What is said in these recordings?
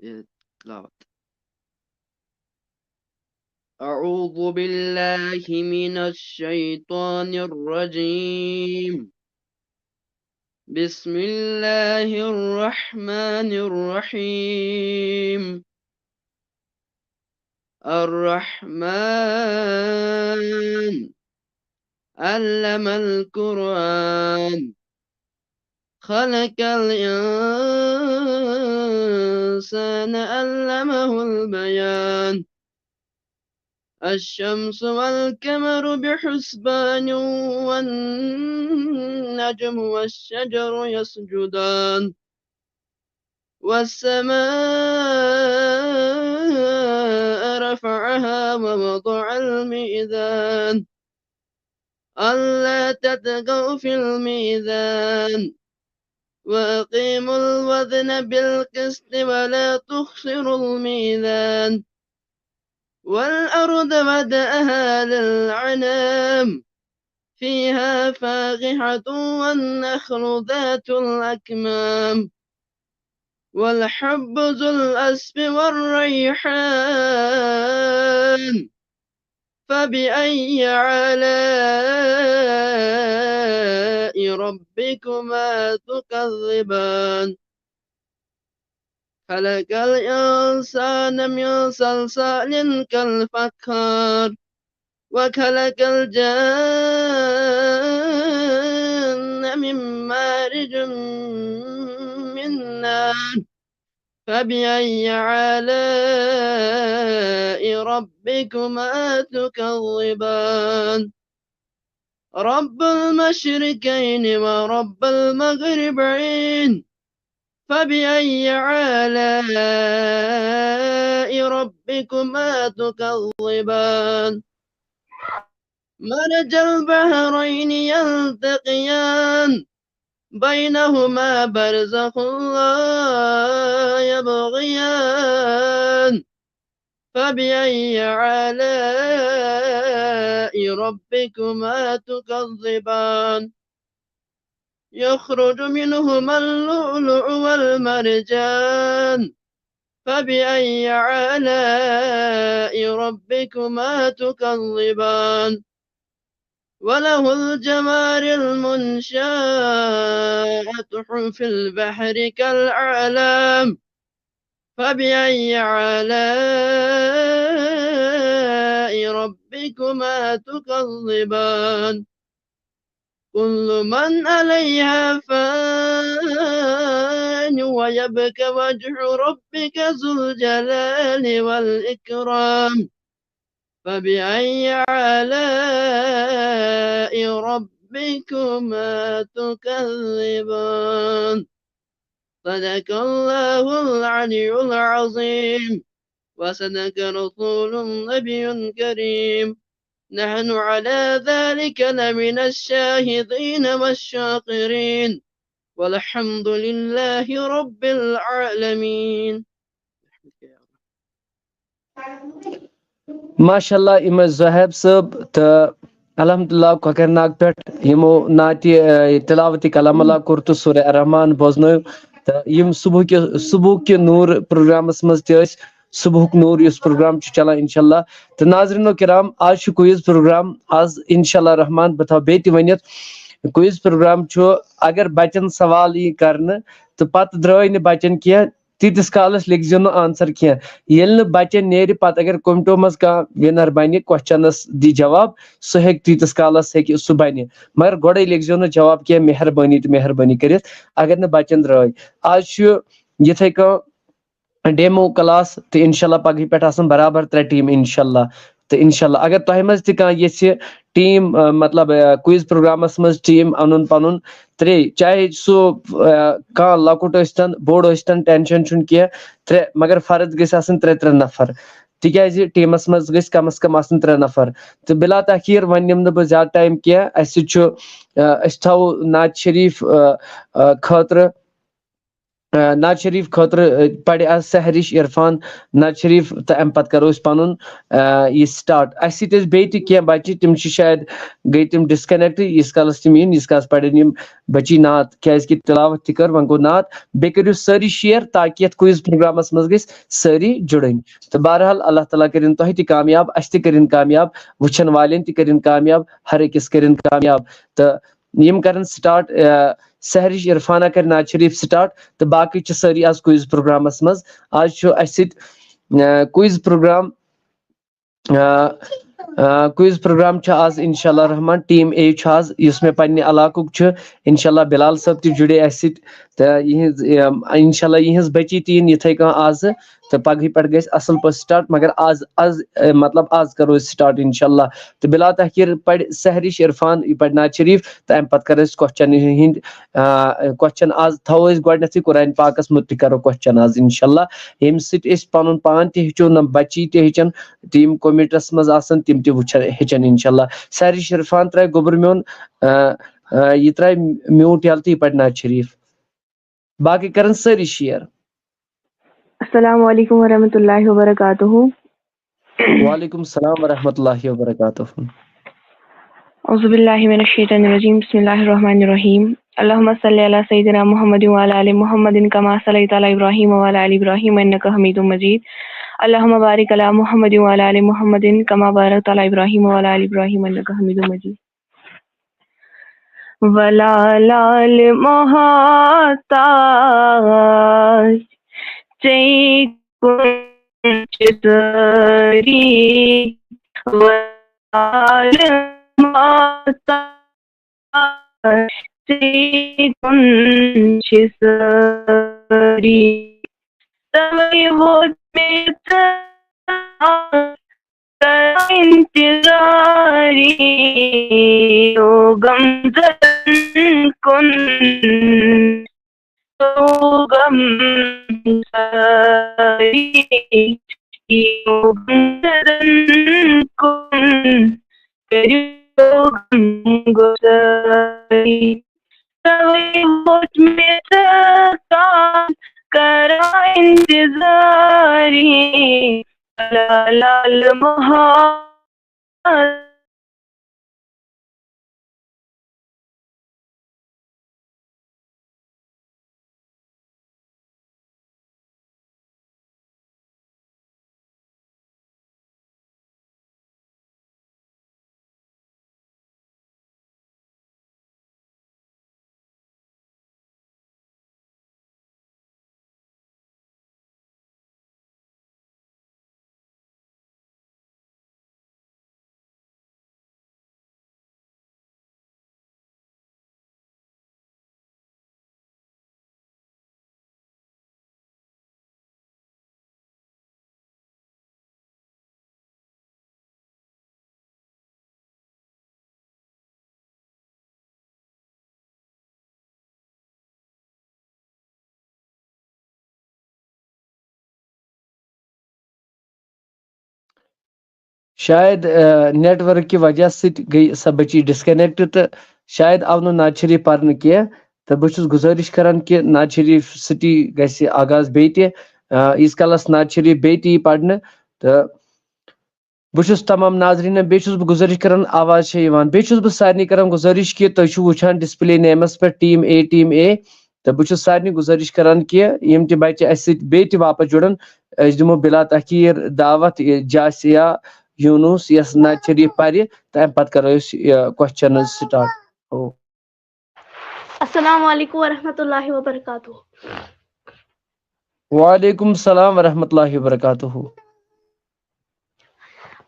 تلاوة. أعوذ بالله من الشيطان الرجيم بسم الله الرحمن الرحيم الرحمن علم القرآن خلق الإنسان علمه البيان الشمس والقمر بحسبان والنجم والشجر يسجدان والسماء رفعها ووضع الميزان ألا تطغوا في الميزان وأقيموا الوزن بالقسط ولا تخسروا الميزان والأرض وضعها للعنام فيها فاكهة والنخل ذات الأكمام والحب ذو الأسف والريحان فبأي آلاء ربكما تكذبان خلق الإنسان من صلصال كالفخار وخلق الجن من مارج من نار فبأي آلاء ربكما تكذبان رب المشركين ورب المغربين فبأي آلاء ربكما تكذبان مرج البحرين يلتقيان بينهما برزخ لا يبغيان فبأي آلاء ربكما تكذبان يخرج منهما اللؤلؤ والمرجان فبأي آلاء ربكما تكذبان وله الجوار المنشآت في البحر كالأعلام فبأي آلاء ربكما تكذبان كل من عليها فان ويبقى وجه ربك ذو الجلال والإكرام فبأي آلاء ربكما تكذبان صدق الله العلي العظيم وصدق رسول النبي الكريم نحن على ذلك لمن الشاهدين والشاكرين والحمد لله رب العالمين. ماشاءاللہ ام زہیب صاحب تو الحمدللہ کوکرناگ پہ یمو ناتی تلاوت کلام اللہ کور تو سورہ الرحمن بوزنو تو یم صبح کے نور پروگرامس مز تہ صبح نور اس پروگرام چلان انشاءاللہ تو ناظرینو کرام آج کوئز پروگرام آج انشاءاللہ رحمان بہ تھو بیت ونت کوئز پروگرام اگر بچن سوال یہ کرنے تو پتہ درائے نہ بچن کی تیتس کالس لکھزو نا آنسر کی یل بچن نیرِ پتہ اگر کومٹو مز کان ونر بنہ کوسچنس دی جواب سہ ہیک تیتس کالس ہیکہ سہ بنہ مگر گوڑے لکھزو نا جواب کی مہربانی تو مہربانی کرت اگر نہ بچن درائے آج یتھے کہ ڈیمو کلاس تو انشاءاللہ پگہ پہ آسن برابر 3 ٹیم انشاءاللہ تو انشاءاللہ اگر تہ مز تہ کان یژھِ ٹیم مطلب کوئز پروگرامس مز ٹیم انن پنن 3 چاہے سو کان لکٹ ٲسۍتن بوڑ ٲسۍتن ٹینشن چھُنہٕ کینٛہہ 3 مگر فرد گژھِ آسن 3 نفر تکیازِ ٹیمس مز گژھِ کم از کم آسن 3 نفر تو بلا تاخیر وۄنۍ نِمہٕ نہٕ بہٕ زیادٕ ٹایم کینٛہہ اسہِ چھُ أسۍ تھاوو نعت شریف خٲطرٕ پڑِ آز سحرش عرفان نعت شریف تو ام پتہٕ کرو أسۍ پنُن یہ سٹارٹ اسہِ سۭتۍ ٲسۍ بیٚیہِ تہِ کینٛہہ بچہِ تِم چھِ شاید گٔے تِم ڈسکنیکٹ ییٖتِس کالس تِم یِن ییٖتِس کالس پرن یِم بچی نعت کیازِ کہ تلاوت تہِ کٔر وۄنۍ گوٚو نعت بیٚیہِ کٔرِو سٲری شیر تاکہ یتھ کوئز پروگرامس منٛز گٔژھۍ سٲری جُڑٕنۍ تہٕ بہرحال اللہ تعالیٰ کٔرِنۍ تۄہہِ تہِ کامیاب اسہِ تہِ کٔرِنۍ کامیاب وٕچھن والٮ۪ن تہِ کٔرِنۍ کامیاب ہر أکِس کٔرِنۍ کامیاب تہٕ یِم کرن سٹارٹ سحرش عرفانہ کر نعت شریف سٹارٹ تو باقی چھ ساری آز کوئز پروگرامس مز آج چھُ اسہِ سۭتۍ کوئز پروگرام چھ آز انشاءاللہ رحمان ٹیم اے چھ آز یُس مےٚ پننہِ علاقُک چھُ انشاءاللہ بلال صٲب تہِ جُڑے اسہِ سۭتۍ تہٕ یِہنٛز انشاءاللہ یِہنٛز بچی تہِ یِن یِتھے کٔنۍ آز تو پگہہ پہ گژھِ اصل پٲٹھۍ سٹارٹ مگر آز مطلب آز کرو أسۍ سٹارٹ انشاءاللہ تو بلا تاخیر پڑِ سحرش عرفان یہ پڑِ نعت شریف تو ام پتہٕ کرو أسۍ کوسچن ہند کوسچن آز تھاوو أسۍ گۄڈنیتھٕے قرآن پاکس متعلق کرو کوسچن آز انشاءاللہ ییٚمہِ سۭتۍ أسۍ پنُن پان تہِ ہیٚچھو نہ بچی تہِ ہیٚچھن تہِ یِم کومیٹس منٛز آسن تِم تہِ ہیٚچھن انشاءاللہ سحرش عرفان ترٛایہِ گوٚبُر میون یہ ترٛایہِ میوٗٹ یلہٕ تہٕ یہِ پرِ نعت شریف باقی کرن سٲری شیر السلام علیکم ورحمۃ اللہ وبرکاتہ. وعلیکم السلام ورحمۃ اللہ وبرکاتہ. اعوذ باللہ من الشیطان الرجیم بسم اللہ الرحمن الرحیم. اللہم صلی علی سیدنا محمد وعلی آل محمد کما صلیت علی ابراہیم وعلی آل ابراہیم انک حمید مجید. اللہم بارک علی محمد وعلی آل محمد کما بارکت علی ابراہیم وعلی آل ابراہیم انک حمید مجید. ولا لال محتاج چیکری وال ماتا چیکری تمہیں وہ میتا انتظاری او غمزن کن غم کرا انتظاری لال محمد شاید نیٹ ورک کی وجہ سے گئی سا بچی ڈسکنیکٹ تو شاید آو نہٕ نعت شریف پرنہٕ کینٛہہ تہٕ بہٕ چھُس گُزٲرِش کران کہ نعت شریف سٹی گژھِ آغاز بیٚیہِ تہِ ییٖتِس کالس نعت شریف بیٚیہِ تہِ یی پرنہٕ تہٕ بہٕ چھُس تمام ناظریٖنن بیٚیہِ چھُس بہٕ گُزٲرِش کران آواز چھےٚ یِوان بیٚیہِ چھُس بہٕ سارنٕے کران گُزٲرِش کہ تُہۍ چھِو وٕچھان ڈسپلے نیمس پٮ۪ٹھ ٹیٖم اے تہٕ بہٕ چھُس سارنٕے گُزٲرِش کران کہ یِم تہِ بچہِ اسہِ سۭتۍ بیٚیہِ تہِ واپس جُڑن أسۍ دِمو بلا تحقیٖر دعوت جاسیا یونس یس نعت شریف پرِ تہٕ امہِ پتہٕ کرو أسۍ کوسچنز سٹارٹ. السلام علیکم ورحمۃ اللہ وبرکاتہ. وعلیکم السلام ورحمۃ اللہ وبرکاتہ.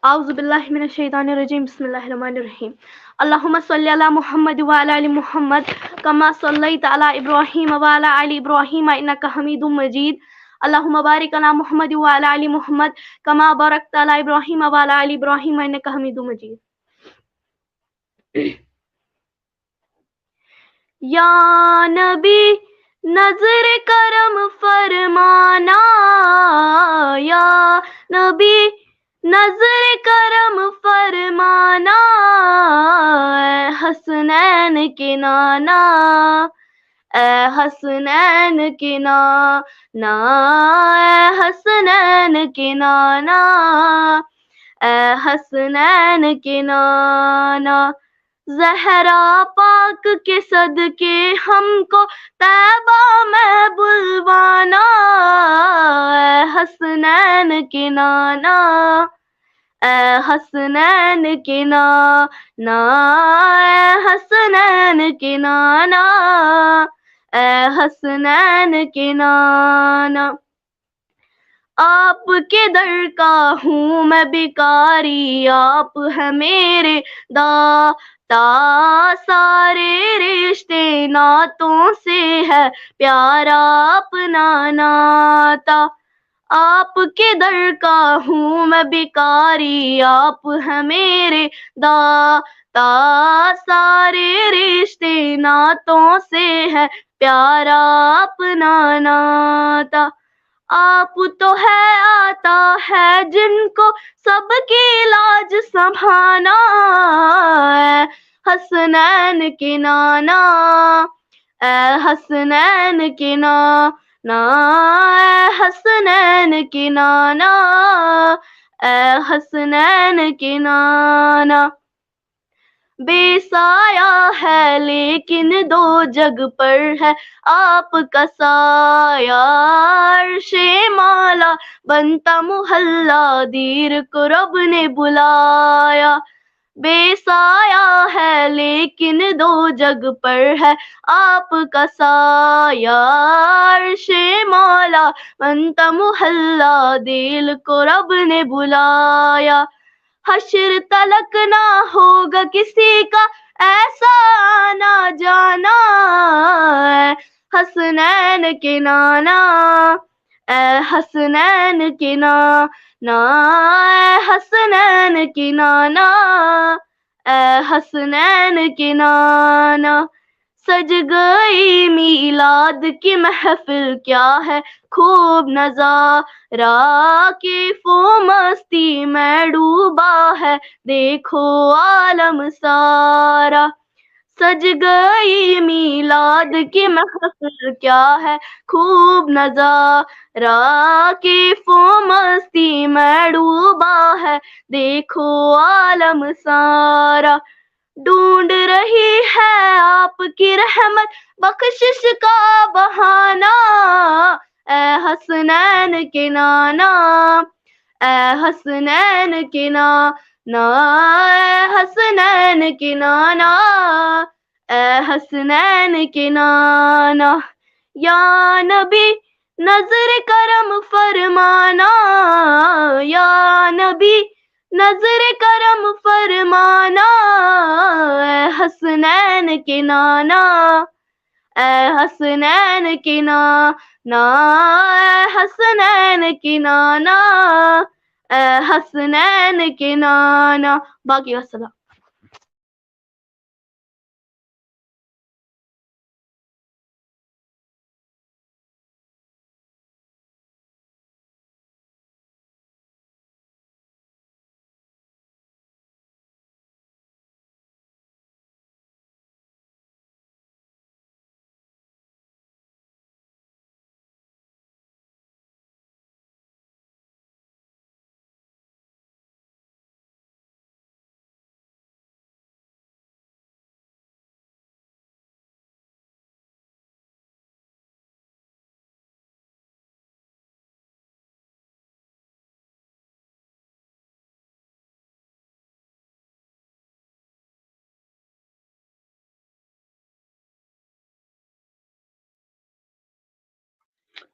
اعوذ باللہ من الشیطان الرجیم. بسم اللہ الرحمن الرحیم. اللہم صلی علی محمد وعلی آل محمد کما صلیت علی ابراہیم وعلی آل ابراہیم انک حمید مجید. اللہم بارک علی محمد وعلی آل محمد کما بارکت علی ابراہیم وعلی آل ابراہیم انک حمید مجید. یا نبی نظر کرم فرمانا، یا نبی نظر کرم فرمانا، اے حسنین کے نانا، اے حسنین کے نانا، اے حسنین کے نانا، اے حسنین کے نانا. زہرا پاک کے صدقے ہم کو طیبہ میں بلوانا، اے حسنین کے نانا، اے حسنین کے نانا، اے حسنین کے نانا، اے حسنین کے نانا. آپ کے در کا ہوں میں بیکاری، آپ ہے میرے داتا، سارے رشتے نعتوں سے ہے پیارا اپنا ناتا. آپ کے در کا ہوں میں بیکاری، آپ ہے میرے داتا، سارے رشتے نعتوں سے ہے پیارا اپنا ناتا. آپ تو ہے آتا ہے جن کو سب کی لاج سنبھانا، اے حسنین کے نانا، اے حسنین کے نانا، اے حسنین کے نانا، اے حسنین کے نانا. بے سایہ ہے لیکن دو جگ پر ہے آپ کا سایہ، عرش مولا بنتا محلہ دیر کو رب نے بلایا. بے سایہ ہے لیکن دو جگ پر ہے آپ کا سایہ، عرش مولا بنتا محلہ دل کو رب نے بلایا. حشر تلک نہ ہوگا کسی کا ایسا آنا جانا، اے حسنین کے نانا، اے حسنین کے نانا، اے حسنین کے نانا، اے حسنین کے نانا. سج گئی میلاد کی محفل کیا ہے خوب نظارہ، کیف و مستی میں ڈوبا ہے دیکھو عالم سارا. سج گئی میلاد کی محفل کیا ہے خوب نظارہ، کیف و مستی میں ڈوبا ہے دیکھو عالم سارا. ڈھونڈ رہی ہے آپ کی رحمت بخشش کا بہانہ، اے حسنین کے نانا، اے حسنین کے نانا، اے حسنین کے نانا، اے حسنین کے نانا. یا نبی نظر کرم فرمانا، یا نبی نظر کرم فرمانا، اے حسنین کے نانا، اے حسنین کے نانا، اے حسنین کے نانا، اے حسنین کے نانا. باقی السلام.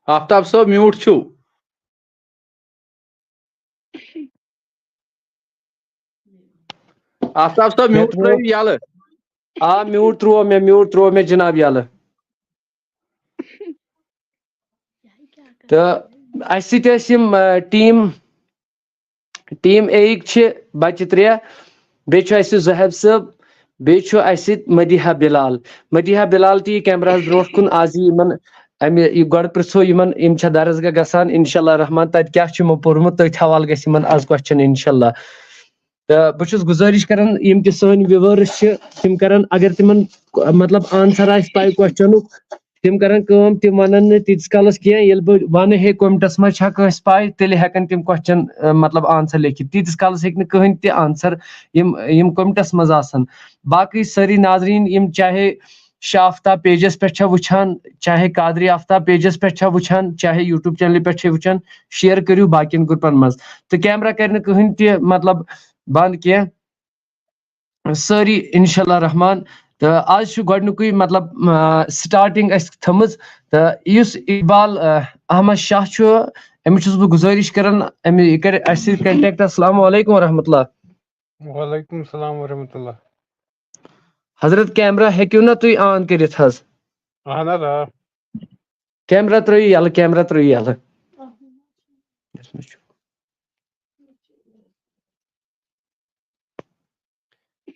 آفتاب صٲب میوٗٹ چھُو آفتاب صٲب مےٚ میوٗٹ ترٛوو ترٲیِو یَلہٕ میوٗٹ ترٛوو مےٚ جناب یَلہٕ تہٕ اَسہِ سۭتۍ ٲسۍ یِم ٹیٖم اے یِکۍ چھِ بَچہِ 3 بیٚیہِ چھُ اَسہِ زُہیب صٲب بیٚیہِ چھُ اَسہِ سۭتۍ مدیحہ بِلال تہِ یی کیمراہَس برونٛٹھ کُن آز یی یِمن اَمہِ یہِ گۄڈٕ پِرٛژھو یِم چھا درسگاہ گژھان اِنشاء اللہ رحمان تَتہِ کیٛاہ چھُ یِمو پوٚرمُت تٔتھۍ حوالہٕ گژھِ یِمن آز کوسچن اِنشاء اللہ تہٕ بہٕ چھُس گُزٲرِش کران یِم تہِ سٲنۍ وِوٲرٕس چھِ تِم کرن اگر تِمن مطلب آنسر آسہِ پاے کوسچنُک تِم کرن کٲم تِم وَنن نہٕ تیٖتِس کالس کینٛہہ ییٚلہِ بہٕ وَنہٕ ہے کومنٹس منٛز چھا کٲنٛسہِ پاے تیٚلہِ ہٮ۪کن تِم کوسچن مطلب آنسر لیکھِتھ تیٖتِس کالس ہیٚکہِ نہٕ کٕہٕنۍ تہِ آنسر یِم کومنٹس منٛز آسن باقٕے سٲری ناظریٖن یِم چاہے شاہ آفتاب پیجس پٮ۪ٹھ چھا وٕچھان چاہے قادری آفتاب پیجس پٮ۪ٹھ چھا وٕچھان چاہے یوٗٹیوٗب چنلہِ پٮ۪ٹھ چھِ وٕچھان شیر کٔرِو باقین گرُپن منٛز تہٕ کیمرا کرِ نہٕ کٕہٕنۍ تہِ مطلب بنٛد کینٛہہ سٲری اِنشاء اللہ رحمان تہٕ آز چھُ گۄڈنیُکُے مطلب سٹارٹنگ اَسہِ تھٲمٕژ تہٕ یُس اقبال احمد شاہ چھُ أمِس چھُس بہٕ گُزٲرِش کران یہِ کرِ اَسہِ سۭتۍ کنٹیکٹ السلام علیکم ورحمۃ اللہ وعلیکم السلام ورحمۃ اللہ حضرت کیمرا ہیٚکِو نا تُہۍ آن کٔرِتھ حظ اہن حظ آ کیمرا ترٲیِو یَلہٕ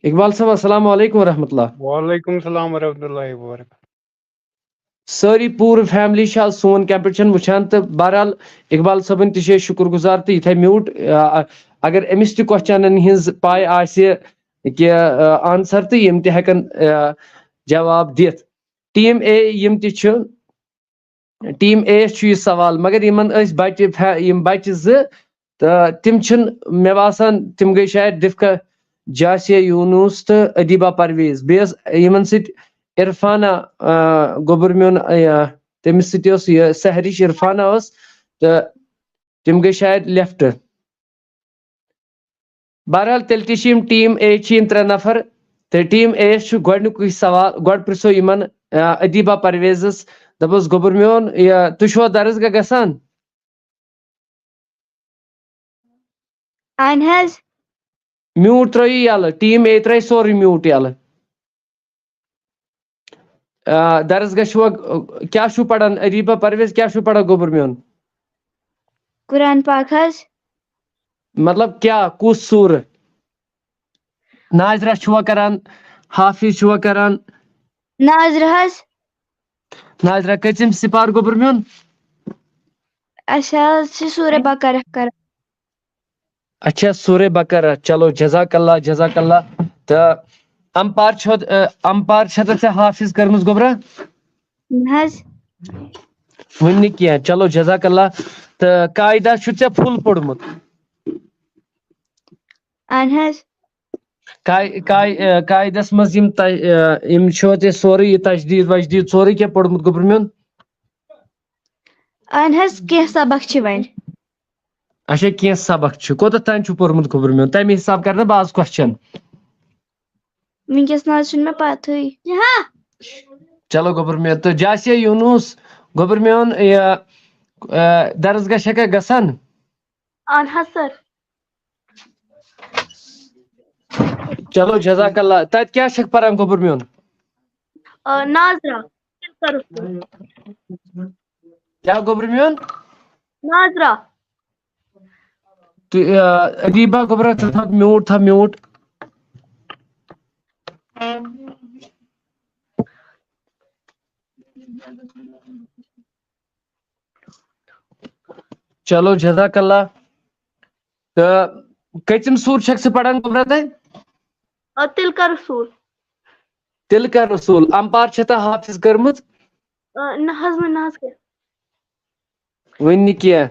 اقبال صٲب السلام علیکم ورحمۃ اللہ وعلیکم السلام ورحمۃ اللہ وبرکاتہ سٲری پوٗرٕ فیملی چھِ آز سون کمپٹشن وٕچھان تہٕ بہرحال اقبال صٲبن تہِ چھِ أسۍ شُکر گُزار تہٕ یہِ تھاوِ میوٗٹ اگر أمِس تہِ کوسچنن ہِنٛز پاے آسہِ کہِ آنسر تہٕ یِم تہِ ہٮ۪کن جواب دِتھ ٹیٖم اے یِم تہِ چھِ ٹیٖم اے یس چھُ یہِ سوال مگر یِمن ٲسۍ یِم بچہِ 2 تہٕ تِم چھِنہٕ مےٚ باسان تِم گٔے شاید جاسیا یوٗنوٗس تہٕ ادیبہ پرویز بیٚیہِ ٲس یِمن سۭتۍ عرفانہ گوٚبُر میون تٔمِس سۭتۍ اوس یہِ سحرِش عرفانہ ٲس تہٕ تِم گٔے شاید لیفٹ بہرحال تیٚلہِ تہِ چھِ یِم ٹیٖم اے چھِ یِم 3 نفر تہٕ ٹیٖم اے یس چھُ گۄڈنیُکُے سوال گۄڈٕ پرٛژھو یِمن ادیبہ پرویزس دپوس گوٚبُر میون تُہۍ چھُوا درسگاہ گژھان اہن حظ میوٗٹ ترٲیِو یَلہٕ ٹیٖم اے ترٛایہِ سورُے میوٗٹ یَلہٕ درسگاہ چھُوا کیٛاہ چھُو پران ادیبہ پرویز کیٛاہ چھُو پران گوٚبُر میون قرآن پاک حظ مطلب کیٛاہ کُس سوٗرٕ ناظرہ چھُوا کران حافظ چھُوا کران ناظرہ حظ ناظرہ کٔژِم سپار گوٚبُر میون اَسہِ حظ چھِ سورہ بقرہ کران اچھا سورہ بقرہ چلو جزاک اللہ تہٕ امپار چھا ژےٚ حافظ کٔرمٕژ گوٚبرا نہ حظ وُنہِ نہٕ کینٛہہ چلو جزاک اللہ تہٕ قاعدہ چھُ ژےٚ فُل پوٚرمُت اہن حظ قاعدس منٛز یِم چھُوا ژےٚ سورُے یہِ تجدیٖد وجدیٖد سورُے کینٛہہ پوٚرمُت گوٚبُر میون اہن حظ کینٛہہ سبق چھِ وۄنۍ اچھا کینٛہہ سبق چھُ کوٚتتھ تانۍ چھُ پوٚرمُت گوٚبُر میون تمہِ حساب کرٕ نا بہٕ آز کوسچن وٕنکیٚس نہ حظ چھُنہٕ مےٚ پتہٕے چلو گوٚبُر میون تہٕ جاسیا یوٗنوٗس گوٚبُر میون یہِ درسگاہ چھکھا گژھان اہن حظ سر چلو جزاک اللہ تتہِ کیٛاہ چھکھ پران گوٚبُر میون ناظرہ کیٛاہ گوٚبُر میون ناظرہ تہٕ ادیبہ گوٚبرا ژٕ تھاو میوٗٹ چلو جزاک اللہ تہٕ کٔژِم سوٗر چھکھ ژٕ پران گوٚبرا تَتہِ تِلکا رسوٗل تِلکا رسوٗل امپار چھےٚ حافظ کٔرمٕژ نہ حظ وۄنۍ نہ حظ کینٛہہ وُنہِ نہٕ کینٛہہ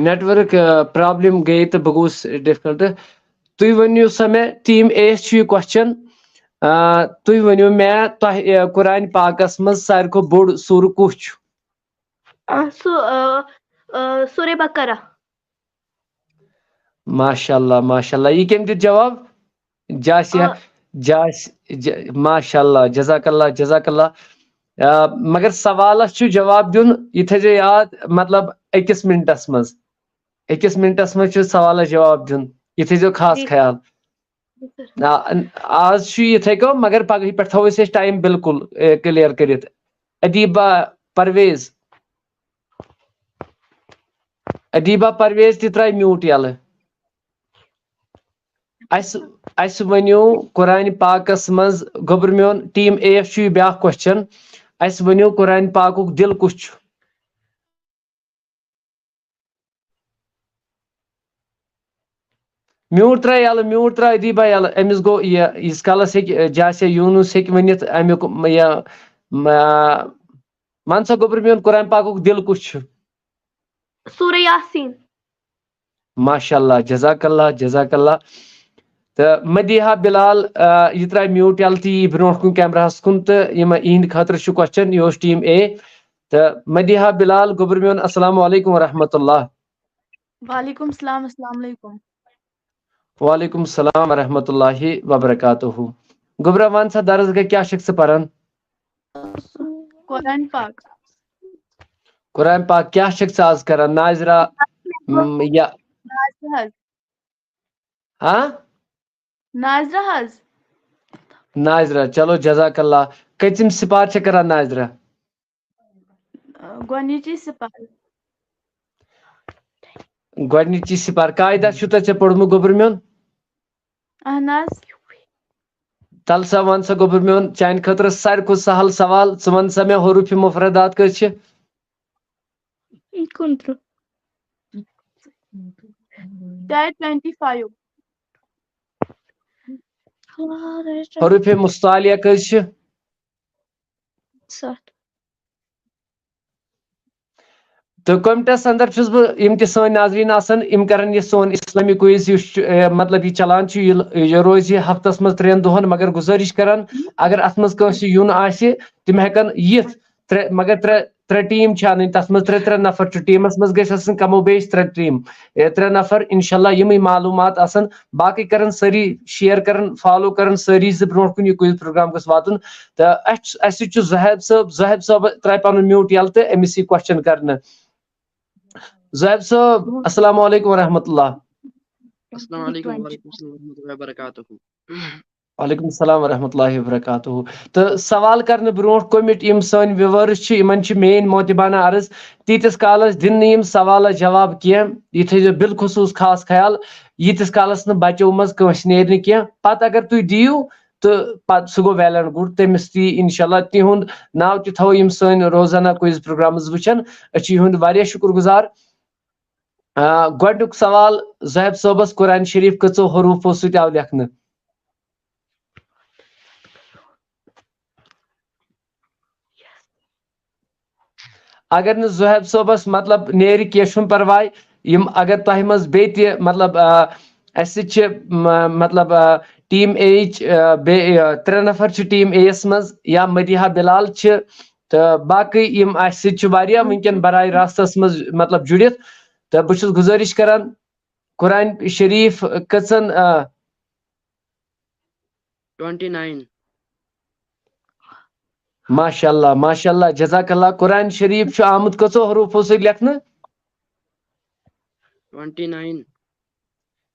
نیٹ ورک پرابلم گئی تو بہ گوس ڈفکلٹ تُہۍ ؤنِو سا مےٚ ٹیٖم اے چھُ یہِ کوسچن تُہۍ ؤنِو مےٚ تۄہہِ قرآنہِ پاکس منٛز ساروی کھۄتہٕ بوٚڑ سوٗرٕ کُس چھُ سورہ بقرہ. ماشاء اللہ یہ کٔمۍ دیُت جواب جاسیا ماشاء اللہ جزاک اللہ مگر سوالس چھُ جواب دیُن یہِ تھٲیزیو یاد مطلب 1 منٹس منٛز 1 منٹس منٛز چھُ سوالس جواب دیُن یہِ تھٲیزیو خاص خیال آز چھُ یِتھے کٔنۍ مگر پگہٕے پٮ۪ٹھ تھاوو أسۍ ٹایم بالکل کلیر کٔرِتھ ادیبہ پرویز تہِ ترٛایہِ میوٗٹ یلہٕ اسہِ ؤنِو قرآنہِ پاکس منٛز گوٚبرٕ میون ٹیٖم اے یس چھُ یہِ بیٛاکھ کوسچن اسہِ ؤنِو قرآنہِ پاکُک دِل کُس چھُ میوٗٹ ترٛاو یلہٕ ادیبہ یلہٕ أمِس گوٚو ییٖتِس کالس ہیٚکہِ جاسیا یوٗنُس ہیٚکہِ ؤنِتھ امیُک یہِ ون سا گوٚبرٕ میون قرآنہِ پاکُک دِل کُس چھُ سورہ یاسین. ماشاء اللہ جزاک اللہ تہٕ مدیحہ بلال یہِ ترٛایہِ میوٗٹ یلہٕ تہٕ یی برونٛٹھ کُن کیمراہس کُن تہٕ یِہنٛدِ خٲطرٕ چھُ کوسچن یہِ اوس ٹیٖم اے تہٕ مدیحہ بلال گوٚبرٕ میون السلام علیکم ورحمۃ اللہ. وعلیکم السلام. السلام علیکم. وعلیکم السلام ورحمۃ اللہ وبرکاتہ. گوٚبرا ون سا درسگاہ کیٛاہ چھکھ ژٕ پران قرآن پاک. قرآن پاک کیٛاہ چھکھ ژٕ آز کران ناظرہ یا ناظرہ حظ. ناظرہ چلو جزاک اللہ کٔژِم سپار چھےٚ کران ناظرہ گۄڈنِچی سپار. گۄڈنِچی سپار قاعدہ چھُ تۄہہِ ژےٚ پوٚرمُت گوٚبرٕ میون اہن حظ. تل سا ون سا گوٚبرٕ میون چانہِ خٲطرٕ ساروی کھۄتہٕ سہل سوال ژٕ ون سا مےٚ حروٗفِ مفردات کٔژ چھِ 25. حروٗفِ مستعلیہ کٔژ چھِ 7. تہٕ کومٹس اندر چھُس بہٕ یِم تہِ سٲنۍ ناظریٖن آسن یِم کرن یہِ سون اسلامی کویز یُس چھُ مطلب یہِ چلان چھُ یہِ روزِ ہفتس منٛز 3 دۄہن مگر گُزٲرِش کران اگر اتھ منٛز کٲنٛسہِ یُن آسہِ تِم ہٮ۪کن یِتھ مگر ترٛےٚ ٹیٖم چھِ انٕنۍ تتھ منٛز 3 نفر چھُ ٹیٖمس منٛز گژھِ آسٕنۍ کمو بیش 3 ٹیٖم 3 نفر انشاء اللہ یِمٕے معلوٗمات آسن باقٕے کرن سٲری شیر کرن فالو کرن سٲری زِ برونٛٹھ کُن یہِ کویز پروگرام گوٚژھ واتُن تہٕ اسہِ سۭتۍ چھُ زُہیب صٲب ترٛایہِ پنُن میوٗٹ یلہٕ تہٕ أمِس یی کوسچن کرنہٕ زُہیب صٲب السلام علیکم ورحمۃ اللہ. السلام علیکم وعلیکم السلام ورحمۃ اللہ وبرکاتہ. وعلیکم السلام ورحمۃ اللہ وبرکاتہ. تہٕ سوال کرنہٕ برونٛٹھ کوٚمِٹ یِم سٲنۍ وِوٲرٕس چھِ یِمن چھِ میٲنۍ موتِبانہ عرض تیٖتِس کالس دِنہٕ نہٕ یِم سوالس جواب کینٛہہ یہِ تھٲیزیو بالخصوٗص خاص خیال ییٖتِس کالس نہٕ بچو منٛز کٲنٛسہِ نیرِ نہٕ کینٛہہ پتہٕ اگر تُہۍ دِیِو تہٕ پتہٕ سُہ گوٚو ویل اینڈ گُڈ تٔمِس تہِ یی انشاء اللہ تِہُنٛد ناو تہِ تھاوو یِم سٲنۍ روزانہ کویز پروگرامز وٕچھن أسۍ چھِ یِہُنٛد واریاہ شُکر گُزار. گۄڈنیُک سوال زُہیب صٲبس قرآن شریٖف کٔژو حروٗفو سۭتۍ آو لیکھنہٕ اگر نہٕ زُہیب صٲبس مطلب نیرِ کینٛہہ چھُنہٕ پرواے یِم اگر تۄہہِ منٛز بیٚیہِ تہِ مطلب اسہِ سۭتۍ چھِ مطلب ٹیٖم اے یِچ بیٚیہِ 3 نفر چھِ ٹیٖم اے یس منٛز یا مدیحہ بلال چھِ تہٕ باقٕے یِم اسہِ سۭتۍ چھِ واریاہ وٕنکیٚن براہ راستس منٛز مطلب جُڑِتھ تہٕ بہٕ چھُس گُزٲرِش کران قرآن شریٖف کٔژن 29. ماشاء اللہ جزاک اللہ قرآن شریٖف چھُ آمُت کٔژو حروٗفو سۭتۍ لیکھنہٕ 29.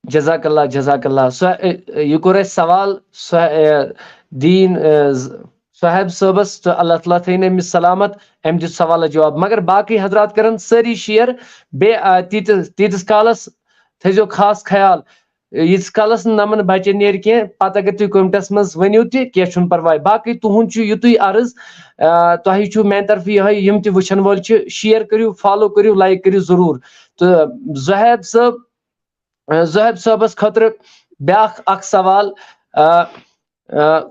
جزاک اللہ یہِ کوٚر اَسہِ سوال دیٖن صاحب صٲبس تہٕ اللہ تعالیٰ تھٲیِن أمِس سلامت أمۍ دیُت سوالس جواب مگر باقٕے حضرات کرن سٲری شیر بیٚیہِ تیٖتِس کالس تھٲیزیو خاص خیال ییٖتِس کالس نہٕ نمن بچن نیرِ کینٛہہ پتہٕ اگر تُہۍ کومٹس منٛز ؤنِو تہِ کینٛہہ چھُنہٕ پرواے باقٕے تُہُنٛد چھُ یِتُے عرض تۄہہِ چھُ میانہِ طرفہٕ یِہوے یِم تہِ وٕچھن وٲلۍ چھِ شیر کٔرِو فالو کٔرِو لایک کٔرِو ضروٗر تہٕ زُہیب صٲبس خٲطرٕ بیٛاکھ اکھ سوال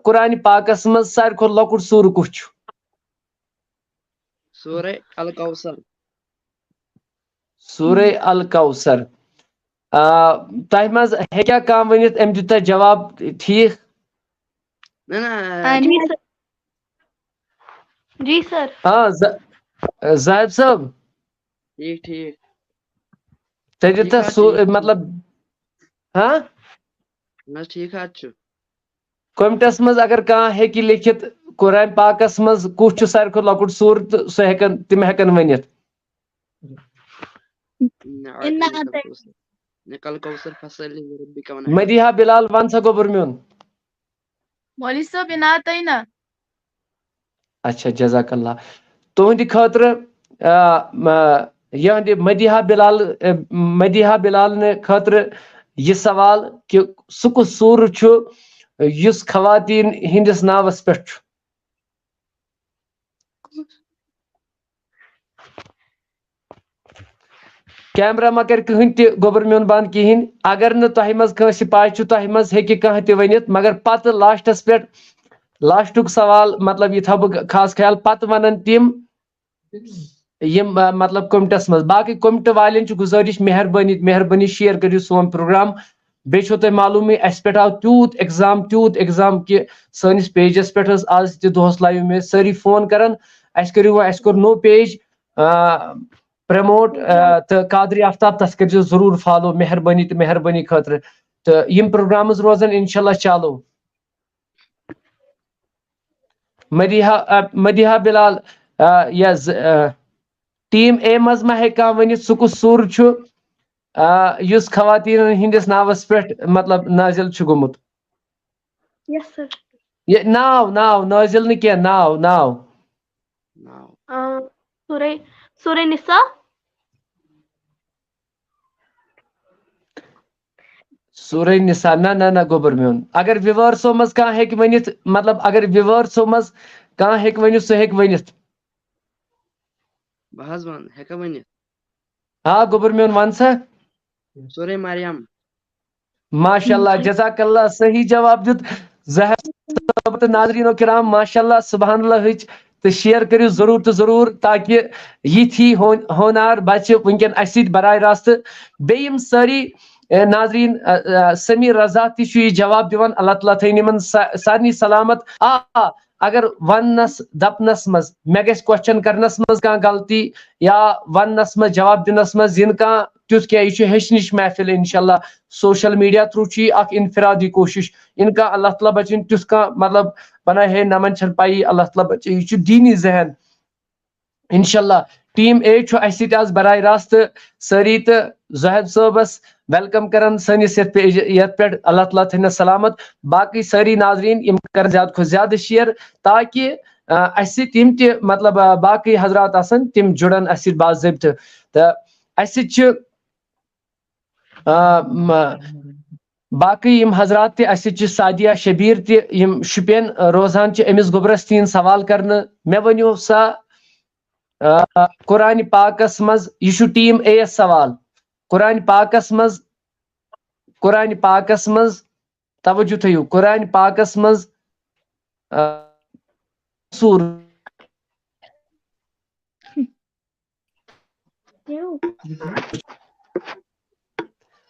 قرآنہِ پاکس منٛز ساروی کھۄتہٕ لۄکُٹ سوٗرٕ کُس چھُ سورہ الکوثر. سورہ الکوثر تہ مز ہیکیا کام ونت ام دیت جواب ٹھیک جی سر جی سر ہاں زاہد صاحب ٹھیک ٹھیک تہ دیت مطلب ہاں بس ٹھیک حظ کومٹس مز اگر کان ہیکی لکھت قرآن پاکس مز کس چھ ساروی کھت لۄکُٹ سور تو سہ ہیکن تم ہیکن ونت کل کوثر فصل ربک ونحر مدیحہ بلال ون سا گوبر میون مولوی صٲب اِنات نا اچھا جزاک اللہ تہندِ خاطر یہند مدیحہ بلال نے خاطر یہ سوال کہ سہ کس سور چھ یس خواتین ہندس ناوس پہ کیمرہ ما کر کہین تہ گوبر میون بند کہین اگر نہ تہ مز کٲنٛسہِ پاے چھُ تہ مز ہیکہِ کانٛہہ تہِ ؤنِتھ مگر پتہٕ لاسٹس پٮ۪ٹھ لاسٹُک سوال مطلب یہ تھو بہٕ خاص خیال پتہٕ ونن تِم یم مطلب کومٹس مز باقی کومٹ والین چھ گزارش مہربانی شیئر کریو سون پروگرام بیٚیہِ چھو تۄہہِ معلوٗمٕے اَسہِ پٮ۪ٹھ آو تیوٗت ایگزام کہ سٲنِس پیجس پٮ۪ٹھ ٲس آز تہِ دۄہس لایو میں سٲری فون کران اَسہِ کٔرِو وۄنۍ اَسہِ کوٚر نوٚو پیج پرموٹ تو قادری آفتاب تس کر ضرور فالو مہربانی خاطر تو یم پروگرامز روزن انشاءاللہ چالو مدیحہ بلال یس ٹیم اے مز ما ہے ونت سہ کس سور یس خواتین ہندس ناوس پہ مطلب نازل چھ گومت یس سر یہ ناو نازل نہ کی ناو سورہ نساء سورہ نساء نہ گوبر میون اگر ویورسو مز کان ہیک ونت مطلب اگر ویورسو مز کان ہیک ونت سہ ہیک ونت بہت ون ہیکا ونت ہاں گوبر میون ون سا سورہ مریم ماشاء اللہ جزاک اللہ صحیح جواب دیت زہر ناظرین کرام ماشاء اللہ سبحان اللہ تو شیئر کریو ضرور تو ضرور تاکہ یہ تھی ہونار بچہ ونکن اس براہ راست بیم ساری ناظرین سمیر رضا تہ یہ جواب دیوان اللہ تعالیٰ تھین یمن سارنی سلامت اگر ونس دپنس مز مے گژھِ کوسچن کرنس مز کانٛہہ غلطی یا وننس مز جواب دنس مز ین کانٛہہ تیُتھ کینٛہہ یہ چھُ ہیٚچھنٕچ محفل انشاءاللہ سوشل میڈیا تھرو چھ یہ اخ انفرادی کوشش ان کا اللہ تعالیٰ بچن تیُتھ کانٛہہ مطلب ونان ہے نمن چھن پائی اللہ تعالیٰ بچے یہ دینی ذہن انشاءاللہ ٹیم اے اس سۭتۍ آز براہ راست ساری تو زہد صٲبس ویلکم کران سٲنِس یتھ پٮ۪ٹھ اللہ تعالیٰ تھٲینس سلامت باقی ساری ناظرین یم کر زیادہ کھۄتہٕ زیادٕ شیئر تاکہ اس سۭتۍ یم تہِ مطلب باقی حضرات آسن تم جڑن اس سۭتۍ باضٲبطہٕ تہٕ اس سۭتۍ چھِ باقی یم حضرات تہ اس سۭتۍ چھِ سعدیہ شبیر تہ یم شپین روزان چھ امس گوبرس تین سوال کرنے مے ؤنِو سا قرآن پاکس مز یہ ٹیم اے یس سوال قرآن پاکس مز توجہ تھیو قرآن پاکس مز سور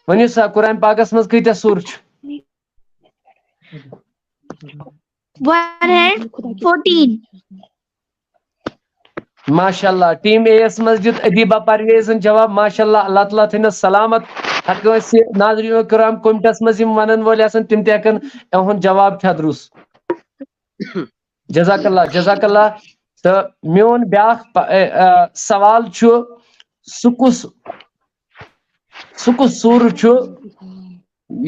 ونیو سا قرآن پاکس مز کۭتیاہ سور چھ 114 ماشاء اللہ ٹیم اے یس مز دیت ادیبہ پرویزن جواب ماشاء اللہ اللہ تعالیٰ تھینس سلامت ہر کٲنٛسہِ ناظریٖنو کرام کومٹس مز یم ونن وٲلۍ آسن تم تہِ ہیکن اہُنٛد جواب کھٮ۪دروس جزاک اللہ تہٕ میون بیاکھ سوال چھُ سُہ کُس سوٗر چھُ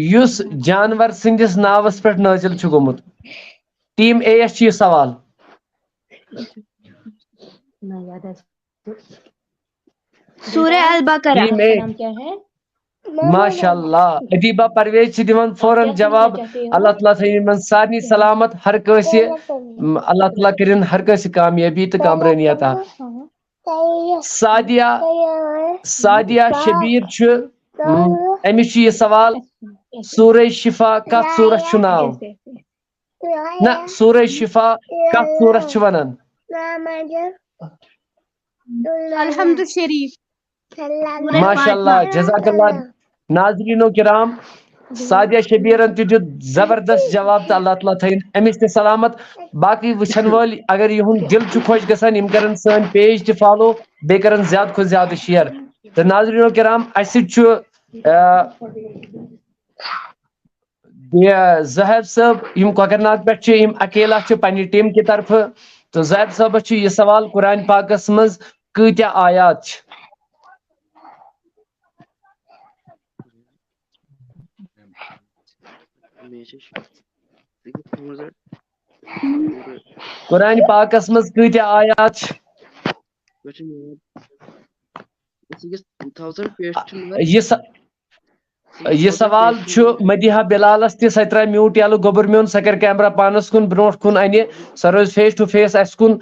یُس جانور سٕنٛدِس ناوس پٮ۪ٹھ نٲزِل چھُ گوٚمُت ٹیم اے یس چھُ یہِ سوال سورہ البقرہ ٹیم اے ماشاء اللہ ادیبہ پرویز چھ دِوان فوراً جواب اللہ تعالیٰ تھٲیِن یمن سارنٕے سلامت ہر کٲنٛسہِ اللہ تعالیٰ کٔرِن ہر کٲنٛسہِ کامیٲبی تہٕ کامرٲنی عطا سعدیہ شبیر چھُ أمِس چھُ یہِ سوال سورہ شفا کتھ سورس چھُ ناو نہ سورہ شفا کتھ سورس چھِ ونان الحمد شریف ماشاءاللہ جزاک اللہ ناظرین و کرام سادیہ شبیرن تہ دیت زبردست جواب تو اللہ تعالیٰ تھین امس تہ سلامت باقی وچھن ول اگر یہن دل چھ خوش گژھان یم کرن سن پیج تہ فالو بے کرن زیادہ کھت زیادہ شیئر تو ناظرین و کرام اس زہیب صاحب یم کوکرناگ پہ یم اکیلا پنہ ٹیم کی طرف تو زہیب صاحب یہ سوال قرآن پاکس مز کتیا آیات چھ قرآن پاکس مز کتیا آیات چھ یہ سوال مدیحہ بلالس تہ سہ ترا میوٹ یلو گوبر میون سہ کر کیمرہ پانس کن برونٹ کن ان سہ روز فیس ٹو فیس اس کن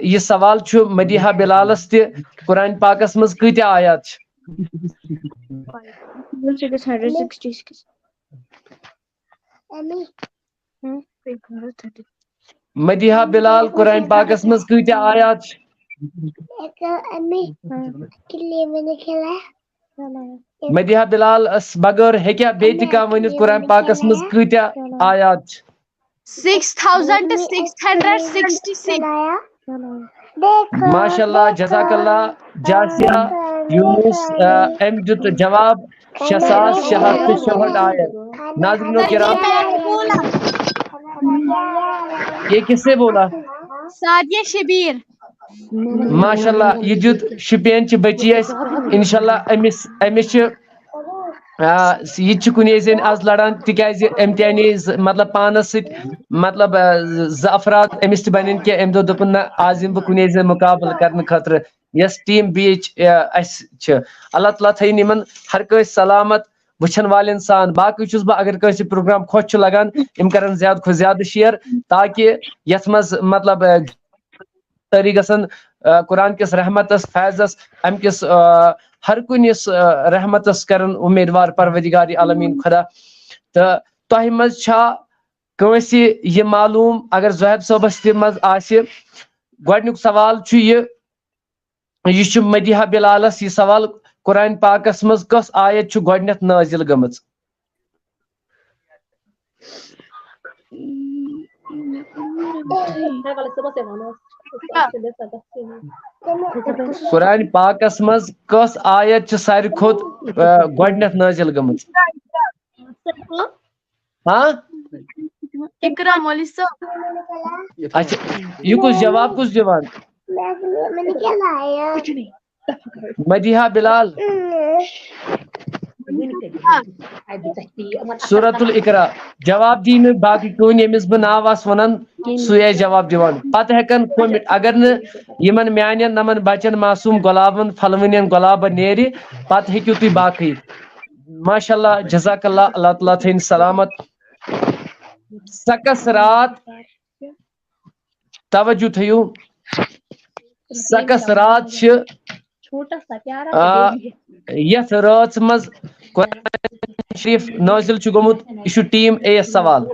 یہ سوال مدیحہ بلالس تہ قرآن پاکس مز کتیا آیات چھ مدیحہ بلال قرآن پاکس مز کتیا آیات چھ مدیحہ بلال اس بغیر ہیکیا بیت کا ونت قرآن پاکس مز کتیا آیات چھ 6666 ماشاءاللہ جزاک اللہ جاسیہ یونس ام دیت جواب 6666 آیت ناظرین و کرام یہ کس سے بولا سادیہ شبیر ماشاءاللہ یہ دیت شپین چ بچی اس انشاءاللہ امس یہ کن زین آز لڑان تکیاز امتحانی مطلب پانس ست مطلب افراد امس تہ بنن کی ام دپن نہ آز یم بہ کن زین مقابل کرنے خاطر یس ٹیم بیچ اس اللہ تعالیٰ تھین یمن ہر کس سلامت وچھن والن سان باقی چھس بہ اگر کس پروگرام خوش لگان یم کرن زیادہ کھت زیادہ شیئر تاکہ یت مز مطلب ساری گژھن قرآن کس رحمتس فیضس ام کس ہر کنس رحمتس کرن امیدوار پروردگار عالمین خدا تو تہ مز چھا کنس یہ معلوم اگر زہیب صاحبس تہ مز آسہ گۄڈنیُک سوال چھ یہ مدیحہ بلالس یہ سوال قرآن پاکس مز کس آیت چھ گۄڈنیتھ نازل گمژ قرآن پاکس مز کس آیت چھ ساری کھوت گۄڈنیتھ نازل گمژ ہاں اقرا مولوی صاحب اچھا یہ کس جواب کس دیوان مدیحہ بلال سورۃ الاقرا جواب دی میں باقی کون یمس بہ ناو آس ونان سُے جواب دیوان پتہ ہیکن کومنٹ اگر نہ یمن میانن نمن بچن معصوم گلابن پھلونین گلابن نیری پتہ ہیکو تھی باقی ماشاءاللہ جزاک اللہ اللہ تعالیٰ تھین سلامت سکس رات توجہ تھیو سکس رات یتھ رات مز قرآن شریف نازل چھ گومت یہ ٹیم اے سوال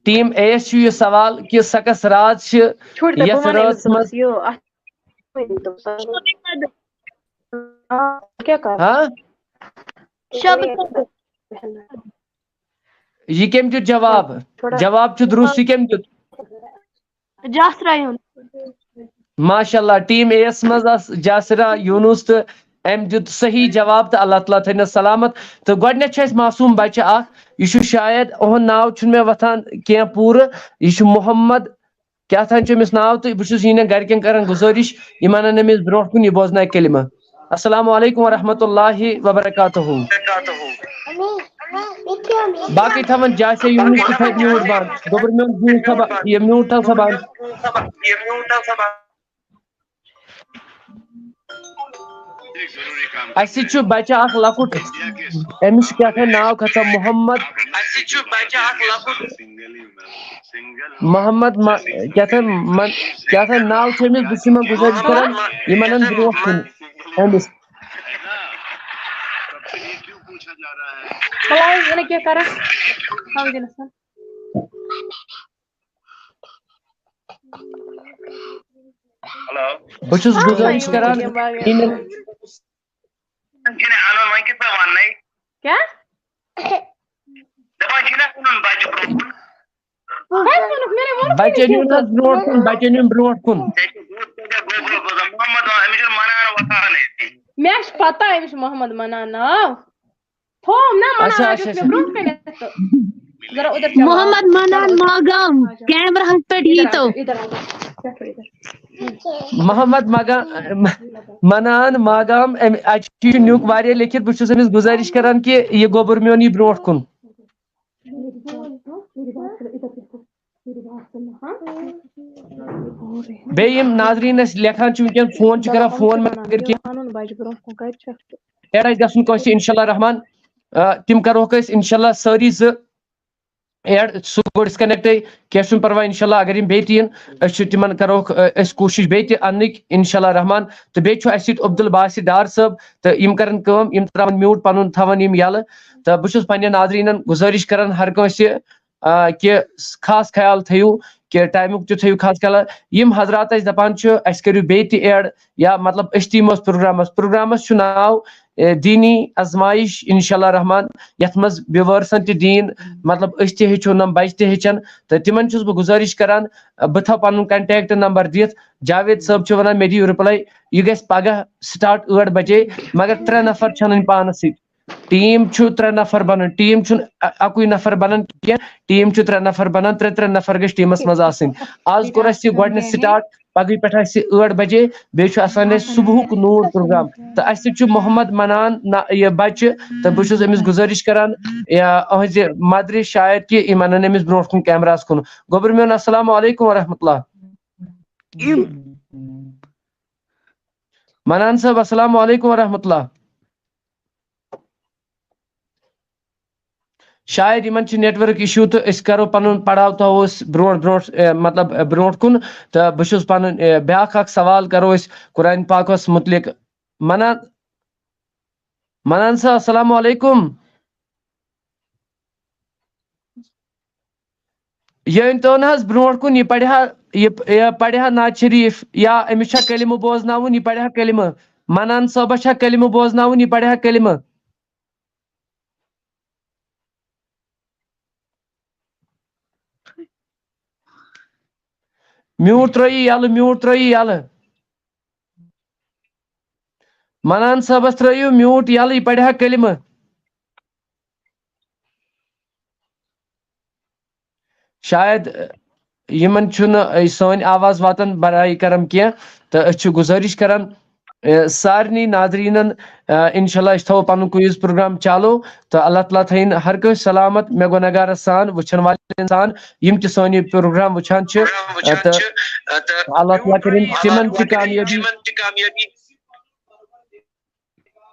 ٹیم اے یہ سوال کہ سکس رات یتھ رات مز ہاں یہ کم دیت جواب جواب چھ درست یہ کم دیت جاسرا ماشاءاللہ ٹیم اے یس مز جاسرا یونس تو ام دیت صحیح جواب تو اللہ تعالیٰ تھین سلامت تو گۄڈنیتھ چھ ماسوم بچہ یہ شاید اہد ناو چھ مے وتھان کی پور یہ محمد کیا تھان امس ناو تو بہت یہ گرکن کران گزارش یہ انن امس برو کن یہ بوزن کلمہ السلام علیکم ورحمۃ اللہ وبرکاتہ باقی تھون جاسے یونس تہ تھو میوٹ بند گوبر میون یہ میوٹ تھو بند اسی چھ بچہ اخ لکٹ امس کیا تھا ناو کھسا محمد محمد کیا تھا ناو چھ امس بس یمن گزارش کران یم انن برو کن امس بہٕ چھُس گُزٲرِش کران کیا بچے نیُن حظ برونٛٹھ کُن بچے نیُن برونٛٹھ کُن مےٚ چھِ پتہ أمِس چھُ محمد منان ناو تھوم نا اچھا منان اچھا مےٚ برونٛٹھ کَنٮ۪تھ تہٕ ذرا ادھر چلو محمد منان ماگام کیمرہ پٮ۪ٹھ ییٖتو محمد منان ماگام اَتہِ چھُ نیُک واریاہ لیکھِتھ بہٕ چھُس أمِس گُزٲرِش کران کہِ یہِ گوٚبُر میون یی برونٛٹھ کُن بیٚیہِ یِم ناظریٖن اَسہِ لیکھان چھِ وٕنکٮ۪ن فون چھِ کران فون مگر ایڈ آسہِ گژھُن کٲنٛسہِ اِنشاء اللہ رحمان تِم کَرہوکھ أسۍ اِنشاء اللہ سٲری زٕ ایڈ سُہ گوٚو ڈِسکَنٮ۪کٹٕے کینٛہہ چھُنہٕ پرواے اِنشاء اللہ اگر یِم بیٚیہِ تہِ یِن أسۍ چھِ تِمن کَرہوکھ أسۍ کوٗشِش بیٚیہِ تہِ اَننٕکۍ اِنشاء اللہ رحمان تہٕ بیٚیہِ چھُ اَسہِ سۭتۍ عبدالباسط ڈار صٲب تہٕ یِم کَرن کٲم یِم ترٛاوَن میوٗٹ پَنُن تھاوَن یِم یَلہٕ تہٕ بہٕ چھُس پنٛنٮ۪ن ناظریٖنن گُزٲرِش کران ہر کٲنٛسہِ کہِ خاص خیال تھٲیِو کہِ ٹایمُک تہِ تھٲیِو خاص خیال یِم حضرات اَسہِ دَپان چھِ اَسہِ کٔرِو بیٚیہِ تہِ ایڈ یا مطلب أسۍ تہِ یِمو پروگرامس چھُ ناو دیٖنی ازمایش اِنشاء اللہ رحمان یَتھ منٛز وِوٲرسن تہِ دیٖن مطلب أسۍ تہِ ہیٚچھو نم بچہِ تہِ ہیٚچھن تہٕ تِمن چھُس بہٕ گُزٲرِش کران بہٕ تھاوٕ پنُن کنٹیکٹ نمبر دِتھ جاوید صٲب چھُ ونان مےٚ دِیِو رِپلاے یہِ گژھِ پگہہ سٹارٹ 8 بجے مگر 3 نفر چھنٕنۍ پانس سۭتۍ ٹیٖم چھُ 3 نفر بنان ٹیٖم چھُنہٕ اکُے نفر بنان کینٛہہ ٹیٖم چھُ 3 نفر بنان 3 نفر گژھِ ٹیٖمس منٛز آسٕنۍ آز کوٚر اَسہِ یہِ گۄڈٕنیتھ سٹارٹ پگہٕے پٮ۪ٹھ آسہِ 8 بجے بیٚیہِ چھُ آسان اَسہِ صبحُک نوٗر پروگرام تہٕ اَسہِ سۭتۍ چھُ محمد منان یہِ بچہِ تہٕ بہٕ چھُس أمِس گُزٲرِش کران أہنٛزِ مدرِ شاید کہِ یِم انن أمِس برونٛٹھ کُن کیمراہس کُن گوٚبُر میون السلام علیکم ورحمتہ اللہ منان صٲب السلام علیکم ورحمتہ اللہ شاید یِمن چھِ نیٹ ؤرک اِشوٗ تہٕ أسۍ کرو پنُن پڑاو تھاوو أسۍ برونٛٹھ مطلب برونٛٹھ کُن تہٕ بہٕ چھُس پنُن بیاکھ اکھ سوال کرو أسۍ قرآن پاکس مُتعلق منان صٲب السلام علیکم یہِ ؤنۍتو نہ حظ برونٛٹھ کُن یہِ پرِ ہا نعت شریٖف یا أمِس چھا کلمہٕ بوزناوُن یہِ پرِ ہا کلمہٕ منان صٲبس چھا کلمہٕ بوزناوُن یہِ پرِ ہا کلمہٕ میوٗٹ ترٲیِو یَلہٕ منان صٲبس ترٲیِو میوٗٹ یَلہٕ یہِ پرِ ہا کلمہٕ شاید یِمن چھُنہٕ سٲنۍ آواز واتان برائے کرم کینٛہہ تہٕ أسۍ چھِ گُزٲرِش کران سارنٕے ناظریٖنن اِنشاء اللہ أسۍ تھاوو پنُن کویِز پروگرام چالو تہٕ اللہ تعالیٰ تھٲیِن ہر کٲنٛسہِ سلامت مےٚ گۄنہگارس سان وٕچھن والٮ۪ن سان یِم تہِ سٲنۍ یہِ پروگرام وٕچھان چھِ تہٕ اللہ تعالیٰ کٔرِنۍ تِمن تہِ کامیٲبی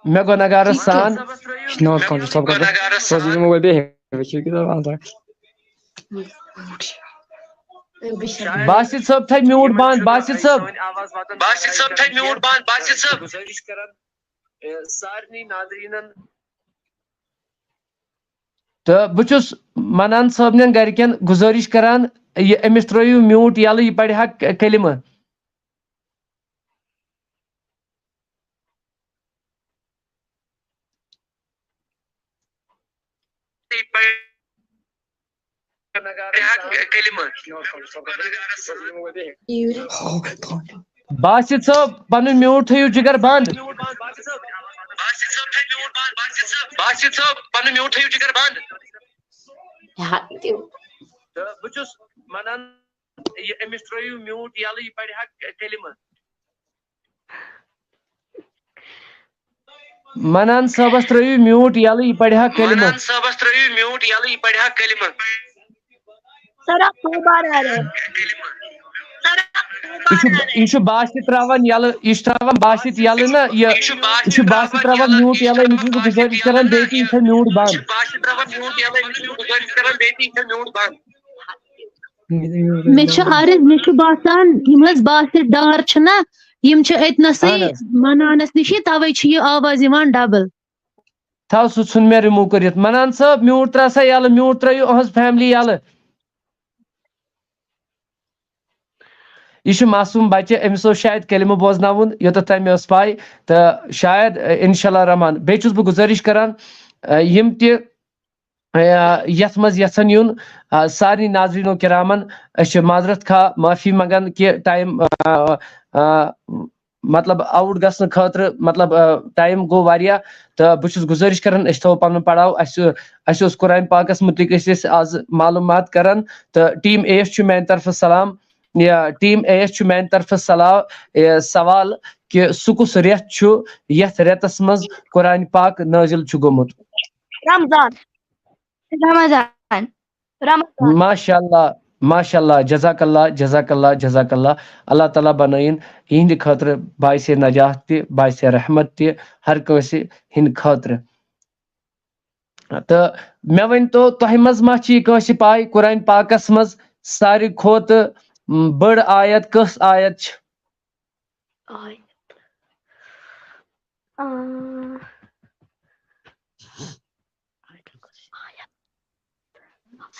مےٚ گۄنہگارس سان باسط صٲب تھاے میوٗٹ بنٛد باسط صٲب گُزٲرِش کران سارنٕے ناظریٖنن تہٕ بہٕ چھُس منان صٲبنٮ۪ن گرِکٮ۪ن گُزٲرِش کران یہِ أمِس ترٲیِو میوٗٹ یَلہٕ یہِ پرِ ہا کلمہٕ باسط صٲب پنُن میوٗٹ تھٲیِو جِگر بنٛد تہٕ بہٕ چھُس ونان یہِ أمِس ترٲیِو میوٗٹ یَلہٕ یہِ پرِ ہا کلمہٕ منان صٲبس ترٲیِو میوٗٹ یَلہٕ یہِ پرِ ہا کلمہٕ یہِ چھُ باسط تراوان یَلہٕ یہِ چھُ تراوان باسط یَلہٕ نا یہِ چھُ باسط تراوان میوٗٹ یَلہٕ أمِس چھُس بہٕ گُزٲرِش کران بیٚیہِ تہِ یہِ تھٲے میوٗٹ بنٛد مےٚ چھُ عرض مےٚ چھُ باسان یِم حظ باسط ڈار چھِنا یِم چھِ أتنَسٕے منانس نِشی تَوے چھِ یہِ آواز یِوان ڈبل تھاو سُہ ژھُن مےٚ رِموٗ کٔرِتھ منان صٲب میوٗٹ ترٛاو سا یَلہٕ میوٗٹ ترٲیِو أہنٛز فیملی یَلہٕ یہ معصوم بچہ امس شاید کلمہ بوزناون یوتھ تم پائی تو شاید انشاءاللہ رحمان بیٚیہِ چھُس بہٕ گزٲرِش کران یم تہِ یتھ منٛز یژھن یُن سارنٕے ناظریٖنو کرامن أسۍ چھِ معذرت خواہ معافی منگان کہ ٹائم مطلب آؤٹ گژھنہٕ خٲطرٕ مطلب ٹائم گوٚو واریاہ تہٕ بہٕ چھُس گزٲرِش کران أسۍ تھاوو پنُن پڑاو اَسہِ اوس قرآن پاکس متعلق أسۍ آز معلوٗمات کران تہٕ ٹیٖم اے یس چھُ میانہِ طرفہٕ سلام یا ٹیٖم اے یس چھُ میانہِ طرفہٕ سوال کہ سُہ کُس رٮ۪تھ چھُ یتھ رٮ۪تس منٛز قرآن پاک نٲزِل چھُ گوٚمُت؟ رمضان ماشاء اللہ جزاک اللہ اللہ تعالیٰ بنٲیِن یِہنٛدِ خٲطرٕ باعث نجات تہِ باعث رحمت تہِ ہر کٲنٛسہِ ہٕنٛدِ خٲطرٕ تہٕ مےٚ ؤنۍتو تۄہہِ منٛز ما چھِ یہِ کٲنٛسہِ پاے قرآن پاکس منٛز ساروی کھۄتہٕ بٔڑ آیت کۄس آیت چھِ؟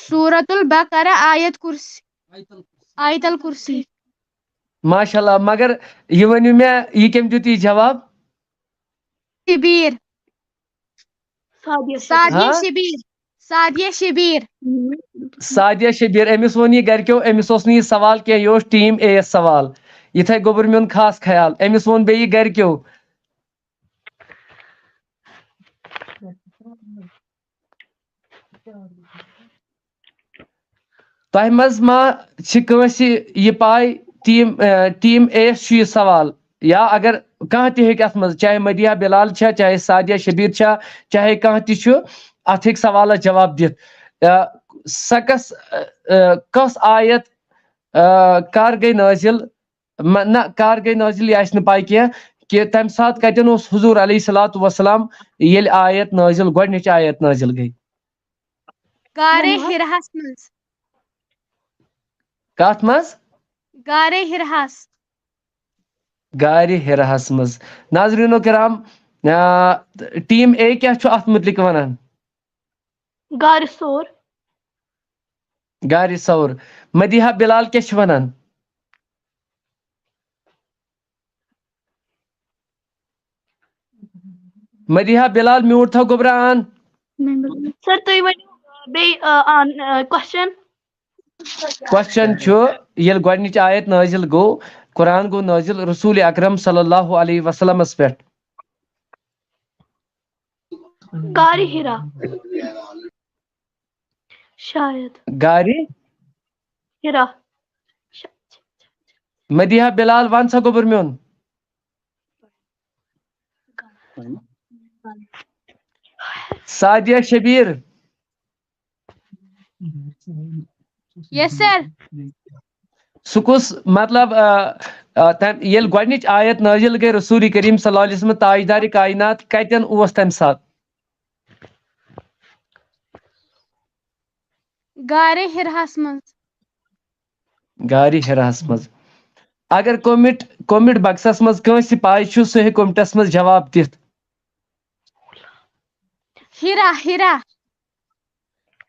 سورۃ البقرہ آیت الکرسی ماشاء اللہ مگر یہ ؤنِو مےٚ یہِ کٔمۍ دیُت یہِ جواب؟ شبیر سعدیہ شبیر أمِس ووٚن یہِ گرِکیو أمِس اوس نہٕ یہِ سوال کینٛہہ یہِ اوس ٹیٖم اے یس سوال یہِ تھایہِ گوٚبُر میون خاص خیال أمِس ووٚن بیٚیہِ گرِکیو تۄہہِ منٛز ما چھِ کٲنٛسہِ یہِ پاے ٹیٖم اے یس چھُ یہِ سوال یا اگر کانٛہہ تہِ ہیٚکہِ اتھ منٛز چاہے مدیحہ بلال چھا چاہے سعدیہ شبیر چھا چاہے کانٛہہ تہِ چھُ اتھ ہیٚکہِ سوالس جواب دِتھ سۄ کۄس آیت کر گٔے نٲزِل نہ کر گٔے نٲزِل یہِ آسہِ نہٕ پاے کینٛہہ کہ تمہِ ساتہٕ کتٮ۪ن اوس حضوٗر علیہ صلاتُ وسلام ییٚلہِ آیت نٲزِل گۄڈنِچ آیت نٲزِل گٔے؟ کتھ منٛز؟ غارِ ہِرہس منٛز. ناظریٖنو کرام ٹیٖم اے کیٛاہ چھُ اتھ متعلق ونان؟ غارِ ثور. مدیحہ بلال کیٛاہ چھِ ونان؟ مدیحہ بلال میوٗٹ تھاو گوٚبرا آن. سر تُہۍ ؤنِو بیٚیہِ کوسچن. کوسچن چھُ ییٚلہِ گۄڈنِچ آیت نٲزِل گوٚو قرآن گوٚو نٲزِل رسول اکرم صلی اللہ علیہ وسلمس پٮ۪ٹھ غارِ ہرا شاید غارِ ہرا. مدیحہ بلال ون سا گوٚبُر میون. سعدیہ شبیر. یس سر. سُہ کُس مطلب ییٚلہِ گۄڈنِچ آیت نٲزِل گٔے رسول کریم صلی اللہ علیہ وسلم تاجدارِ کائنات کتٮ۪ن اوس تمہِ ساتہٕ؟ غارِ ہرہس منٛز. غارِ ہِرہس منٛز. اگر کومِٹ بکسس منٛز کٲنٛسہِ پاے چھُ سُہ ہیٚکہِ کومِٹس منٛز جواب دِتھ. ہیرا.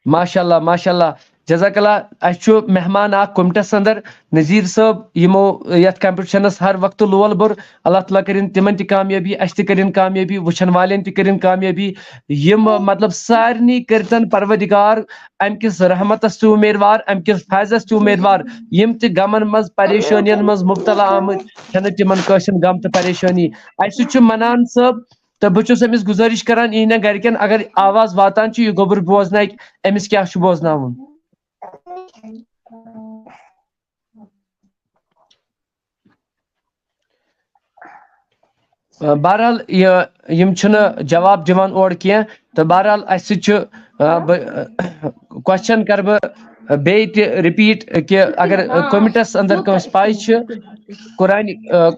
ماشاء اللہ جزاک اللہ. اَسہِ چھُ مہمان اکھ کومٹس اندر نذیٖر صٲب یِمو یتھ کمپٹشنس ہر وقتہٕ لول بوٚر. اللہ تعالیٰ کٔرِنۍ تِمن تہِ کامیٲبی اَسہِ تہِ کٔرِنۍ کامیٲبی وٕچھن والٮ۪ن تہِ کٔرِنۍ کامیٲبی یِم مطلب سارنٕے کٔرتن پروردگار امہِ کِس رحمتس تہِ اُمیدوار امہِ کِس فیضس تہِ اُمیدوار یِم تہِ غمن منٛز پریشٲنین منٛز مُبتلا آمٕتۍ چھنہٕ تِمن کٲنٛسہِ غم تہٕ پریشٲنی. اسہِ سۭتۍ چھُ منان صٲب تہٕ بہٕ چھُس أمِس گُزٲرِش کران یِہنٛدٮ۪ن گرِکٮ۪ن اگر آواز واتان چھِ یہِ گوٚبُر بوزنایہِ أمِس کیٛاہ چھُ بوزناوُن. بہرحال یِم چھِنہٕ جواب دِوان اورٕ کینٛہہ تہٕ بہرحال اسہِ سۭتۍ چھُ کوسچن کرٕ بہٕ بیٚیہِ تہِ رِپیٖٹ کہِ اگر کومِٹس اندر کٲنٛسہِ پاے چھِ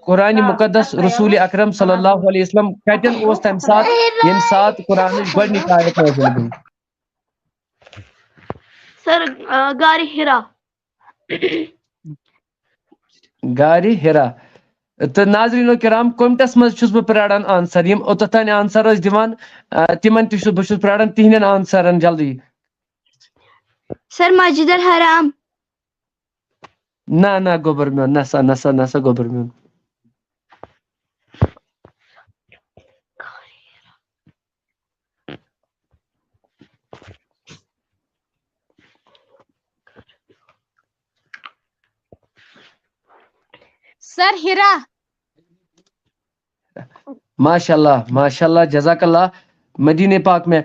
قرآنِ مُقدس رسول اکرم صلی اللہ علیہ وسلم کتٮ۪ن اوس تمہِ ساتہٕ ییٚمہِ ساتہٕ قرآنٕچ گۄڈنِچ آیت نٲزِل گٔے؟ سر غارِ ہرا. غارِ ہرا. تہٕ ناظریٖنو کرام کومٹس منٛز چھُس بہٕ پراران آنسر یِم اوٚتتھ تانۍ آنسر ٲسۍ دِوان تِمن تہِ چھُس بہٕ پراران تِہنٛدٮ۪ن آنسرن جلدی. سر مسجد الحرام. نہ گوبر میون نسا گوبر میون. سر ہیرا. ماشاء اللہ جزاک اللہ مدینہ پاک میں.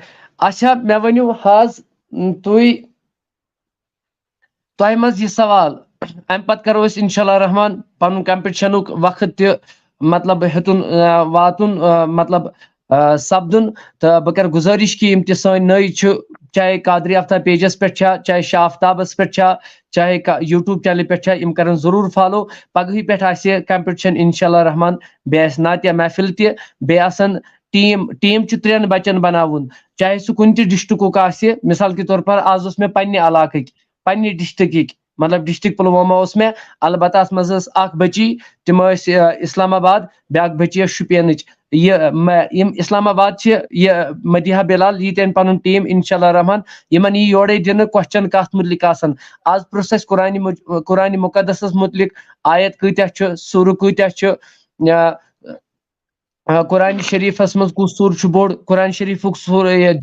اچھا مے ؤنِو حظ تۄہہِ منٛز یہِ سوال امہِ پتہٕ کرو أسۍ انشاء اللہ رحمان پنُن کمپٹشنُک وقت تہِ مطلب ہیوٚتُن واتُن مطلب سپدُن تہٕ بہٕ کرٕ گُزٲرِش کہِ یِم تہِ سٲنۍ نٔے چھِ چاہے قادری آفتاب پیجس پٮ۪ٹھ چھا چاہے شاہ آفتابس پٮ۪ٹھ چھا چاہے یوٗٹیوٗب چینلہِ پٮ۪ٹھ چھا یِم کرن ضروٗر فالو. پگہٕے پٮ۪ٹھ آسہِ کمپٹشن انشاء اللہ رحمان. بیٚیہِ آسہِ نعتیہ محفل تہِ بیٚیہِ آسن ٹیٖم چھُ 3 بچن بناوُن چاہے سُہ کُنہِ تہِ ڈسٹرکُک آسہِ. مثال کے طور پر آز اوس مےٚ پننہِ علاقٕکۍ پننہِ ڈسٹرکٕکۍ مطلب ڈسٹرک پُلوامہ اوس مےٚ البتہ اتھ منٛز ٲس اکھ بچی تِم ٲسۍ اسلام آباد بیاکھ بچی ٲس شُپینٕچ. یِم اسلام آباد چھِ یہِ مدیحہ بلال یہِ تہِ اَنہِ پنُن ٹیٖم انشاء اللہ رحمان. یِمن یی یورے دِنہٕ کوسچن کتھ مُتعلق آسن. آز پرُژھ اَسہِ قرآنِ مُقدسس مُتعلق آیت کۭتیاہ چھُ سوٗرٕ کۭتیاہ چھُ قرآنِ شریٖفس منٛز کُس سوٗر چھُ بوٚڑ قرآنِ شریٖفُک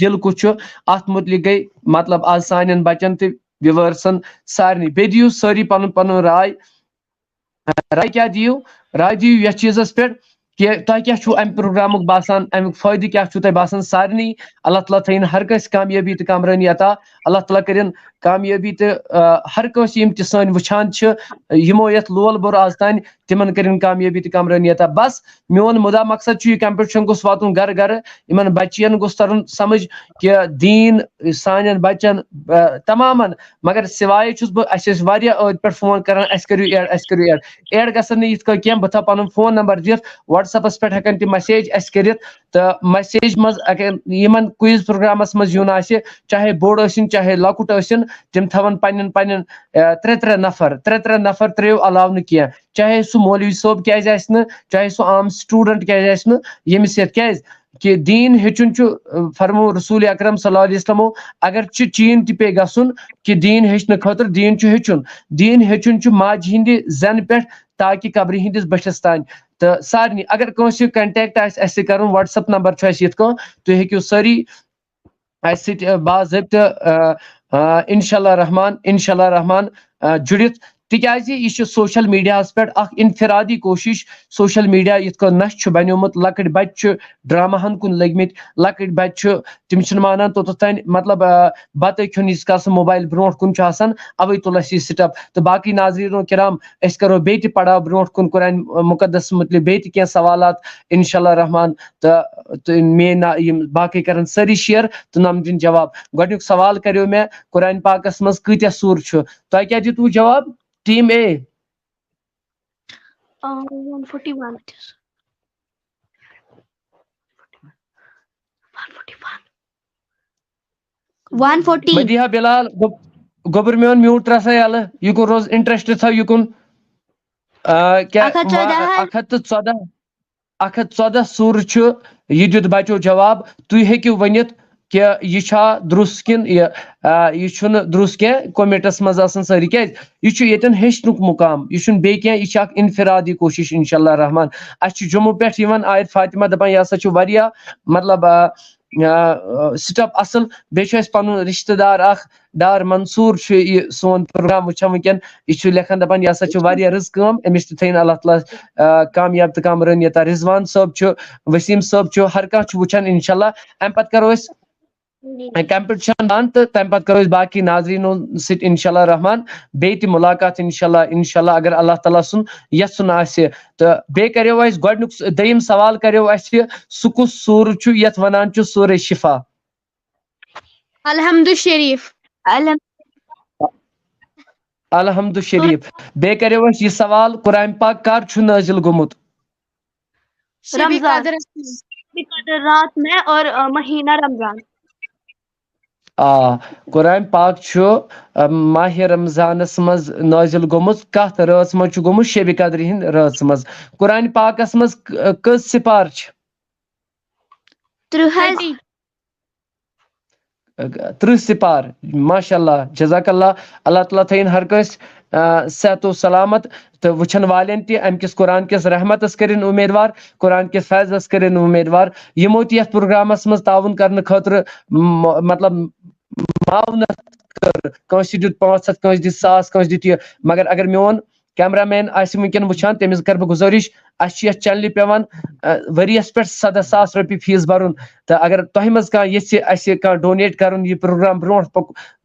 دِل کُس چھُ اتھ مُتعلق گٔے مطلب آز سانٮ۪ن بچن تہِ وِوٲرسن سارنٕے. بیٚیہِ دِیِو سٲری پنُن راے کیٛاہ دِیِو راے دِیِو یتھ چیٖزس پٮ۪ٹھ کہِ تۄہہِ کیٛاہ چھُو امہِ پروگرامُک باسان امیُک فٲیدٕ کیٛاہ چھُو تۄہہِ باسان سارنٕے. اللہ تعالیٰ تھٲیِن ہر کٲنٛسہِ کامیٲبی تہٕ کامرٲنی عطا. اللہ تعالیٰ کٔرِنۍ کامیٲبی تہٕ ہر کٲنٛسہِ یِم تہِ سٲنۍ وٕچھان چھِ یِمو یتھ لول بوٚر آز تانۍ تِمن کٔرِنۍ کامیٲبی تہٕ کامرٲنی عطا. بس میون مُدا مقصد چھُ یہِ کمپٹشن گوٚژھ واتُن گرٕ گرٕ. یِمن بچین گوٚژھ ترُن سمجھ کہِ دیٖن سانٮ۪ن بچن تمامن. مگر سوائے چھُس بہٕ اسہِ ٲسۍ واریاہ ٲدۍ پٮ۪ٹھ فون کران اسہِ کٔرِو ایڈ گژھن نہٕ یِتھ کٔنۍ کینٛہہ. بہٕ تھاو پنُن فون نمبر دِتھ واٹس ایپس پٮ۪ٹھ ہٮ۪کن تِم مسیج اسہِ کٔرِتھ تہٕ مسیج منٛز یِمن کویِز پروگرامس منٛز یُن آسہِ چاہے بوٚڑ ٲسِن چاہے لۄکُٹ ٲسِن تِم تھاون پنٕنٮ۪ن 3 نفر ترٛٲیِو علاوٕ نہٕ کینٛہہ. چاہے سُہ مولوی صٲب کیازِ آسہِ نہٕ چاہے سُہ عام سٹوٗڈنٹ کیازِ آسہِ نہٕ ییٚمِس یتھ کیازِ کہِ دیٖن ہیٚچھُن چھُ فرمو رسول اکرم صلی اللہ علیہ وسلمو اگر چھُ چیٖن تہِ پیٚیہِ گژھُن کہِ دیٖن ہیٚچھنہٕ خٲطرٕ دیٖن چھُ ہیٚچھُن چھُ ماجہِ ہِنٛدِ زٮ۪نہٕ پٮ۪ٹھ تاکہِ قبرِ ہِنٛدِس بٔٹھِس تانۍ. تہٕ سارنٕے اگر کٲنٛسہِ کنٹیکٹ آسہِ اسہِ سۭتۍ کرُن واٹس ایپ نمبر چھُ اسہِ یِتھ کٔنۍ تُہۍ ہیٚکِو سٲری اسہِ سۭتۍ باضٲبطہٕ انشاء اللہ رحمان جُڑِتھ. تِکیازِ یہِ چھُ سوشل میڈیاہس پٮ۪ٹھ اکھ انفرادی کوٗشش. سوشل میڈیا یِتھ کٔنۍ نشہٕ چھُ بنیومُت لۄکٕٹۍ بچہِ چھِ ڈراماہن کُن لٔگمٕتۍ لۄکٕٹۍ بچہِ چھِ تِم چھِنہٕ مانان توٚتتھ تانۍ مطلب بتہٕ کھیوٚن ییٖتِس کالس موبایل برونٛٹھ کُن چھُ آسان اوے تُل اسہِ یہِ سٹپ. تہٕ باقٕے ناظریٖنو کرام أسۍ کرو بیٚیہِ تہِ پڑاو برونٛٹھ کُن قرآنِ مُقدس مُتعلق بیٚیہِ تہِ کینٛہہ سوالات انشاء اللہ رحمان. تہٕ میٲنۍ یِم باقٕے کرن سٲری شیر تہٕ نۄم دِنۍ جواب. گۄڈنیُک سوال کریو مےٚ قرآنِ پاکس منٛز کۭتیاہ سوٗر چھُ تۄہہِ کیٛاہ دِتوٕ جواب ٹیٖم اے 141. 140. مدیحہ بلال گوبر میون میوٗٹ ترٛا سا یلہٕ یِکُن روز انٹرسٹ تھاو یِکُن. 114 سوٗرٕ چھُ یہِ دیُت بچو جواب. تُہۍ ہیٚکِو ؤنِتھ کہِ یہِ چھا درُست کِنہٕ یہِ چھُنہٕ درُست کینٛہہ. کومیٹس منٛز آسن سٲری کیازِ یہِ چھُ ییٚتٮ۪ن ہیٚچھنُک مُقام یہِ چھُنہٕ بیٚیہِ کینٛہہ یہِ چھِ اکھ انفرادی کوٗشش انشاء اللہ رحمان. اسہِ چھُ جموں پٮ۪ٹھ یِوان آیت فاطمہ دپان یہِ ہسا چھُ واریاہ مطلب سٹپ اصل. بیٚیہِ چھُ اسہِ پنُن رشتہٕ دار اکھ ڈار منصوٗر چھُ یہِ سون پروگرام وٕچھان ؤنکیٚن یہِ چھُ لیکھان دپان یہِ ہسا چھُ واریاہ رٕژ کٲم أمِس تہِ تھٲیِن اللہ تعالیٰ کامیاب تہٕ کامرٲنی عطا. رضوان صٲب چھُ وسیٖم صٲب چھُ ہر کانٛہہ چھُ وٕچھان انشاء اللہ. امہِ پتہٕ کرو أسۍ کمپٹشن بنٛد تہٕ تمہِ پتہٕ کرو أسۍ باقٕے ناظریٖنو سۭتۍ انشاء اللہ رحمان بیٚیہِ تہِ مُلاقات انشاء اللہ اگر اللہ تعالیٰ سُنٛد یژھُن آسہِ. تہٕ بیٚیہِ کریو اسہِ گۄڈنیُک دوٚیِم سوال کریو اسہِ سُہ کُس سوٗرٕ چھُ یتھ ونان چھُ سورہ شفا. الحمد شریف. الحمد شریف. بیٚیہِ کریو اسہِ یہِ سوال قرآن پاک کر چھُ نٲزِل گوٚمُت. رمضان رات میں اور مہینہ رمضان. قرآن پاک چھُ ماہِ رمضانس منٛز نٲزِل گوٚمُت. کتھ رٲژ منٛز چھُ گوٚمُت شبِ قدرِ ہِنٛدِ رٲژ منٛز. قرآن پاکس منٛز کٔژ سپار چھِ 30 سپار. ماشاء اللہ جزاک اللہ. اللہ تعالیٰ تھٲیِن ہر کٲنٛسہِ صحت و سلامت تو وچھن والن تہ ام کس قرآن کس رحمتس کرن امیدوار قرآن کس فیضس کرن امیدوار یمو تہ یتھ پروگرامس مز تعاون کرنے خاطر مطلب معاونت کر کنس دیت 500 کنس دیت 1000 کنس دیت یہ مگر اگر میون کیمرہ مین آس ونکن وچھان تمس کر بہ گزارش اس یہ چینل پیوان وریس پہ 17,000 رۄپیہِ فیس برن تو اگر تہ مز کھانا یژھِ اسہ کھانا ڈونیٹ کرن یہ پروگرام برونٹ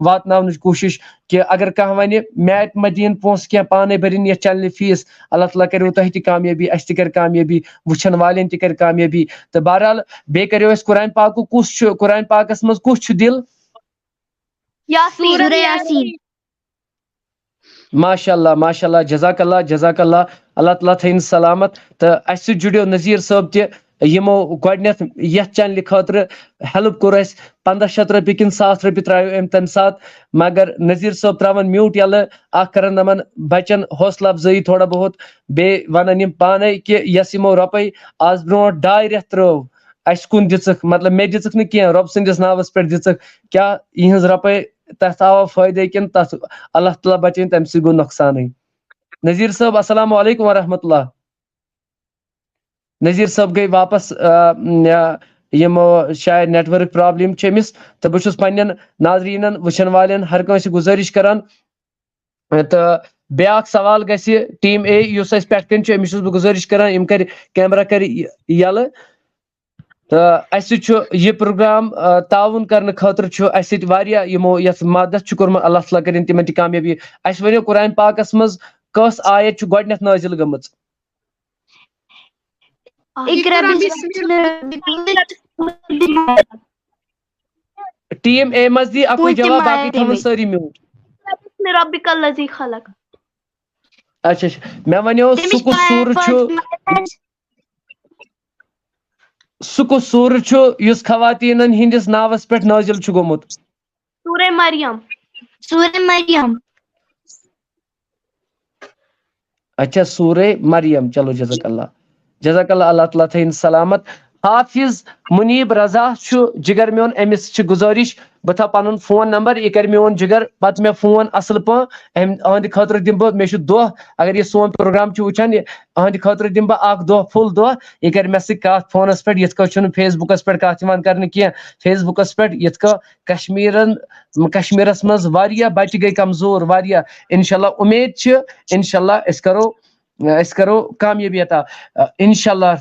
واتناونٕچ کوشش کہ اگر کھانا ونہ میٹ مدین پونس کی پانے برن یہ چینل فیس اللہ تعالیٰ کرو تہ تہ کامیابی اس تہ کر کامیابی وچھن والن تہ کر کامیابی تو بہرحال بیٚیہِ کریو اس قرآن پاک کس قرآن پاکس مز کس دل سورہ یاسین ماشاء اللہ جزاک اللہ اللہ تعالیٰ تھین سلامت تو اس جڑیو نذیر صٲب تہ یمو گۄڈنیتھ یتھ چینلہِ خاطرٕ ہیلپ کوٚر اسہِ 1500 رۄپیہِ کِنہٕ 1000 رۄپیہِ ترٛایو أمۍ تمہِ ساتہٕ مگر نذیر صٲب ترٛاوان میوٗٹ یلہٕ اکھ کران دپان بچن حوصلہ افزٲیی تھوڑا بہت بیٚیہِ ونان یِم پانے کہ یس یمو رۄپے آز برونٛٹھ 2 رٮ۪تھ ترٲو اسہِ کُن دِژٕکھ مطلب مےٚ دِژٕکھ نہٕ کینٛہہ رۄب سٕنٛدِس ناوس پٮ۪ٹھ دِژٕکھ کیٛاہ یِہنٛز رۄپے تتھ آوا فٲیدے کِنہٕ تتھ اللہ تعالیٰ بچٲیِن تمہِ سۭتۍ گوٚو نۄقصانٕے نذیر صٲب السلام علیکم ورحمۃ اللہ نذیر صٲب گئی واپس یمو شاید نیٹ ورک پرابلم چھ أمِس تو بہٕ چھُس پننٮ۪ن ناظریٖنن وٕچھن والٮ۪ن ہر کٲنٛسہِ گُزٲرِش کران تہٕ بیٛاکھ سوال گژھِ ٹیٖم اے یُس اسہِ پٮ۪ٹھ کٔنۍ چھُ أمِس چھُس بہٕ گُزٲرِش کران یِم کرِ کیمرا کرِ یلہٕ تہٕ اسہِ چھُ یہِ پروگرام تعاوُن کرنہٕ خٲطرٕ چھُ اسہِ سۭتۍ واریاہ یِمو یتھ مدد چھُ کوٚرمُت اللہ تعالیٰ کٔرِنۍ تِمن تہِ کامیٲبی اسہِ ؤنِو قرآن پاکس منٛز کۄس آیت چھُ گۄڈنیتھ نٲزِل گٔمٕژ ٹیٖم اے منٛز دی اکُے جواب باقٕے تھاوُن سٲری میوٗٹ ربک الذی خلق اچھا مےٚ ونیو سُہ کُس سوٗرٕ چھُ سُہ کُس سوٗرٕ چھُ یُس خواتیٖنن ہٕنٛدِس ناوس پٮ۪ٹھ نٲزِل چھُ گوٚمُت سورہ مریم اچھا سورہ مریم چلو جزاک اللہ اللہ تعالیٰ تھٲیِن سلامت حافظ منیب رضا چھُ جگر میون أمِس چھِ گُزٲرِش بہٕ تھاو پنُن فون نمبر یہِ کرِ میون جگر پتہٕ مےٚ فون اصل پٲٹھۍ أہنٛدِ خٲطرٕ دِمہٕ بہٕ مےٚ چھُ دۄہ اگر یہِ سون پروگرام چھُ وٕچھان أہنٛدِ خٲطرٕ دِمہٕ بہٕ اکھ دۄہ فُل دۄہ یہِ کرِ مےٚ سۭتۍ کتھ فونس پٮ۪ٹھ یِتھ کٲٹھۍ چھُنہٕ فیس بُکس پٮ۪ٹھ کتھ یِوان کرنہٕ کینٛہہ فیس بُکس پٮ۪ٹھ یِتھ کٔنۍ کشمیٖرس منٛز واریاہ بچہِ گٔے کمزور واریاہ انشاء اللہ اُمید چھِ انشاء اللہ أسۍ کرو کامیٲبی عطا انشاء اللہ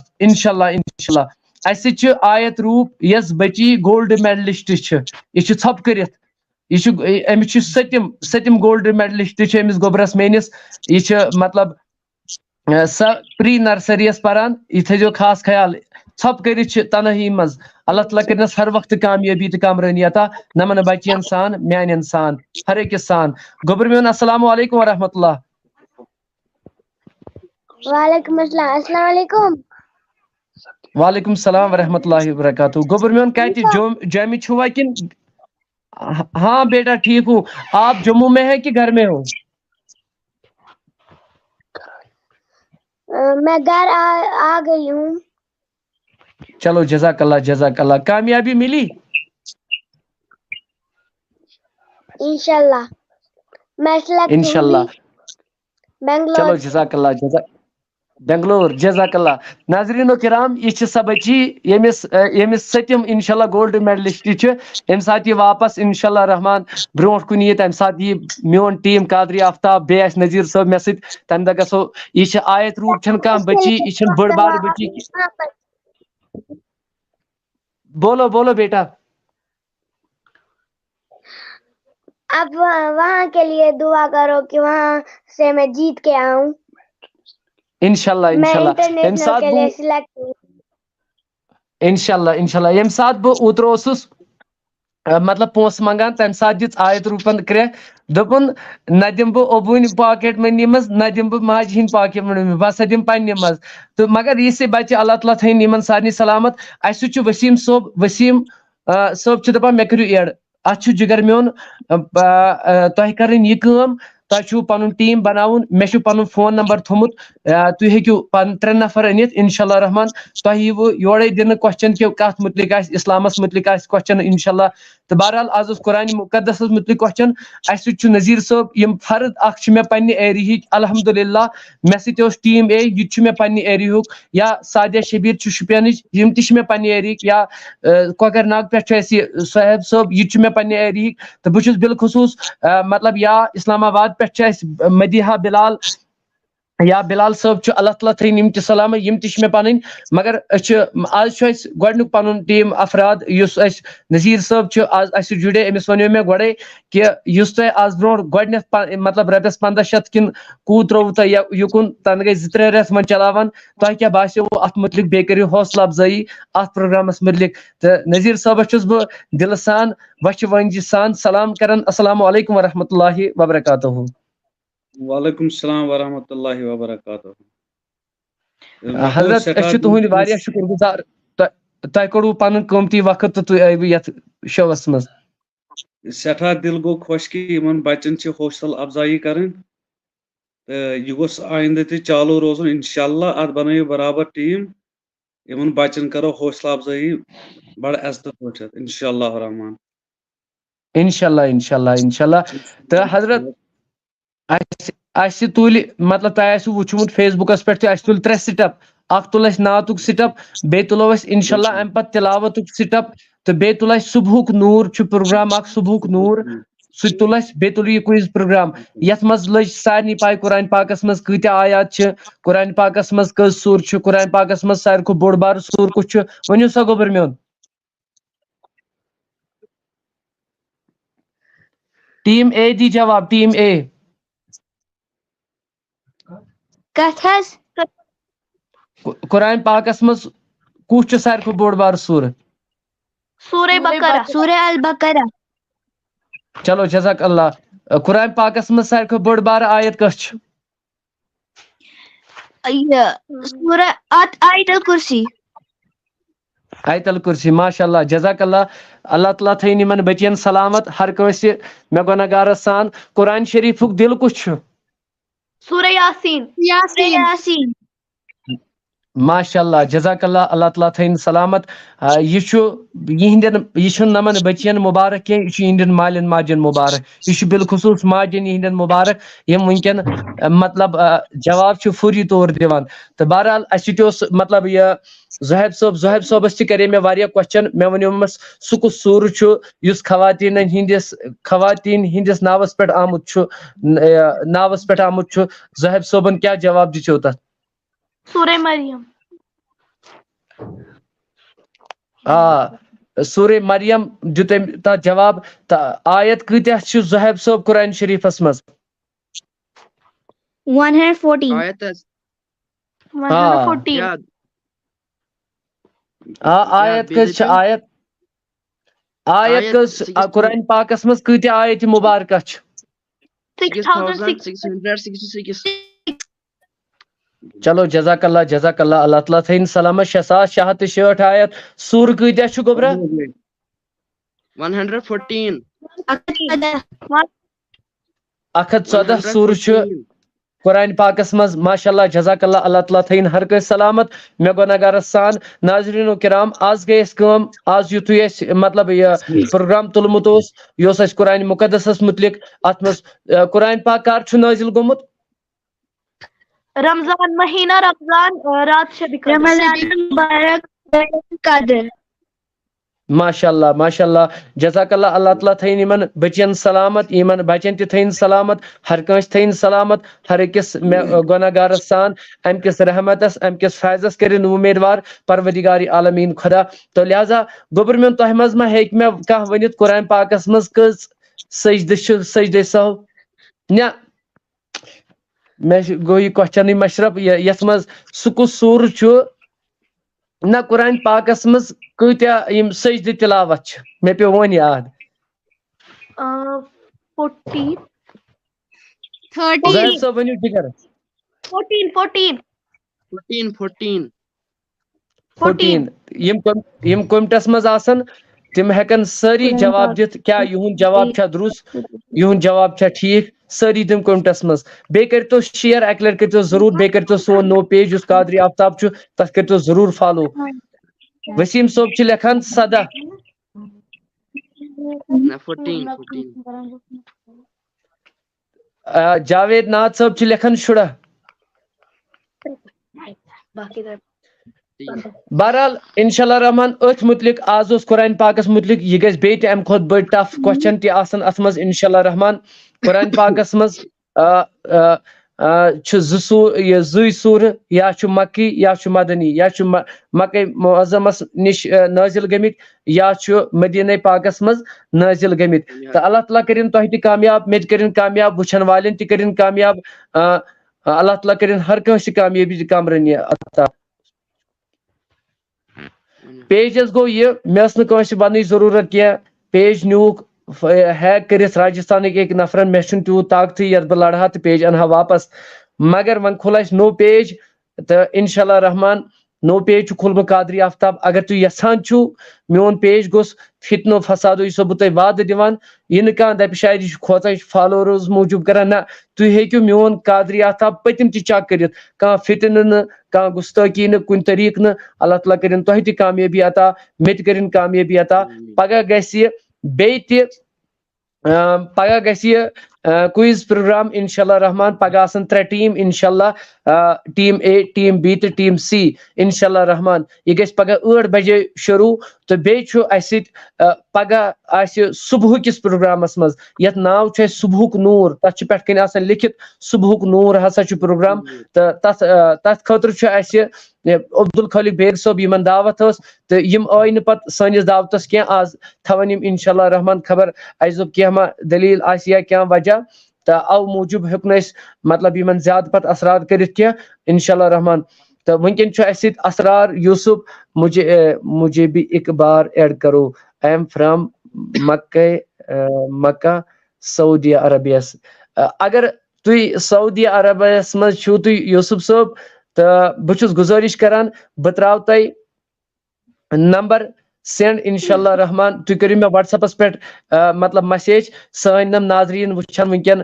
اسہِ سۭتۍ چھِ آیت روٗپ یۄس بچی گولڈ میڈلسٹ چھِ یہِ چھِ ژھۄپہٕ کٔرِتھ یہِ چھُ أمِس چھُ سٔتِم گولڈ میڈلسٹ چھِ أمِس گوٚبرس میٲنِس یہِ چھِ مطلب سۄ پری نرسری یس پران یہِ تھٲیزیو خاص خیال ژھۄپہٕ کٔرِتھ چھِ تنہٲیی منٛز اللہ تعالیٰ کٔرنس ہر وقتہٕ کامیٲبی تہٕ کامرٲنی عطا نمن بچین سان میانٮ۪ن سان ہر أکِس سان گوٚبُر میون السلام علیکم ورحمۃ اللہ وعلیکم السلام السلام علیکم وعلیکم السلام ورحمۃ اللہ وبرکاتہ گوبر میون کہتی جامع چھوا کن ہاں بیٹا ٹھیک ہوں آپ جموں میں ہیں کہ گھر میں ہو میں گھر آ گئی ہوں چلو جزاک اللہ کامیابی ملی انشاءاللہ میں سلیکٹ انشاءاللہ بنگلور چلو جزاک اللہ بنگلور جزاک اللہ ناظرین و کرام یہ سۄ بچی ییٚمِس سٔتِم انشاءاللہ گولڈ میڈلسٹ چھُ ییٚمہِ ساتہٕ یہِ واپس انشاءاللہ رحمان برونٛٹھ کُن یی تمہِ ساتہٕ یی میون ٹیٖم قادری آفتاب بیٚیہِ آسہِ نذیر صٲب مےٚ سۭتۍ تمہِ دۄہ گژھو یہِ چھِ آیت روٗپ چھنہٕ کانٛہہ بچی یہِ چھنہٕ بٔڑ بارٕ بچی بولو بیٹا اب وہاں کے لیے دعا کرو کہ وہاں سے میں جیت کے آؤں انشاءاللہ میں انٹرنیشنل کے لیے سلیکٹ ہوں انشاءاللہ ییٚمہِ ساتہٕ بہٕ اوترٕ اوسُس مطلب پونٛسہٕ منٛگان تمہِ ساتہٕ دِژ آیت روٗپن کرٛٮ۪کھ دوٚپُن نہ دِمہٕ بہٕ اوٚبوٗنۍ پاکیٹ منی منٛز نہ دِمہٕ بہٕ ماجہِ ہِنٛدۍ پاکیٹ منی منٛز بہٕ ہسا دِمہٕ پننہِ منٛز تہٕ مگر یہِ سے بچہِ اللہ تعالیٰ تھٲیِن یِمن سارنٕے سلامت اسہِ سۭتۍ چھُ وسیٖم صٲب چھُ دپان مےٚ کٔرِو ایڈ اتھ چھُ جگر میون تۄہہِ کرٕنۍ یہِ کٲم تۄہہِ چھُو پَنُن ٹیٖم بَناوُن مےٚ چھُ پَنُن فون نمبر تھوٚمُت تُہۍ ہیٚکِو پَنٕنۍ 3 نفر أنِتھ اِنشاء اللہ رحمان تۄہہِ ییٖوٕ یورَے دِنہٕ کوسچن کہِ کَتھ مُتعلِق آسہِ اِسلامَس مُتعلِق آسہِ کوسچن اِنشاء اللہ تہٕ بہرحال آز اوس قرآنِ مُقدسَس مُتعلِق کوسچن اَسہِ سۭتۍ چھُ نذیٖر صٲب یِم فرد اکھ چھِ مےٚ پنٛنہِ ایریہٕکۍ الحمدُاللہ مےٚ سۭتۍ اوس ٹیٖم اے یہِ تہِ چھُ مےٚ پنٛنہِ ایریہُک یا سادیا شبیٖر چھُ شُپینٕچ یِم تہِ چھِ مےٚ پنٛنہِ ایریہٕکۍ یا کۄکر ناگ پٮ۪ٹھ چھُ اَسہِ یہِ صہیب صٲب یہِ تہِ چھُ مےٚ پنٛنہِ ایریہٕکۍ تہٕ بہٕ چھُس بالخصوٗص مطلب یا اسلام آباد پٮ۪ٹھ چھِ اَسہِ مدیحہ بلال یا بلال صٲب چھُ اللہ تعالیٰ تھٲیِن یِم تہِ سلامت یِم تہِ چھِ مےٚ پَنٕنۍ مگر أسۍ چھِ آز چھُ اَسہِ گۄڈٕنیُک پَنُن ٹیٖم افراد یُس اَسہِ نذیٖر صٲب چھُ آز اَسہِ سۭتۍ جُڑے أمِس وَنیو مےٚ گۄڈَے کہِ یُس تۄہہِ آز برونٛٹھ گۄڈٕنٮ۪تھ مطلب رۄپیَس 1500 کِنہٕ کوٗت ترٛووُ تۄہہِ یُکُن تَنہٕ گٔے 2-3 رٮ۪تھ وۄنۍ چلاوان تۄہہِ کیٛاہ باسیووُ اَتھ مُتعلِق بیٚیہِ کٔرِو حوصلہٕ افضٲیی اَتھ پروگرامَس مُتعلِق تہٕ نذیٖر صٲبَس چھُس بہٕ دِلہٕ سان وَچھِ وٲنٛجہِ سان سلام کران السلام علیکم ورحمۃ اللہ وبرکاتہ. وعلیکم السلام ورحمۃ اللہ وبرکاتہ. حضرت أسۍ چھِ تُہٕنٛدۍ واریاہ شُکُر گُزار تۄہہِ کوٚڑوُ پَنُن قۭمتی وقت تہٕ تُہۍ آیوٕ یَتھ شوَس منٛز. سٮ۪ٹھاہ دِل گوٚو خۄش کہِ یِمن بچن چھِ حوصلہٕ افضایی کرٕنۍ تہٕ یہِ گوٚژھ آیندٕ تہِ چالوٗ روزُن انشاء اللہ اتھ بنٲیِو برابر ٹیٖم یِمن بچن کرو حوصلہٕ افضٲیی بڑٕ عزتہٕ پٲٹھۍ انشاء اللہ رحمان. انشاء اللہ تہٕ حضرت اَسہِ تُلہِ مطلب تۄہہِ آسِوُ وٕچھمُت فیس بُکس پٮ۪ٹھ تہِ اَسہِ تُلہِ 3 سِٹپ اکھ تُل اَسہِ نعتُک سِٹپ بیٚیہِ تُلو أسۍ انشاء اللہ امہِ پتہٕ تِلاوتُک سِٹپ تہٕ بیٚیہِ تُل اَسہِ صبحُک نوٗر چھُ پروگرام اکھ صبحُک نوٗر سُہ تہِ تُل اَسہِ بیٚیہِ تُل یہِ کُیِز پروگرام یتھ منٛز لٔج سارنٕے پاے قرآنِ پاکس منٛز کۭتیاہ آیات چھِ قرآنِ پاکس منٛز کٔژ سوٗر چھِ قرآنِ پاکس منٛز ساروی کھۄتہٕ بوٚڑ بارٕ سوٗر کُس چھُ ؤنِو سا گوٚبُر میون. ٹیٖم اے دی جواب ٹیٖم اے. کتھ حظ قرآنِ پاکس منٛز کُس چھُ ساروی کھۄتہٕ بوٚڑ بارٕ سوٗرٕ؟ سورہ بقرہ. سورہ البقرہ. چلو جزاک اللہ. قرآنِ پاکس منٛز ساروی کھۄتہٕ بٔڑ بارٕ آیت کۄس چھِ؟ سورہ آیت الکرسی. آیت الکرسی. ماشاء اللہ جزاک اللہ. اللہ تعالیٰ تھٲیِن یِمن بٔچین سلامت ہر کٲنٛسہِ مےٚ گۄنہگارس سان. قرآن شریٖفُک دِل کُس چھُ؟ سورہ یاسین. ماشاء اللہ جزاک اللہ. اللہ تعالیٰ تھٲیِن سلامت. یہِ چھُنہٕ نمن بٔچین مُبارک کینٛہہ یہِ چھُ یِہنٛدٮ۪ن مالٮ۪ن ماجٮ۪ن مُبارک. یہِ چھُ بالخصوٗص ماجٮ۪ن یِہنٛدٮ۪ن مُبارک یِم وٕنکٮ۪ن مطلب جواب چھُ فوری طور دِوان. تہٕ بہرحال اَسہِ سۭتۍ اوس مطلب یہِ زُہیب صٲبس تہِ کرے مےٚ واریاہ کوسچن مےٚ ونیومس سُہ کُس سوٗرٕ چھُ یُس خواتیٖن ہِنٛدِس ناوس پٮ۪ٹھ آمُت چھُ زُہیب صٲبن کیٛاہ جواب دِژیو تتھ؟ سورہ مریم. سورہ مریم دیُت أمۍ تتھ جواب. تہٕ آیت کۭتیاہ چھِ زُہیب صٲب قرآنِ شریٖفس منٛز؟ 114. آیت حظ 114. یاد آیت کٔژ چھِ آیت کٔژ قرآنِ پاکس منٛز کۭتیاہ آیتِ مُبارکہ چھِ؟ 6666. چلو جزاک اللہ. اللہ تعالیٰ تھٲیِن سلامت. 6666 آیت. سوٗرٕ کۭتیاہ چھُ گوٚبرا؟ 114. 114 سوٗرٕ چھُ قرآنِ پاکس منٛز. ماشاء اللہ جزاک اللہ. اللہ تعالیٰ تھٲیِن ہر کٲنٛسہِ سلامت مےٚ گۄنہگارس سان. ناظریٖنو کرام آز گٔے اَسہِ کٲم آز یِتھُے اَسہِ مطلب یہِ پروگرام تُلمُت اوس یہِ اوس اَسہِ قرآنِ مُقدسس مُتعلِق. اتھ منٛز قرآنِ پاک کر چھُ نٲزِل گوٚمُت؟ رمضان مہینہ رات شب قدر. ماشاء اللہ جزاک اللہ. اللہ تعالیٰ تھٲیِن یِمن بٔچین سلامت یِمن بچن تہِ تھٲیِن سلامت ہر کٲنٛسہِ تھٲیِن سلامت ہر أکِس مےٚ گۄنہگارس سان امہِ کِس رحمتس امہِ کِس فیضس کٔرِنۍ اُمیدوار پروردگارِ عالمیٖن خۄدا. تہٕ لہٰذا گوٚبُر میون تۄہہِ منٛز ما ہیٚکہِ مےٚ کانٛہہ ؤنِتھ قرآنِ پاکس منٛز کٔژ سجدٕ چھِ سجدے سہو؟ نہ مےٚ گوٚو یہِ کوسچنٕے مشرف یتھ منٛز سُہ کُس سوٗرٕ چھُ نہ قرآنِ پاکس منٛز کۭتیاہ یِم سجدٕ تِلاوت چھِ مےٚ پیوٚو وۄنۍ یاد. 14. زٲہِد صٲب ؤنِو ٹھیٖک. 14 یِم کومٹس منٛز آسن تِم ہٮ۪کن سٲری جواب دِتھ کیٛاہ یِہُنٛد جواب چھا درُست یِہُنٛد جواب چھا ٹھیٖک ساری تم کومنٹس مز بے کرتو شیئر اکہ لٹ کرتو ضرور بے کرتو سون نو پیج اس قادری آفتاب چھ تس کرتو ضرور فالو وسیم صوب چھ لکھان 17 جاوید ناد صاحب چھ لکھان 16 بہرحال انشاءاللہ رحمان ات متعلق آز اس قرآن پاکس متعلق یہ گژھِ بیٚیہِ تہِ امہِ کھۄتہٕ بٔڑ ٹف کوسچن تہِ آسان اتھ منٛز انشاءاللہ رحمان قرآن پاکس منٛز چھُ زٕے سورٕ یا چھُ مکی یا چھُ مدنی یا چھُ مکہ معظمس نش نازل گٔمٕتۍ یا چھُ مدینہ پاکس منٛز نازل گٔمٕتۍ تہٕ اللہ تعالیٰ کٔرِنۍ تۄہہِ تہِ کامیاب مےٚ تہِ کٔرِنۍ کامیاب وٕچھن والٮ۪ن تہِ کٔرِنۍ کامیاب اللہ تعالیٰ کٔرِنۍ ہر کٲنٛسہِ کامیٲبی تہٕ کامرٲنی عطا پیجس گو یہ مےٚ ٲس نہٕ کٲنٛسہِ وننٕچ ضروٗرت کینٛہہ پیج نیوٗکھ ہیک کٔرِتھ راجستھانٕکۍ أکۍ نفرن مےٚ چھُنہٕ تیوٗت طاقتٕے یتھ بہٕ لڑٕ ہا تہٕ پیج انہا واپس مگر وۄنۍ کھُل اسہِ نوٚو پیج تہٕ انشاءاللہ رحمان نوٚو پیج چھُ کھوٗلمُت قادری آفتاب اگر تُہۍ یژھان چھِو میون پیج گوٚژھ فتنو فسادو یہِ چھُسو بہٕ تۄہہِ وعدٕ دِوان یہِ نہٕ کانٛہہ دپہِ شاید یہِ چھُ کھوژان یہِ چھُ فالوورٕز موٗجوٗب کران نہ تُہۍ ہیٚکِو میون قادری آفتاب پٔتِم تہِ چیک کٔرِتھ کانٛہہ فتنہٕ نہٕ کانٛہہ گُستٲخی نہٕ کُنہِ طریٖقہٕ نہٕ اللہ تعالیٰ کٔرِنۍ تۄہہِ تہِ کامیٲبی عطا مےٚ تہِ کٔرِنۍ کامیٲبی عطا پگاہ گژھِ یہِ بیٚیہِ تہِ پگاہ گژھِ یہِ کوئز پروگرام انشاءاللہ رحمان پگاہ آسن 3 ٹیٖم انشاءاللہ ٹیٖم اے ٹیٖم بی تہٕ ٹیٖم سی انشاءاللہ رحمان یہ گژھِ پگاہ 8 بجے شروع تہٕ بیٚیہِ چھُ اسہِ سۭتۍ پگاہ آسہِ صبحکِس پروگرامس منٛز یتھ ناو چھُ اسہِ صبحُک نوٗر تتھ چھُ پٮ۪ٹھ کنۍ آسان لیکھِتھ صبحُک نوٗر ہسا چھُ پروگرام تہٕ تتھ خٲطرٕ چھُ اسہِ عبدل خالق بیگ صٲب یِمن دعوت ٲس تہٕ یِم آے نہٕ پتہٕ سٲنِس دعوتس کینٛہہ آز تھاون یِم انشاءاللہ رحمان خبر اسہِ دوٚپ کینٛہہ ما دلیٖل آسہِ یا کینٛہہ وجہ تہٕ او موٗجوٗب ہیوٚک نہٕ أسۍ مطلب یِمن زیادٕ پتہٕ اثرات کٔرِتھ کینٛہہ انشاءاللہ رحمان تہٕ وٕنکٮ۪ن چھُ اسہِ سۭتۍ اسرار یوٗسف مجھے بھی ایک بار ایڈ کرو آئی ایم فرام مکہ سعودی عربیس اگر تُہۍ سعودی عربیس منٛز چھِو تُہۍ یوٗسف صٲب تہٕ بہٕ چھُس گُزٲرِش کران بہٕ تراو تۄہہِ نمبر سینڈ انشاءاللہ رحمان تُہۍ کٔرِو مےٚ وٹس ایپس پٮ۪ٹھ مطلب مسیج سٲنۍ یِم ناظریٖن وٕچھن وٕنکٮ۪ن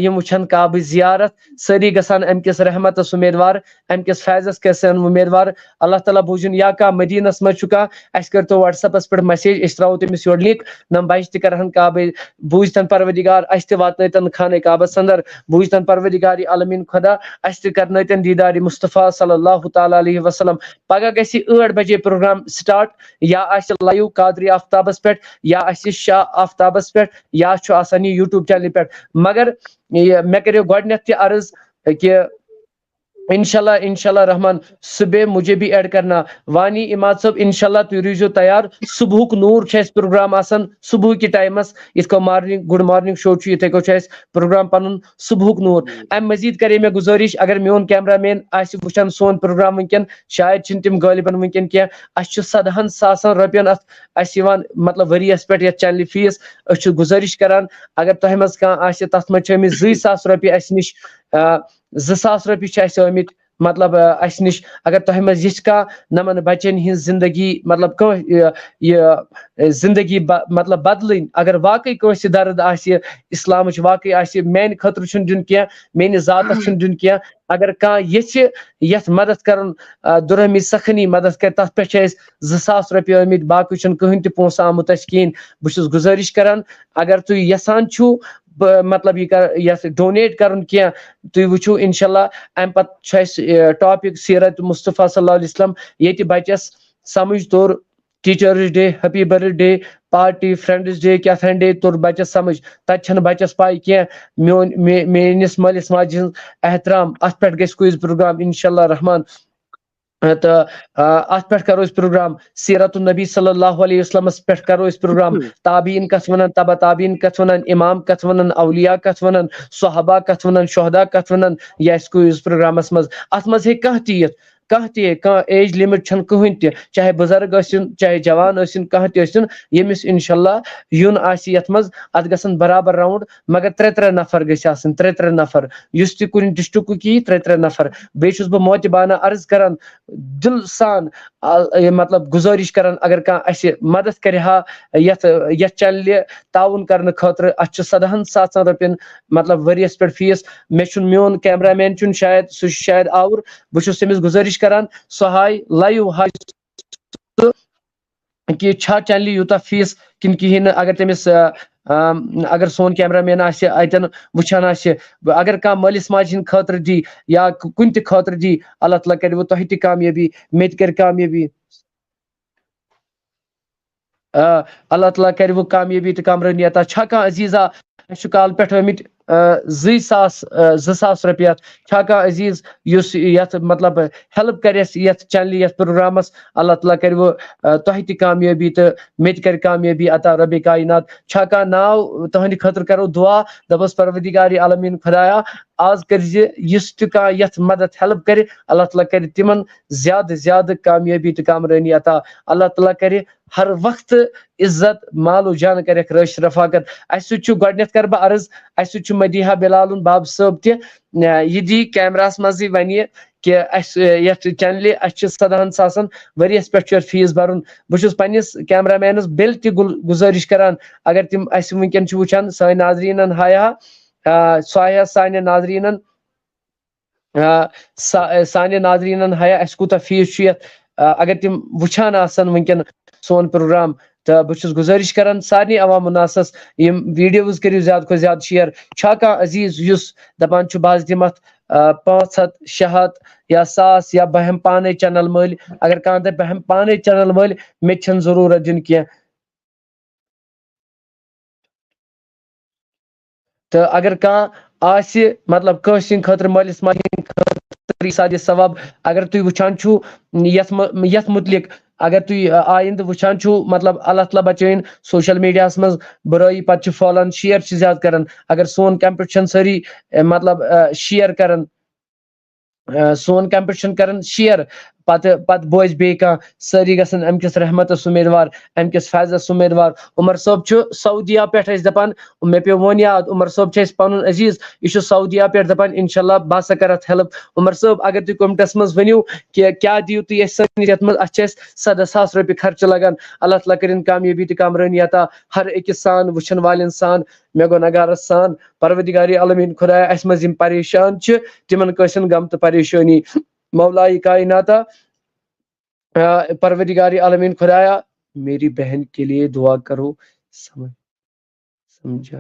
یِم وٕچھن کعبٕچ زیارت سٲری گژھن امہِ کِس رحمتس اُمیدوار امہِ کِس فیضس گژھن اُمیدوار اللہ تعالیٰ بوٗزِن یا کانٛہہ مدیٖنس منٛز چھُ کانٛہہ اسہِ کٔرۍتو وٹس ایپس پٮ۪ٹھ مسیج أسۍ تراوو تٔمِس یورٕ لِنک نم بچہِ تہِ کرہن کعبٕچ بوٗزتن پروردگار اسہِ تہِ واتنٲیتن خانہ کعبس اندر بوٗزتن پروردگار عالمیٖن خۄدا اسہِ تہِ کرنٲیتن دیٖدارِ مصطفیٰ صلی اللہ تعالیٰ علیہ وسلم پگاہ گژھِ 8 بجے پروگرام سٹارٹ یا آسہِ لایو قادری آفتابس پٮ۪ٹھ یا آسہِ شاہ آفتابس پٮ۪ٹھ یا چھُ آسان یہِ یوٗٹیوب چینلہِ پٮ۪ٹھ مگر مےٚ کٔرِو گۄڈٕنیتھ تہِ عرض کہِ انشاءاللہ رحمان صبح مجھے بھی ایڈ کرنا وانی اماد صٲب انشاءاللہ تُہۍ روٗزِو تیار صبحُک نوٗر چھُ اسہِ پروگرام آسان صبحُکہِ ٹایمس یِتھ کٔنۍ مارنِنگ گُڈ مارنِنگ شو چھُ یِتھے کٔنۍ چھُ اسہِ پروگرام پنُن صبحُک نوٗر امہِ مزیٖد کرے مےٚ گُزٲرِش اگر میون کیمرا مین آسہِ وٕچھان سون پروگرام وٕنکٮ۪ن شاید چھِنہٕ تِم غٲلبن وٕنکٮ۪ن کینٛہہ اسہِ چھُ 7 ساسن رۄپین اتھ اسہِ یِوان مطلب ؤریس پٮ۪ٹھ یتھ چینلہِ فیٖس أسۍ چھِ گُزٲرِش کران اگر تۄہہِ منٛز کانٛہہ آسہِ تتھ منٛز چھِ آمٕتۍ 2 ساس رۄپیہِ اسہِ نِش 2 ساس رۄپیہِ چھِ اسہِ آمٕتۍ مطلب اسہِ نِش اگر تۄہہِ منٛز یژھِ کانٛہہ نمن بچن ہٕنٛز زندگی مطلب کانٛہہ یہِ زندگی مطلب بدلٕنۍ اگر واقعی کٲنٛسہِ درد آسہِ اسلامٕچ واقعی آسہِ میانہِ خٲطرٕ چھُنہٕ دیُن کینٛہہ میٲنِس ذاتس چھُنہٕ دیُن کینٛہہ اگر کانٛہہ یژھِ یتھ مدد کرُن دُرہمی سخنی مدد کرِ تتھ پٮ۪ٹھ چھِ أسۍ 2 ساس رۄپیہِ آمٕتۍ باقٕے چھُنہٕ کٕہٕنۍ تہِ پونٛسہٕ آمُت اسہِ کِہیٖنۍ بہٕ چھُس گُزٲرِش کران اگر تُہۍ یژھان چھِو مطلب یتھ ڈونیٹ کرُن کینٛہہ تُہۍ وٕچھِو انشاءاللہ امہِ پتہٕ چھُ اسہِ ٹاپِک سیرت مصطفیٰ صلی اللہ علیہ وسلم ییٚتہِ بچس سمجھ توٚر teachers day happy birthday party friends day کیٛاہ ڈے توٚر بچس سمجھ تتہِ چھنہٕ بچس پاے کینٛہہ میٲنِس مٲلِس ماجہِ ہٕنٛز احترام اتھ پٮ۪ٹھ گژھِ کوئز پروگرام انشاءاللہ رحمان تہٕ اتھ پٮ۪ٹھ کرو أسۍ پروگرام سیرت النبی صلی اللہ علیہ وسلمس پٮ۪ٹھ کرو أسۍ پروگرام تابعیٖن کتھ ونان تبا تابعیٖن کتھ ونان امام کتھ ونان اولیاء کتھ ونان صحابہ کتھ ونان شہدا کتھ ونان یہِ آسہِ کوئز پروگرامس منٛز اتھ منٛز ہیٚکہِ کانٛہہ تہِ یِتھ کانٛہہ ایج لِمِٹ چھنہٕ کٕہٕنۍ تہِ چاہے بُزرگ ٲسِن چاہے جوان ٲسِن کانٛہہ تہِ ٲسِن ییٚمِس اِنشاءاللہ یُن آسہِ یَتھ منٛز اَتھ گژھن برابر راوُنٛڈ مگر 3 نفر گٔژھۍ آسٕنۍ 3 نفر یُس تہِ کُنہِ ڈِسٹرکُک یی 3 نفر بیٚیہِ چھُس بہٕ موتِبانہ عرض کران دِل سان مطلب گُزٲرِش کران اگر کانٛہہ اَسہِ مدد کرِ ہا یَتھ چنلہِ تعاوُن کرنہٕ خٲطرٕ اَتھ چھُ 7,000 رۄپیَن مطلب ؤریَس پٮ۪ٹھ فیٖس مےٚ چھُنہٕ میون کیمرا مین چھُنہٕ شاید سُہ چھُ شاید آوُر بہٕ چھُس تٔمِس گُزٲرِش کران سُہ ہاے لایِو ہاے کہ چھا چنلہِ یوٗتاہ فیٖس کِنہٕ کِہیٖنۍ نہٕ اگر تٔمِس اگر سون کیمرا مین آسہِ اَتٮ۪ن وٕچھان آسہِ اگر کانٛہہ مٲلِس ماجہِ ہِنٛدِ خٲطرٕ دی یا کُنہِ تہِ خٲطرٕ دی اللہ تعالیٰ کَرِ وۄنۍ تۄہہِ تہِ کامیٲبی مےٚ تہِ کَرِ کامیٲبی اللہ تعالیٰ کَرِ وۄنۍ کامیٲبی تہٕ کامرٲنی عطا چھا کانٛہہ عزیٖزا اَسہِ چھُ کالہٕ پٮ۪ٹھ آمٕتۍ 2,000 رۄپیہِ اَتھ چھا کانٛہہ عزیٖز یُس یَتھ مطلب ہیلٕپ کَرِ اَسہِ یَتھ چنلہِ یَتھ پروگرامَس اللہ تعالیٰ کَرِ وۄنۍ تۄہہِ تہِ کامیٲبی تہٕ مےٚ تہِ کَرِ کامیٲبی عطا رۄبِ کاینات چھا کانٛہہ ناو تُہنٛدِ خٲطرٕ کَرو دُعا دَپوس پروردِگارِ عالمیٖن خۄدایا آز کٔرۍزِ یُس تہِ کانٛہہ یَتھ مدد ہیلٕپ کَرِ اللہ تعالیٰ کَرِ تِمن زیادٕ زیادٕ کامیٲبی تہٕ کامرٲنی عطا اللہ تعالیٰ کَرِ ہر وقتہٕ عزت مالو جان کَرٮ۪کھ رٲچھ رفاقت اَسہِ سۭتۍ چھُ گۄڈٕنٮ۪تھ کَرٕ بہٕ عرض اَسہِ سۭتۍ چھُ مدیحہ بِلالُن باب صٲب تہِ یہِ دی کیمراہس منٛزٕے وَنہِ کہِ اَسہِ یَتھ چنلہِ اَسہِ چھِ 7,000 ؤریَس پٮ۪ٹھ چھُ اَتھ فیٖس بَرُن بہٕ چھُس پنٛنِس کیمرا مینَس بیٚیہِ تہِ گُزٲرِش کران اگر تِم اَسہِ وٕنکٮ۪ن چھِ وٕچھان سٲنۍ ناظریٖنن ہایا سُہ ہایا سانٮ۪ن ناظریٖنن ہایا اَسہِ کوٗتاہ فیٖس چھُ یَتھ اگر تِم وٕچھان آسن وٕنکٮ۪ن سون پروگرام تہٕ بہٕ چھُس گُزٲرِش کران سارنٕے عوام الناسس یِم ویٖڈیوز کٔرِو زیادٕ کھۄتہٕ زیادٕ شِیر چھا کانٛہہ عزیٖز یُس دپان چھُ بہٕ حظ دِمہٕ اَتھ 500 600 یا 1,000 یا بہٕ ہٮ۪مہٕ پانے چنل مٔلۍ اگر کانٛہہ دپہِ بہٕ ہٮ۪مہٕ پانے چنل مٔلۍ مےٚ تہِ چھنہٕ ضروٗرت دیُن کینٛہہ تہٕ اگر کانٛہہ آسہِ مطلب کٲنٛسہِ ہِنٛدِ خٲطرٕ مٲلِس ماجہِ ہِنٛدِ خٲطرٕ سادِ ثواب اگر تُہۍ وٕچھان چھُو یَتھ مُتعلق اگر تُہۍ آیندٕ وٕچھان چھُو مطلب اللہ تعالیٰ بچٲیِن سوشل میٖڈیاہس منٛز بُرٲیی پتہٕ چھِ پھٲلان شِیر چھِ زیادٕ کران اگر سون کمپٹشن سٲری مطلب شِیر کران سون کمپٹشن کران شِیر پتہٕ بوزِ بیٚیہِ کانٛہہ سٲری گژھن امہِ کِس رحمتس اُمیدوار امہِ کِس فیضس اُمیدوار عمر صٲب چھُ سعودیا پٮ۪ٹھ اَسہِ دپان مےٚ پیوٚو وۄنۍ یاد عمر صٲب چھُ اَسہِ پنُن عزیٖز یہِ چھُ سعودیا پٮ۪ٹھ دپان انشاء اللہ بہٕ ہسا کرٕ اتھ ہیلٕپ عمر صٲب اگر تُہۍ کومنٹس منٛز ؤنِو کہِ کیاہ دِیِو تُہۍ اَسہِ سٲنِس یتھ منٛز اتھ چھِ اَسہِ 7,000 رۄپیہِ خرچہٕ لگان اللہ تعالیٰ کٔرِنۍ کامیٲبی تہٕ کامرٲنی عطا ہر أکِس سان وٕچھن والٮ۪ن سان مےٚ گوٚو نگارس سان پروردِگارِ عالمیٖن خۄدایا اَسہِ منٛز یِم پریشان چھِ تِمن کٲنٛسہِ غم تہٕ پریشٲنی مولایہِ کائناتا پروردگار عالمین خدایا میری بہن کے لیے دعا کرو سمجھا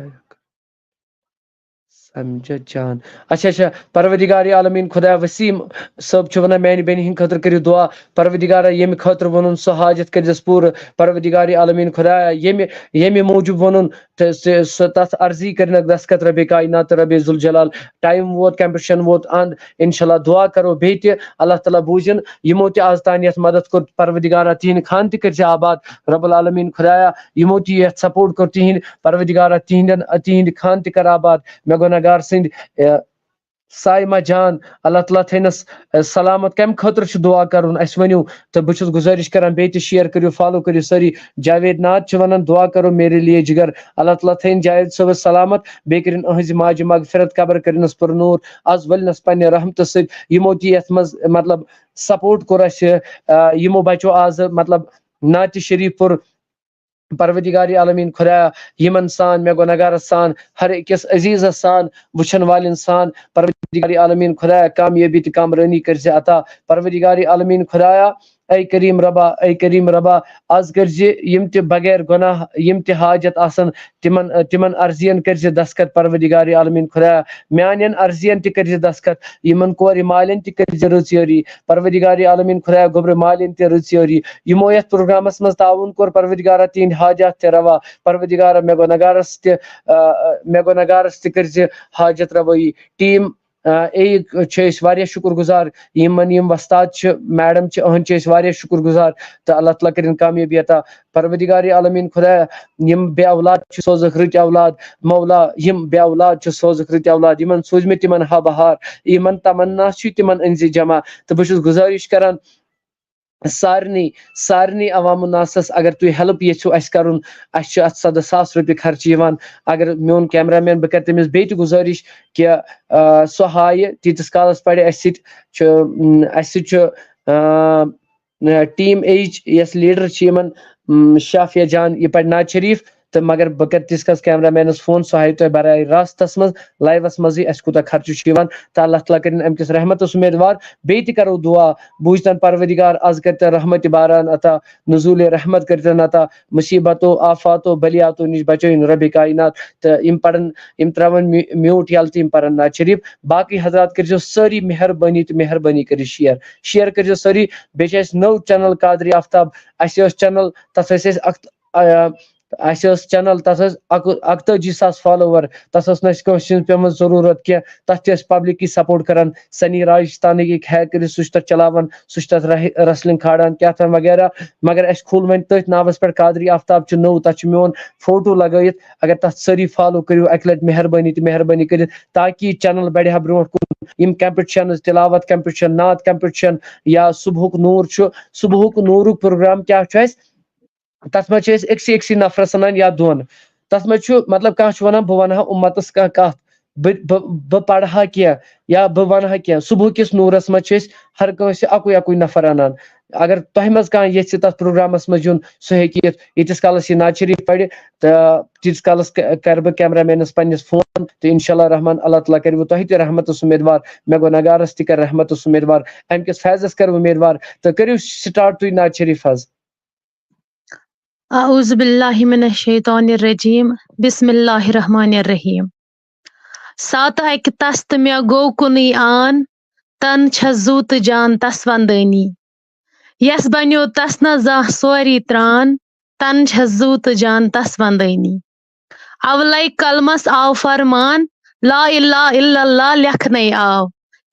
جان اچھا پروردگار عالمین خدا وسیم صٲب چھُ ونان میانہِ بیٚنہِ ہِنٛدِ خٲطرٕ کٔرِو دعا پروردگارا ییٚمہِ خٲطرٕ ووٚنُن سُہ حاجت کٔرزٮ۪س پوٗرٕ پروردگار عالمین خدایا ییٚمہِ موٗجوٗب ووٚنُن تہٕ سُہ تتھ عرضی کٔرنکھ دستخط ربِ کائنات ربِ ذوالجلال ٹایم ووت کمپٹشن ووت اند انشاء اللہ دعا کرو بیٚیہِ تہِ اللہ تعالیٰ بوٗزِن یِمو تہِ آز تانۍ یتھ مدد کوٚر پروردگارا تِہنٛدِ خان تہِ کٔرزِ آباد رب العالمین خدایا یِمو تہِ یتھ سپورٹ کوٚر تِہنٛدِ پروردگارا تِہنٛدِ خان تہِ کر آباد مےٚ گوٚو نگار سٕنٛدۍ سایمہ جان اللہ تعالیٰ تھٲینس سلامت کمہِ خٲطرٕ چھُ دعا کرُن اَسہِ ؤنِو تہٕ بہٕ چھُس گُزٲرِش کران بیٚیہِ تہِ شِیر کٔرِو فالو کٔرِو سٲری جاوید ناد چھُ ونان دعا کرو میرے لیے جگر اللہ تعالیٰ تھٲیِن جاوید صٲبس سلامت بیٚیہِ کٔرِنۍ أہنٛزِ ماجہِ مغفرت قبر کٔرِنس پر نوٗر آز ؤلنس پننہِ رحمتہٕ سۭتۍ یِمو تہِ یتھ منٛز مطلب سپورٹ کوٚر اَسہِ یِمو بچو آز مطلب نعتِ شریٖف پوٚر پروردگار عالمین خدایا یِمن سان مےٚ گوٚو نگارس سان ہر أکِس عزیٖزس سان وٕچھن والٮ۪ن سان پروردگار عالمین خدایا کامیٲبی تہٕ کامرٲنی کٔرزِ عطا پروردگار عالمین خدایا اے کریم ربا آز کٔرزِ یِم تہِ بغیر گۄناہ یِم تہِ حاجت آسن تِمن عرضین کٔرزِ دستخط پروردگار عالمین خدایا میانٮ۪ن عرضین تہِ کٔرزِ دستخط یِمن کورِ مالٮ۪ن تہِ کٔرزِ رٕژ یٲری پروردگار عالمین خدایا گوٚبرٕ مالٮ۪ن تہِ رٕژ یٲری یِمو یتھ پروگرامس منٛز تعاوُن کوٚر پروردگارا تِہنٛدۍ حاجات تہِ روا پروردگارا مےٚ گوٚو نگارس تہِ کٔرزِ حاجت روٲیی ٹیٖم واریاہ شکر گزار یمن یم وستاد میڈم اہن واریاہ شکر گزار تو اللہ تعالیٰ کرن کامیابی عطا پروردگار عالمین خدا یم بے اولاد سوزک رٕتۍ اولاد مولا یم بے اولاد سوزک رٕتۍ اولاد یمن سوٗزمٕتۍ تمن ہا بہار یمن تمنا تمن أنزِ جمع تو بہٕ چھُس گزارش کران سارنی عوام الناسس اگر تُہۍ ہیلپ یژھِو اسہِ کرُن اسہِ چھُ اتھ 100 رۄپیہِ خرچہِ یِوان اگر میون کیمرا مین بہٕ کرٕ تٔمِس بیٚیہِ تہِ گزارش کہِ سُہ ہایہِ تیٖتِس کالس پرِ اسہِ سۭتۍ چھُ ٹیٖم ایچ یس لیڈر چھِ یمن شافیہ جان یہ پرِ ناز شریف تو مگر بہٕ کرٕ تیٖتِس کالس کیمرا مینس فون سُہ ہایہِ تۄہہِ براے راستس منٛز لایوس منٛزٕے اسہِ کوٗتاہ خرچہٕ چھُ یِوان تہٕ اللہ تعالیٰ کٔرِنۍ امہِ کِس رحمتس امیدوار بیٚیہِ تہِ کرو دعا بوٗزتن پروردگار آز کٔرتن رحمتِ باران عطا نزول رحمت کٔرتن عطا مصیبتو آفاتو بلیاتو نش بچٲیِن ربِ کائنات تہٕ یم پرن یم تراون میوٹ یلہٕ تہٕ یم پرن ناز شریف باقی حضرات کٔرزیٚو سٲری مہربٲنی تہٕ مہربٲنی کٔرِتھ شیر کٔرزیٚو سٲری بیٚیہِ چھِ اسہِ نٔو چینل قادری آفتاب اسہِ ٲس چینل تتھ ٲسۍ چینل تتھ ٲسۍ 41,000 فالوور تتھ ٲس نہٕ اسہِ کٲنٛسہِ ہٕنٛز پیٚمٕژ ضروٗرت کینٛہہ تتھ تہِ ٲسۍ پبلکٕے سپورٹ کران سنی راجستانٕکۍ ہیک کٔرِتھ سُہ چھُ تتھ چلاوان سُہ چھُ تتھ رسلنگ کھالان کیاہ تام وغیرہ مگر اسہِ کھوٗل وۄنۍ تٔتھۍ ناوس پٮ۪ٹھ قادری آفتاب چھُ نوٚو تتھ چھُ میون فوٹو لگٲیِتھ اگر تتھ سٲری فالو کٔرِو اکہِ لٹہِ مہربٲنی تہٕ مہربٲنی کٔرِتھ تاکہِ یہِ چینل بڑِ ہا برونٛٹھ کُن یم کمپٹشنز تلاوت کمپٹشن نعت کمپٹشن یا صبحُک نوٗر چھُ صبحُک نوٗرُک پروگرام کیاہ چھُ اسہِ تتھ منٛز چھِ أسۍ أکسٕے نفرس انان یا دۄن تتھ منٛز چھُ مطلب کانٛہہ چھُ ونان بہٕ ونہٕ ہا اُمتس کانٛہہ کتھ بہٕ پرٕ ہا کینٛہہ یا بہٕ ونہٕ ہا کینٛہہ صبحُکِس نوٗرس منٛز چھِ أسۍ ہر کٲنٛسہِ اکُے نفر انان اگر تۄہہِ منٛز کانٛہہ یژھِ تتھ پروگرامس منٛز یُن سُہ ہیٚکہِ یِتھ ییٖتِس کالس یہِ ناز شریف پرِ تہٕ تیٖتِس کالس کرٕ بہٕ کیمرا مینس پننس فون تہٕ انشاء اللہ رحمان اللہ تعالیٰ کرِ تۄہہِ تہِ رحمتس امیدوار مےٚ گوٚو نگارس تہِ کرِ رحمتس امیدوار امہِ کِس فیضس کرٕ امیدوار تہٕ کٔرِو سٹارٹ تُہۍ ناز شریف حظ اعوذ باللہ من الشیطان الرجیم بسم اللہ الرحمن الرحیم ساتھ اکہ تس تہ مے گو کُنُے آن تن چھس زو تہ جان تس وندٲنی یس بنیو تس نہ زانٛہہ سوری تران تن چھس زو تہ جان تس وندٲنی اولے کلمس آو فرمان لا الہ الا اللہ لیکھنے آو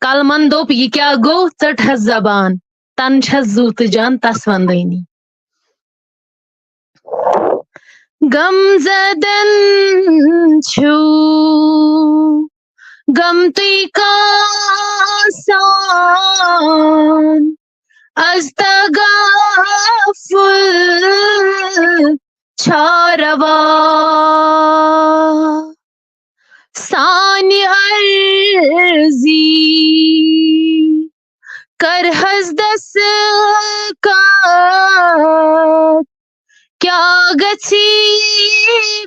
کلمن دوٚپ یہِ کیاہ گوٚو ژٔٹہس زبان تن چھس زو تہ جان تس وندٲنی غم زدن چھُ غم تُہۍ کاسان از تغافل چھا روا سانہِ عرضی کرہس دستخط کیا گژھی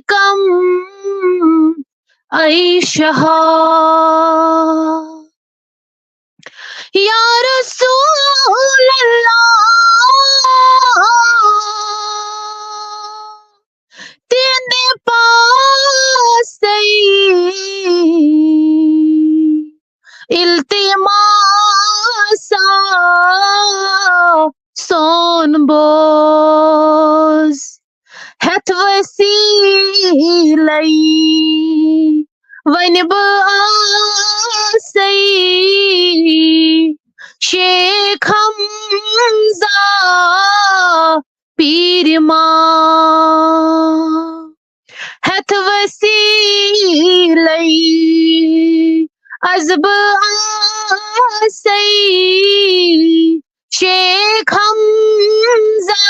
کم عیشہا یا رسول اللہ تیرے پاس التماسا سون بوز ہتھ وسیلے ون بہٕ آسے شیخ حمزہ پیٖرِ ماں ہتھ وسیلے از بہٕ آسے شیخ حمزہ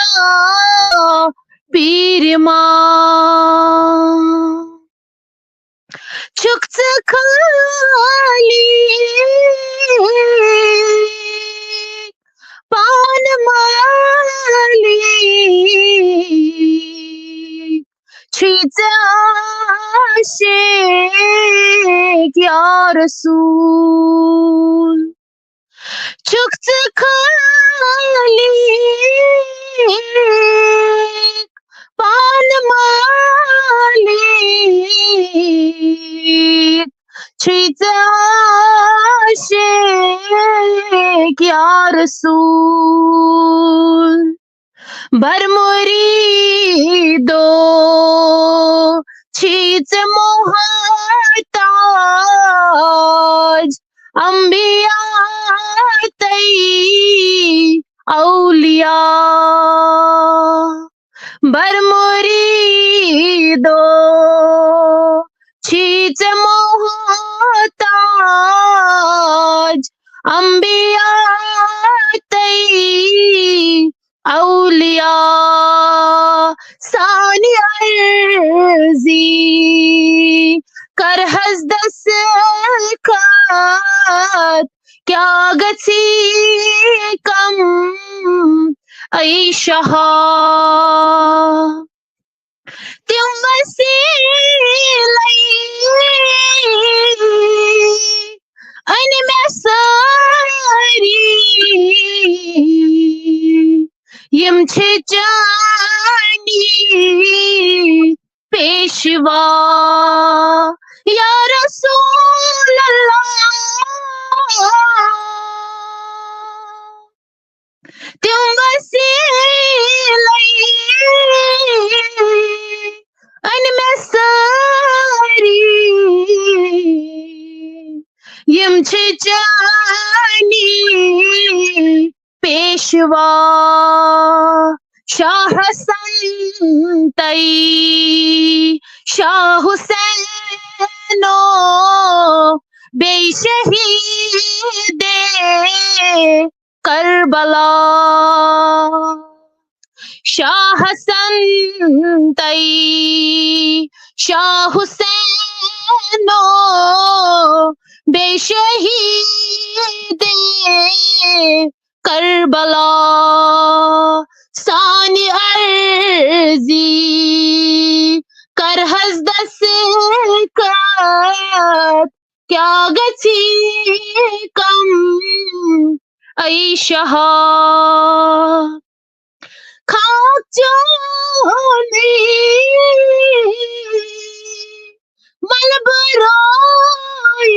پیٖرِ ماں چھُکھ ژٕ خالی پان مالی چھُے ژےٚ عاشق یا رسول چھُکھ ژٕ خالی پان مالی چھُے ژےٚ عاشق یا رسول بر مُریٖدو چھِی ژےٚ محتاج انبیاء تی اولیاء بر مریدو چیز محتاج انبیاء تی اولیاء ثانی عرضی کر حسد سکت کیا گچھی کم ای شہا تم وسیلئی ان میں ساری یم چھ جانی پیشوا یا رسول اللہ تم وسیلئی ان میں ساری یم چھ جانی پیشوا شاہ حسن تی شاہ حسینو بے شہید کربلا شاہ حسن تی شاہ حسینو بے شہید کربلا ثانی عرضی کر حسد سکت کیا گچھی کم ای شہا خاک جانی مل برائے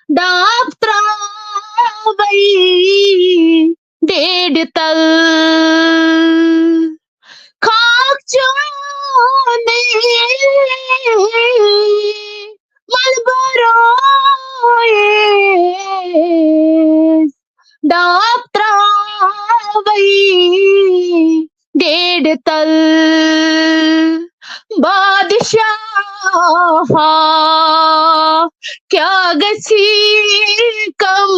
ڈاپ تراوی ڈیڑھ تل خاک جانی مل برائے ڈاپ تراوی ڈیڑھ تل بادشاہ کیا گچھی کم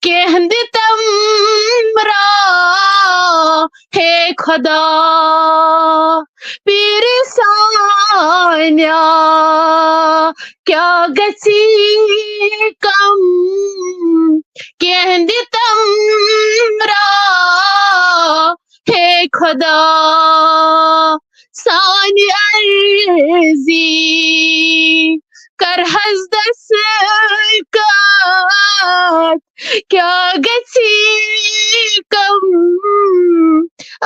کہند تمرا ہے خدا پیر سانیا کیا گچھی کم کہند تمرا ہے خدا ثانی عرضی کر حسد سکت کیا گچھی کم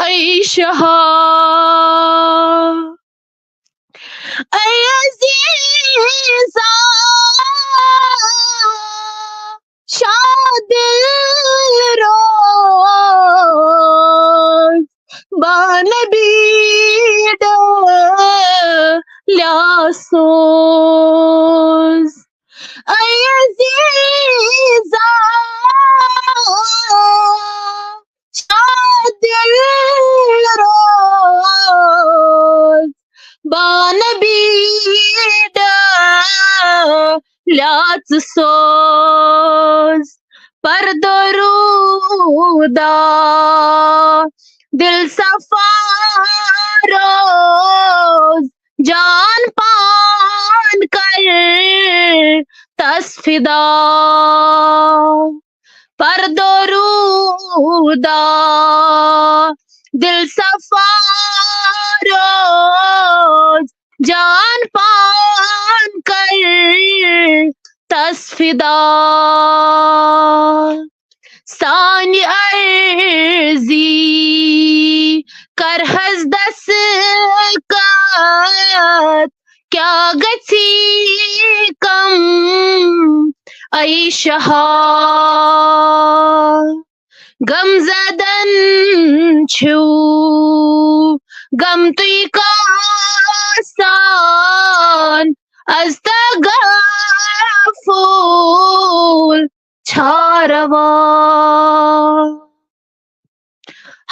ای شہا ای عزیزا شاد روز بانبی لیاسوز ای عزیزا شاد روز بانبی لیاسوز پر درودا دل صفا روز جان پان کر تصفدا پر درودا دل صفا روز جان پان کر تصفدا ثانی عرضی کر حسد سکت کیا گچھی کم ای شہا غم زدن چھو غم توی کاسان استغفول چھاروا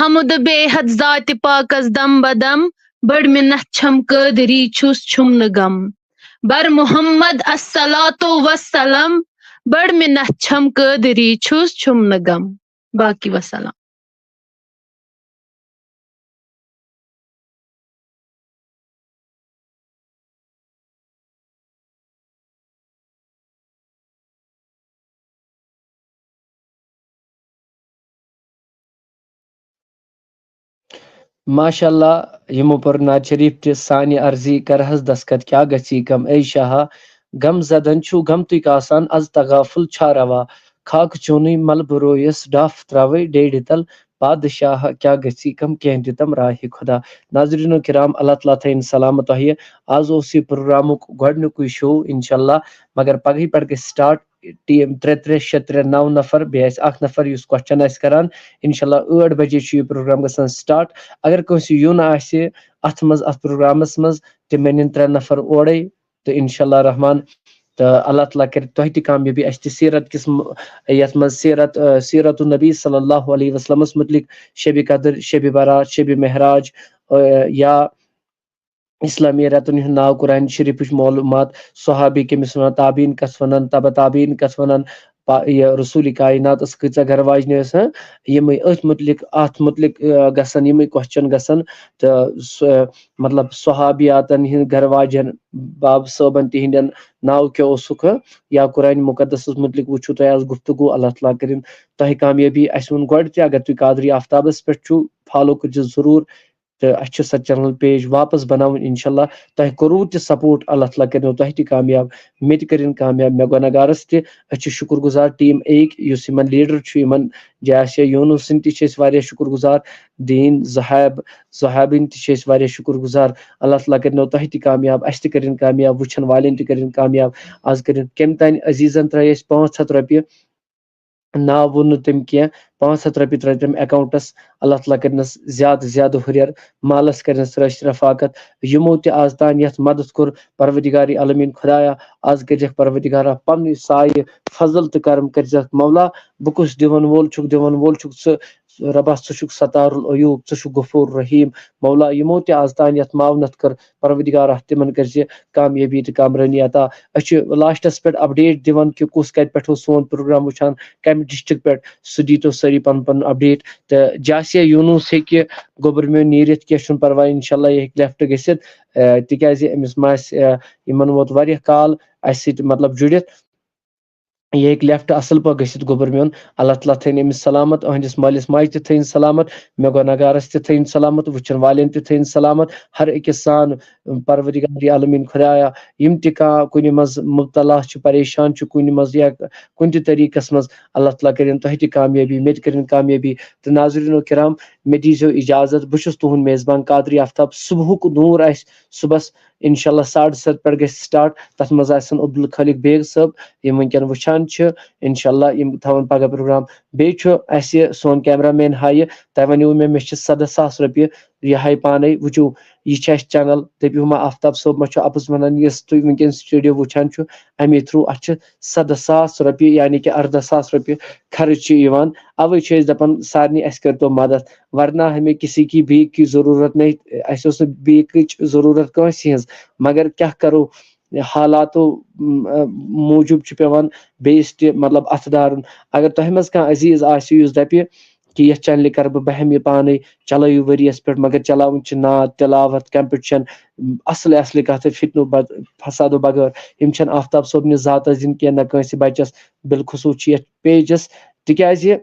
حمد بے حد ذات پاکس دم بدم بڑ منت چھم قدری چھس چھم نگم بر محمد الصلاۃ وسلم بڑ منت چھم قدری چھس چھم نگم باقی وسلام. ماشاء اللہ یمو پر ناز شریف تہ سانہ عرضی کرہس دسکت کیا گژھی کم اے شاہ غم زدن چھو غم تک آسان از تغافل چھا روا خاک چونی مل برویس ڈاف تراوی ڈیڑ تل بادشاہ کیا گژھی کم کہہ دتم راہ خدا. ناظرین و کرام اللہ تعالیٰ تھین سلامت تہ آز اس یہ پروگرام گۄڈنیُکُے شو انشاءاللہ مگر پگہی پٮ۪ٹھ گژھِ سٹارٹ ٹیم 3-3-6-3-9 نفر بیٚیہِ آسہِ اکھ نفر یُس کوسچن آسہِ کران انشاءاللہ 8 بجے چھُ یہ پروگرام گژھان سٹارٹ. اگر کٲنٛسہِ یُن آسہِ اتھ منٛز اتھ پروگرامس منٛز تِم أنِن 3 نفر اورے تہٕ انشاءاللہ رحمان تہٕ اللہ تعالیٰ کرِ تۄہہِ تہِ کامیٲبی اسہِ تہِ سیرت کِس یتھ منٛز سیرت النبی صلی اللہ علیہ وسلمس متعلق شبِ قدر شبِ برات شبِ معراج یا اسلامی رتن ہُنٛد ناو قرآن شریفٕچ معلومات صحابی کٔمِس ونان تابعین کس ونان تبع تابعین کس ونان یہ رسول کائنات کۭژاہ گھر واجنہِ ٲس یِمے أتھۍ متعلق گژھن یِمے کوسچن گژھن تہٕ مطلب صحابیاتن ہٕنٛدۍ گھر واجن باب صٲبن تِہنٛدٮ۪ن ناو کیٛاہ اوسُکھ یا قرآن مقدسس متعلق وٕچھو تۄہہِ آز گفتگو اللہ تعالیٰ کٔرِنۍ تۄہہِ کامیٲبی اسہِ ووٚن گۄڈٕ تہِ اگر تُہۍ قادری آفتابس پٮ۪ٹھ چھُو فالو کٔرزِ ضروٗر تہٕ اسہِ چھُ سۄ چینل پیج واپس بناوٕنۍ انشاءاللہ تۄہہِ کوٚروٕ تہِ سپورٹ اللہ تعالیٰ کٔرِنو تۄہہِ تہِ کامیاب مےٚ تہِ کٔرِنۍ کامیاب مےٚ گۄنہگارس تہِ أسۍ چھِ شُکر گُزار ٹیٖم ایک یُس یِمن لیڈر چھُ یِمن جاسے یوٗنوٗ سٕنٛدۍ تہِ چھِ أسۍ واریاہ شُکر گُزار دیٖن زہابٕنۍ تہِ چھِ أسۍ واریاہ شُکر گُزار اللہ تعالیٰ کٔرِنو تۄہہِ تہِ کامیاب اسہِ تہِ کٔرِنۍ کامیاب وٕچھن والٮ۪ن تہِ کٔرِنۍ کامیاب آز کٔرِنۍ کمہِ تانۍ عزیٖزن ترٛٲے أسۍ 500 رۄپیہِ ناو ووٚن نہٕ تٔمۍ کینٛہہ 500 رۄپیہِ ترٛٲے تٔمۍ اکاونٹس اللہ تعالیٰ کٔرنس زیادٕ زیادٕ ہُریر مالس کٔرنس رٲچھ رفاقت یِمو تہِ آز تانۍ یتھ مدد کوٚر پروردگارِ عالمیٖن خدایا آز کٔرزٮ۪کھ پروردگارا پننہِ سایہِ فضل تہٕ کرم کٔرزٮ۪کھ مولا بہٕ کُس دِوان وول چھُکھ ژٕ رۄبا ژٕ چھُکھ ستار العیوب ژٕ چھُکھ غفور رحیٖم مولا یِمو تہِ آز تانۍ یتھ معاونت کٔر پروردگارا تِمن کٔرزِ کامیٲبی تہٕ کامرٲنی عطا. أسۍ چھِ لاسٹس پٮ۪ٹھ اپڈیٹ دِوان کہِ کُس کتہِ پٮ۪ٹھ اوس سون پروگرام وٕچھان کمہِ ڈسٹرک پٮ۪ٹھ سُہ دیٖتو سٲری پنُن پنُن اپڈیٹ تہٕ جاسیا یوٗنوٗس ہیٚکہِ گوٚبُر نیٖرِتھ کینٛہہ چھُنہٕ پرواے انشاءاللہ یہِ ہیٚکہِ لیفٹ گٔژھِتھ تِکیازِ أمِس ما آسہِ یِمن ووت واریاہ کال اسہِ سۭتۍ مطلب جُڑِتھ یہ ہیٚکہِ لیفٹ اصل پٲٹھۍ گٔژھِتھ گوٚبُر میون اللہ تعالیٰ تھٲیِن أمِس سلامت أہنٛدِس مٲلِس ماجہِ تہِ تھٲیِن سلامت مےٚ گۄنہگارس تہِ تھٲیِن سلامت وٕچھن والٮ۪ن تہِ تھٲیِن سلامت ہر أکِس سان پروردگارِ عالمیٖن خدایا یِم تہِ کانٛہہ کُنہِ منٛز مُبتلا چھِ پریشان چھِ کُنہِ منٛز یا کُنہِ تہِ طریٖقس منٛز اللہ تعالیٰ کٔرِنۍ تۄہہِ تہِ کامیٲبی مےٚ تہِ کٔرِنۍ کامیٲبی تہٕ ناظریٖنو کرام مےٚ دیٖزیو اجازت بہٕ چھُس تُہُنٛد میزبان قادری آفتاب صبحُک نوٗر آسہِ صُبحس انشاءاللہ 7:30 پٮ۪ٹھ گژھِ سٹارٹ تتھ منٛز آسن عبدالخالق بیگ صٲب یِم وٕنکٮ۪ن وٕچھان چھِ انشاءاللہ یِم تھاون پگاہ پروگرام بیٚیہِ چھُ اسہِ سون کیمرا مین ہایہِ تۄہہِ ونیو مےٚ چھِ 17,000 رۄپیہِ یہِ ہایہِ پانے وٕچھِو یہِ چھِ اسہِ چینل دٔپِو ما آفتاب صٲب ما چھُ اپُز ونان یۄس تُہۍ وٕنکٮ۪ن سٹوڈیو وٕچھان چھُ امے تھروٗ اتھ چھِ 17,000 رۄپیہِ یعنی کہِ 18,000 رۄپیہِ خرٕچ چھِ یِوان اوے چھِ أسۍ دپان سارنٕے اسہِ کٔرتو مدد ورنہ ہمیں کسی کی بھیک کی ضروٗرت نہیں اسہِ اوس نہٕ بیکٕچ ضروٗرت کٲنٛسہِ ہٕنٛز مگر کیٛاہ کرو حالاتو موٗجوٗب چھُ پیٚوان بیٚیِس تہِ مطلب اتھٕ دارُن اگر تۄہہِ منٛز کانٛہہ عزیٖز آسہِ یُس دپہِ کہِ یتھ چنلہِ کرٕ بہٕ ہٮ۪مہٕ یہِ پانے چلٲیِو ؤریس پٮ۪ٹھ مگر چلاوٕنۍ چھِ ناد تلاوت کمپِٹشن اصلہِ کتھٕ فتنو فسادو بغٲر یِم چھنہٕ آفتاب صٲبنہِ ذاتس دِنۍ کینٛہہ نہ کٲنٛسہِ بچس بالخصوٗص چھِ یتھ پیجس تِکیازِ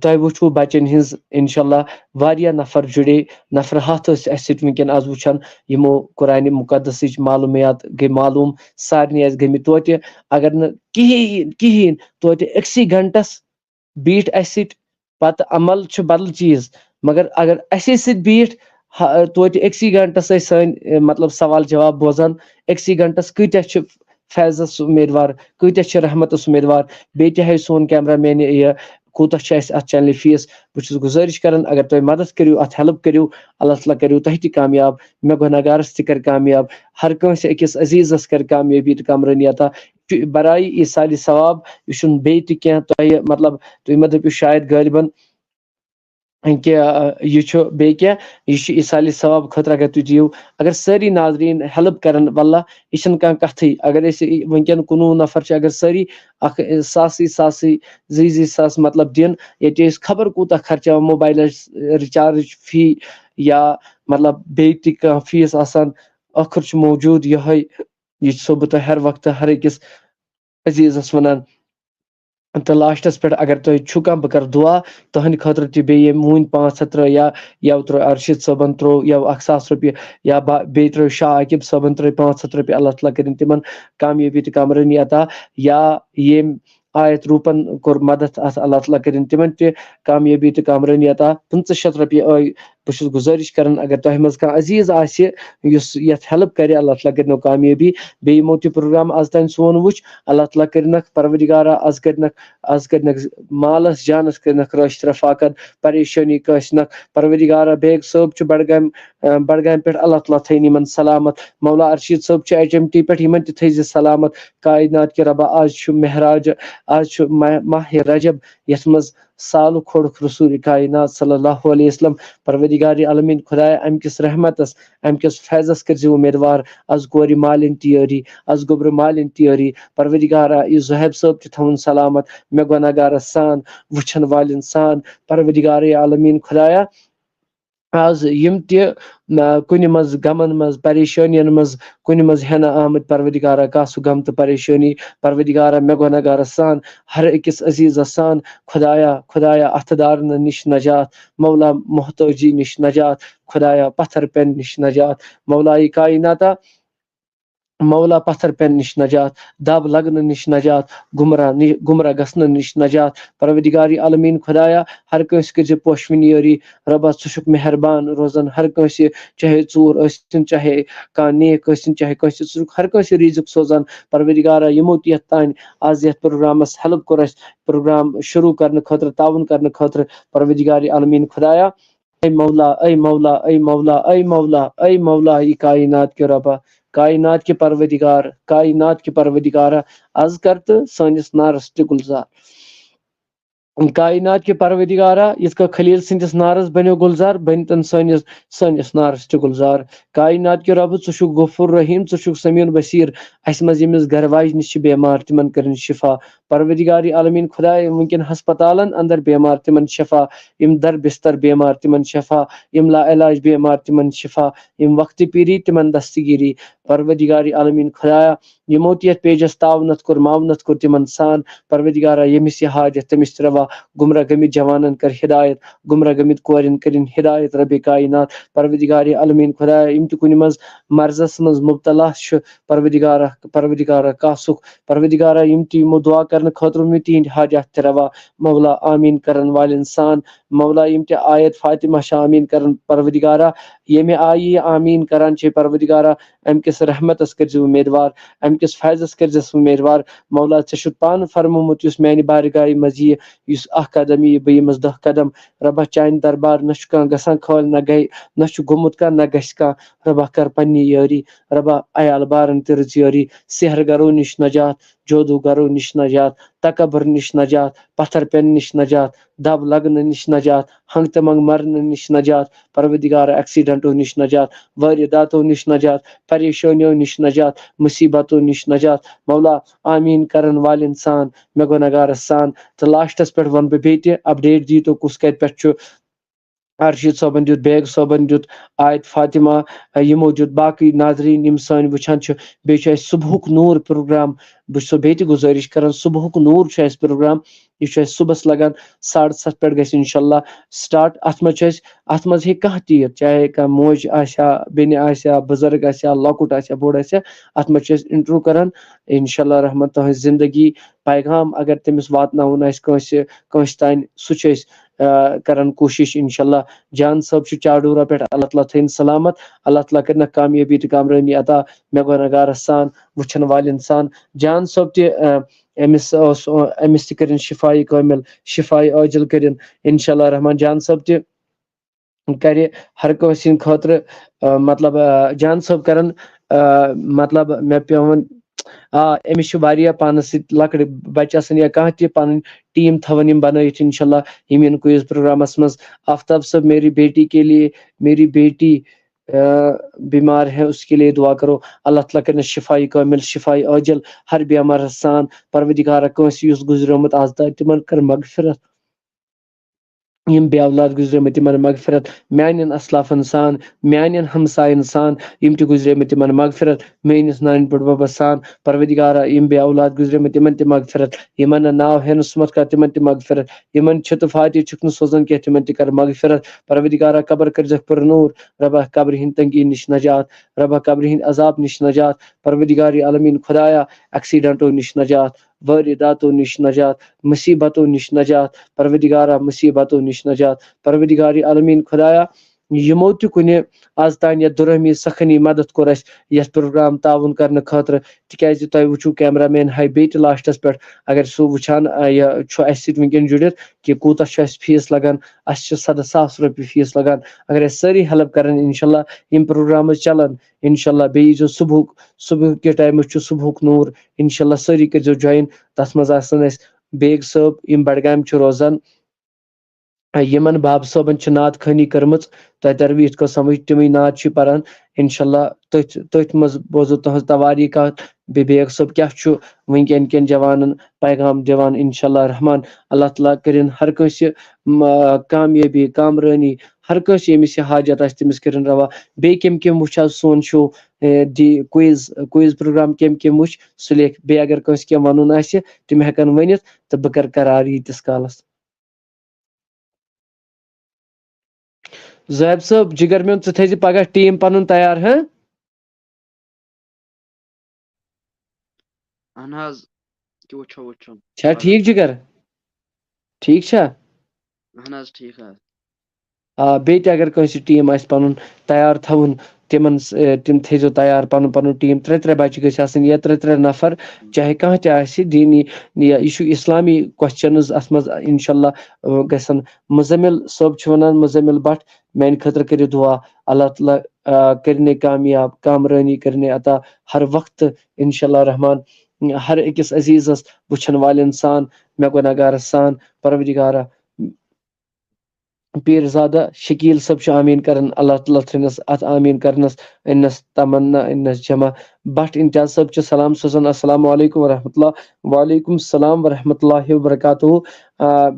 تۄہہِ وٕچھوٕ بچن ہٕنٛز انشاءاللہ واریاہ نفر جُڑے نفر ہتھ ٲسۍ اسہِ سۭتۍ وٕنکٮ۪ن آز وٕچھان یِمو قرآنِ مقدسٕچ معلوٗمیات گٔے معلوٗم سارنٕے آسہِ گٔمٕتۍ توتہِ اگر نہٕ کہیٖنۍ توتہِ أکسٕے گنٹس بیٖٹھ اسہِ سۭتۍ پتہٕ عمل چھُ بدل چیٖز مگر اگر اسے سۭتۍ بیٖٹھ توتہِ أکسٕے گنٹس ٲسۍ سٲنۍ مطلب سوال جواب بوزان أکسٕے گنٹس کۭتیاہ چھِ فیضس امیدوار کۭتیاہ چھِ رحمتس امیدوار بیٚیہِ تہِ ہایہِ سون کیمرا مین یہِ کوتاہ چھِ اَسہِ اَتھ چینلہِ فیس بہٕ چھُس گُزٲرِش کران اگر تُہۍ مدد کٔرِو اَتھ ہیلپ کٔرِو اللہ تعالیٰ کٔرِو تۄہہِ تہِ کامیاب مےٚ گۄنہگارَس تہِ کَرِ کامیاب ہر کٲنٛسہِ أکِس عزیٖزَس کَرِ کامیٲبی تہٕ کامرٲنی عطا یہِ چھُ برایی ایٖسالہِ ثواب یہِ چھُنہٕ بیٚیہِ تہِ کینٛہہ تۄہہِ مطلب تُہۍ مہ دٔپِو شاید غٲلبن کہ یہ چھُ بیٚیہِ کینٛہہ یہِ چھُ ایٖسالہِ ثواب خٲطرٕ اگر تُہۍ دِیِو اگر سٲری ناظریٖن ہیلپ کرن واللہ یہِ چھنہٕ کانٛہہ کتھٕے اگر أسۍ وٕنکٮ۪ن 19 نفر چھِ اگر سٲری اکھ ساسٕے زٕے ساس مطلب دِن ییٚتہِ أسۍ خبر کوٗتاہ خرچاوان موبایلس رِچارٕج فی یا مطلب بیٚیہِ تہِ کانٛہہ فیٖس آسان ٲخٕر چھُ موجوٗد یِہوٚے یہِ چھُسو بہٕ تۄہہِ ہر وقتہٕ ہر أکِس عزیٖزس وَنان تہٕ لاسٹس پٮ۪ٹھ اگر تۄہہِ چھُو کانٛہہ بہٕ کرٕ دُعا تُہنٛدِ خٲطرٕ تہِ بیٚیہِ ییٚمۍ وٕنۍ 500 ترٛٲے یا ترٛٲے ارشد صٲبن ترٛوو یا 1000 رۄپیہِ یا بیٚیہِ ترٛٲے شاہ عاقب صٲبن ترٛٲے 500 رۄپیہِ اللہ تعالیٰ کٔرِنۍ تِمن کامیٲبی تہٕ کامرٲنی عطا یا ییٚمۍ آیت روٗپن کوٚر مدد اتھ اللہ تعالیٰ کٔرِنۍ تِمن تہِ کامیٲبی تہٕ کامرٲنی عطا 500 رۄپیہِ ٲے بہٕ چھُس گُزٲرِش کران اگر تۄہہِ منٛز کانٛہہ عزیٖز آسہِ یُس یتھ ہیلپ کرِ اللہ تعالیٰ کٔرنو کامیٲبی بیٚیہِ یِمو تہِ پروگرام آز تانۍ سون وٕچھ اللہ تعالیٰ کٔرنکھ پروردگارا آز کٔرنکھ مالس جانس کٔرنکھ رٲچھِتھ رفاقت پریشٲنی کٲنٛسہِ نکھ پروردگارا بیگ صٲب چھُ بڈگامہِ پٮ۪ٹھ اللہ تعالیٰ تھٲیِن یِمن سلامت مولا ارشید صٲب چھُ HMT پٮ۪ٹھ یِمن تہِ تھٲیزِ سلامت کاینات کہِ ربا آز چھُ مہراج آز چھُ ماہِ رجب یتھ منٛز سالہٕ کھوڑُکھ رسوٗلِ کاینات صلی اللہ علیہ وسلم پروردگارِ عالمیٖن خۄدایا امہِ کِس رحمتس امہِ کِس فیضس کٔرزِ اُمیدوار از کورِ مالِن تہِ یٲری از گوٚبرٕ مالِن تہِ یٲری پروردگارا یہِ زُہیب صٲب تہِ تھاوُن سلامت مےٚ گۄنہگارس سان وٕچھن والٮ۪ن سان پروردگارِ عالمیٖن خۄدایا آز یِم تہِ کُنہِ منٛز غمن منٛز پریشٲنین منٛز کُنہِ منٛز ہٮ۪نہٕ آمٕتۍ پروردگارا کانٛہہ سُہ غم تہٕ پریشٲنی پروردگارا مےٚ گۄنہگارس سان ہر أکِس عزیٖزس سان خۄدایا اَتھٕ دارنہٕ نِش نجات مولا محتٲجی نِش نجات خۄدایا پتھر پٮ۪نہٕ نِش نجات مولا کایناتا مولا پتھر پٮ۪نہٕ نِش نجات دب لگنہٕ نِش نجات گمراہ گژھنہٕ نِش نجات پروردگارِ عالمیٖن خۄدایا ہر کٲنٛسہِ کٔرزِ پوشوٕنۍ یٲری رۄبا ژٕ چھُکھ مہربان روزان ہر کٲنٛسہِ چاہے ژوٗر ٲسِنۍ چاہے کانٛہہ نیک ٲسِنۍ چاہے کٲنٛسہِ ژٕ چھُکھ ہر کٲنٛسہِ رِزق سوزان پروردگارا یِمو تہِ یتھ تانۍ آز یتھ پروگرامس ہیلپ کوٚر اسہِ پروگرام شروٗع کرنہٕ خٲطرٕ تعاوُن کرنہٕ خٲطرٕ پروردگارِ عالمیٖن خۄدایا اے مولا اے مولا اے مولا اے مولا اے مولا یہِ کاینات کہِ رۄبا کائنات کے پروردگارا از کر تہٕ سٲنِس نارس تہِ گُلزار کائنات کے پروردگارا یِتھ کٔنۍ خلیٖل سٕنٛدِس نارس بنیو گُلزار بنتن سٲنِس نارس تہِ گُلزار کائنات کے رۄبہٕ ژٕ چھُکھ غفور رحیٖم ژٕ چھُکھ سمیٖع بصیٖر اسہِ منٛز ییٚمِس گرٕ واجنہِ چھِ بٮ۪مار تِمن کٔرِنۍ شفا پروردگارِ عالمیٖن خۄدایا یِم وٕنکٮ۪ن ہسپتالن اندر بٮ۪مار تِمن شفا یِم در بستر بٮ۪مار تِمن شفا یِم لا علاج بٮ۪مار تِمن شفا یِم وقتہٕ پیٖری تِمن دستگیٖری پروردگارِ عالمیٖن خۄدایا یِمو تہِ یتھ پیجس تعاونت کوٚر معاونت کوٚر تِمن سان پروردگارا ییٚمِس یہِ حاجت تٔمِس تہِ روا گمراہ گٔمٕتۍ جوانن کر ہدایت گمراہ گٔمٕتۍ کورٮ۪ن کٔرِنۍ ہدایت ربِ کائنات پروردگارِ عالمیٖن خۄدایا یِم تہِ کُنہِ منٛز مرضس منٛز مبتلا چھِ پروردگارا کاسُکھ پروردگارا یِم تہِ یِمو دعا کرنہٕ خٲطرٕ مےٚ تِہنٛدۍ حاجات تہِ روا مولا آمیٖن کرن والٮ۪ن سان مولا یِم تہِ آیت فاطمہ چھِ آمیٖن کران پروردگارا ییٚمہِ آیہِ یہِ آمیٖن کران چھِ پروردگارا امہِ کِس رحمتس کٔرزِ اُمیدوار امہِ کِس فیضس کٔرزٮ۪س اُمیدوار مولا ژےٚ چھُتھ پانہٕ فرمومُت یُس میانہِ بارگاہہِ منٛز یِیہِ یُس اکھ قدم یِیہِ بہٕ یِمس 10 قدم رۄبا چانہِ دربار نہ چھُ کانٛہہ گژھان خٲلۍ نہ چھُ گوٚمُت کانٛہہ نہ گژھِ کانٛہہ رۄبا کر پننہِ یٲری رۄبا عیال بارن تہِ رٕژ یٲری سحر گرو نِش نجات جودوٗ گرو نِش نجات تکبر نِش نجات پتھر پٮ۪نہٕ نِش نجات دب لگنہٕ نِش نجات ہنٛگ تہٕ منٛگ مرنہٕ نِش نجات پروردگارا ایکسیڈنٹو نِش نجات وارداتو نِش نجات پریشٲنیو نِش نجات مُصیبتو نِش نجات مولا آمیٖن کرن والٮ۪ن سان مےٚ گۄنہگارس سان تہٕ لاسٹس پٮ۪ٹھ ونہٕ بہٕ بیٚیہِ تہِ اپڈیٹ دیٖتو کُس کتہِ پٮ۪ٹھ چھُ ارشید صٲبن دیُت بیگ صٲبن دیُت آیت فاطمہ یِمو دیُت باقٕے ناظریٖن یِم سٲنۍ وٕچھان چھِ بیٚیہِ چھُ اَسہِ صبحُک نوٗر پروگرام بہٕ چھُسو بیٚیہِ تہِ گُزٲرِش کران صبحُک نوٗر چھُ اَسہِ پروگرام یہِ چھُ اَسہِ صبحس لگان 7:30 پٮ۪ٹھ گژھِ انشاء اللہ سٹارٹ اتھ منٛز چھُ اَسہِ اتھ منٛز ہیٚکہِ کانٛہہ تہِ یِتھ چاہے کانٛہہ موج آسہِ ہا بیٚنہِ آسہِ ہا بُزرگ آسہِ ہا لۄکُٹ آسہِ ہا بوٚڑ آسہِ ہا اتھ منٛز چھِ أسۍ انٹرویو کران انشاء اللہ رحمان تُہنٛز زندگی پیغام اگر تٔمِس واتناوُن آسہِ کٲنٛسہِ تانۍ سُہ چھُ أسۍ کران کوٗشش انشاء اللہ جان صٲب چھُ چاڈورا پٮ۪ٹھ اللہ تعالیٰ تھٲیِن سلامت اللہ تعالیٰ کٔرنکھ کامیٲبی تہٕ کامرٲنی عطا مےٚ گۄنہگارس سان وٕچھن والٮ۪ن سان جان صٲب تہِ أمس تكرن شفاء كامل شفاء عاجل كرن إن شاء الله الرحمن جان صاحب تہِ کرِ ہر کٲنٛسہِ ہٕنٛدِ خٲطرٕ مطلب جان صٲب کرن مطلب مےٚ پیوٚوُن أمِس چھُ واریاہ پانس سۭتۍ لۄکٕٹۍ بچہِ آسان یا کانٛہہ تہِ پنٕنۍ ٹیٖم تھاوان یِم بنٲیِتھ انشاءاللہ یِم یِن کویز پروگرامس منٛز آفتاب صٲب میری بیٹی کے لیے میری بیٹی بیمار ہے اس کے لیے دعا کرو اللہ تعالیٰ کرنس شفائی کامل شفائی عاجل ہر بیمار سان پروردگارا کٲنٛسہِ یُس گُزریومُت آز تام تِمن کر مغفرت یم بے اولاد گزریمٕتۍ تِمن مغفرت میانٮ۪ن اسلافن سان میانٮ۪ن ہمساین سان یم تہِ گزریمٕتۍ تِمن مغفرت میٲنِس نانہِ بٕڈببس سان پروردگارا یم بے اولاد گزریمٕتۍ تِمن تہِ مغفرت یمن نہٕ ناو ہٮ۪نہٕ سُمتھ کانٛہہ تِمن تہِ مغفرت یمن چھِتہٕ فاتح چھُکھ نہٕ سوزان کینٛہہ تِمن تہِ کر مغفرت پروردگارا قبر کٔرزٮ۪کھ پر نوٗر ربا قبرِ ہٕنٛدۍ تنگی نِش نجات ربا قبرِ ہٕنٛدۍ عذاب نِش نجات پروردگار عالمیٖن خدایا ایکسیڈنٹو نِش نجات وارداتو نِش نجات مصیبتو نِش نجات پروردگارا مصیبتو نِش نجات پروردگار عالمیٖن خدایا یِمو تہِ کُنہِ آز تام یتھ دُرہمی سخنی مدد کوٚر اسہِ یتھ پروگرام تعاوُن کرنہٕ خٲطرٕ تِکیازِ تۄہہِ وٕچھو کیمرا مین ہاے بیٚیہِ تہِ لاسٹس پٮ۪ٹھ اگر سُہ وٕچھان یہِ چھُ اسہِ سۭتۍ وٕنکیٚن جُڑِتھ کہِ کوٗتاہ چھُ اسہِ فیٖس لگان اسہِ چھِ 7,000 رۄپیہِ فیٖس لگان اگر أسۍ سٲری ہیلپ کرن انشاءاللہ یِم پروگرامز چلن انشاءاللہ بیٚیہِ ییٖزیو صبحُک کہِ ٹایمہٕ چھُ صبحُک نوٗر انشاءاللہ سٲری کٔرزیو جوین تتھ منٛز آسن اسہِ بیگ صٲب یِم بڈگامہِ چھِ روزان یمن باب صٲبن چھِ نعت خٲنی کٔرمٕژ تۄہہِ تروٕ یِتھ کٔنۍ سمجھ تِمٕے نعت چھِ پران انشاءاللہ تٔتھۍ منٛز بوزو تُہنٛز تواریٖخ کتھ بیٚیہِ بیگ صٲب کیاہ چھُ وٕنکیٚن کٮ۪ن جوانن پیغام دِوان انشاءاللہ رحمان اللہ تعالیٰ کٔرِنۍ ہر کٲنٛسہِ کامیٲبی کامرٲنی ہر کٲنٛسہِ ییٚمِس یہِ حاجت آسہِ تٔمِس کٔرِنۍ روا بیٚیہِ کٔمۍ کٔمۍ وٕچھ حظ سون شو دی کویز پروگرام کٔمۍ کٔمۍ وٕچھ سُہ لیکھِ بیٚیہِ اگر کٲنٛسہِ کینٛہہ ونُن آسہِ تِم ہٮ۪کن ؤنِتھ تہٕ بہٕ کرٕ قرار ییٖتِس کالس زٲہِد صٲب جگر میون ژٕ تھٲیزِ پگاہ ٹیٖم پنُن تیار ہاں اہن حظ کہِ وٕچھو چھا ٹھیٖک جگر ٹھیٖک چھا اہن حظ ٹھیٖک حظ بیٚیہِ تہِ اگر کٲنٛسہِ ٹیٖم آسہِ پنُن تیار تھاوُن تِمن تِم تھٲیزیو تیار پنُن پنُن ٹیٖم 3 بچہِ گٔژھۍ آسٕنۍ یا 3 نفر چاہے کانٛہہ تہِ آسہِ دیٖنی یہِ چھُ اسلامی کوسچنٕز اتھ منٛز انشاءاللہ گژھن مُزمل صٲب چھُ ونان مُزمل بٹ میانہِ خٲطرٕ کٔرِو دعا اللہ تعالیٰ کٔرِنَے کامیاب کامرٲنی کٔرِنَے عطا ہر وقتہٕ انشاءاللہ رحمان ہر أکِس عزیٖزس وٕچھن والٮ۪ن سان مےٚ گۄناہگارس سان پروردگارا پیٖر زادہ شکیٖل صٲب چھُ آمیٖن کران اللہ تعالیٰ تھٲینس اتھ آمیٖن کرنس أنِس تمنا أنِس جمع بٹ امتیاز صٲب چھُ سلام سوزان السلام علیکم ورحمتہ اللہ وعلیکم السلام ورحمتہ اللہ وبرکاتہ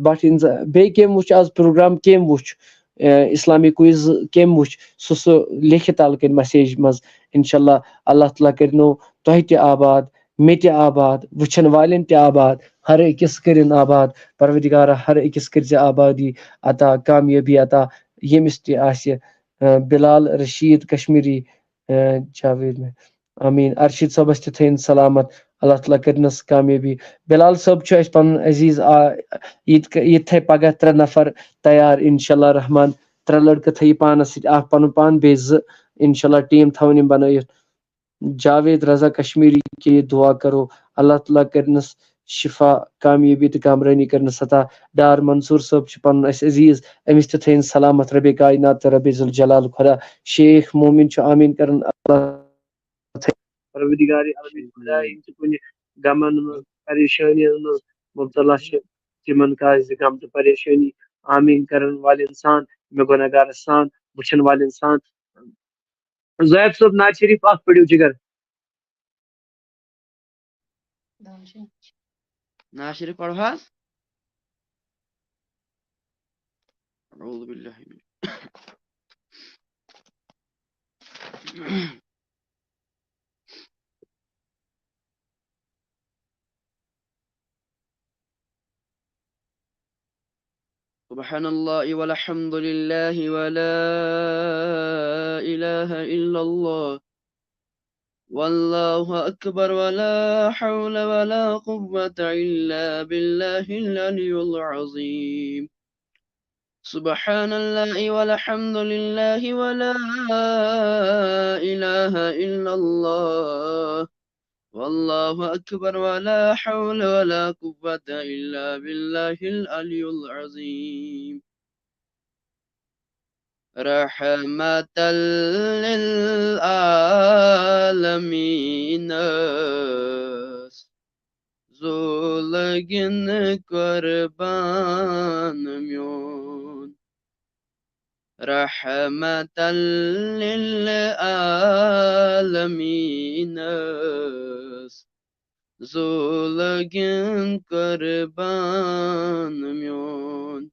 بٹ بیٚیہِ کٔمۍ وٕچھ آز پروگرام کٔمۍ وٕچھ اسلامی کویز کٔمۍ وٕچھ سُہ لیکھِ تل کٔنۍ مسیج منٛز انشاءاللہ اللہ تعالیٰ کٔرنو تۄہہِ تہِ آباد مےٚ تہِ آباد وٕچھن والٮ۪ن تہِ آباد ہر أکِس کٔرِنۍ آباد پروردگارا ہر أکِس کٔرزِ آبادی عطا کامیٲبی عطا ییٚمِس تہِ آسہِ بلال رشیٖد کشمیٖری جاوید آمیٖن ارشد صٲبس تہِ تھٲیِن سلامت اللہ تعالیٰ کٔرنس کامیٲبی بلال صٲب چھُ اسہِ پنُن عزیٖز یہِ تھایہِ پگاہ 3 نفر تیار انشاءاللہ رحمان 3 لڑکہٕ تھٲیہِ پانس سۭتۍ اکھ پنُن پان بیٚیہِ 2 انشاءاللہ ٹیٖم تھاوٕنۍ یِم بنٲیِتھ جاوید رضا کشمیٖری کے لیے دعا کرو اللہ تعالیٰ کٔرنس شفا کامیٲبی تہٕ کامرٲنی کرنس عطا ڈار منصوٗر صٲب چھُ پنُن اسہِ عزیٖز أمِس تہِ تھٲیِن سلامت ربِ کاینات تہٕ ربِ ذوالجلال خۄدا شیخ مومن چھُ آمیٖن کران پروردگار عالمیٖن خۄدا یِم تہِ کُنہِ غمن منٛز پریشٲنین منٛز مبتلا چھِ تِمن کاسہِ غم تہٕ پریشٲنی آمیٖن کرن والٮ۪ن سان مےٚ گۄناہگارس سان وٕچھن والٮ۪ن سان زٲہِد صٲب نعت شریٖف اکھ پٔرِو جگر نعت شریٖف پرو حظ اعوذ باللہ من سبحان الله والحمد لله ولا إله إلا الله والله أكبر ولا حول ولا قوة إلا بالله العلي العظيم سبحان الله والحمد لله ولا إله إلا الله والله أكبر ولا حول ولا قوة إلا بالله العلي العظيم رحمة للعالمين زولگن قربان میون رحمة للعالمين زولگن قربان میون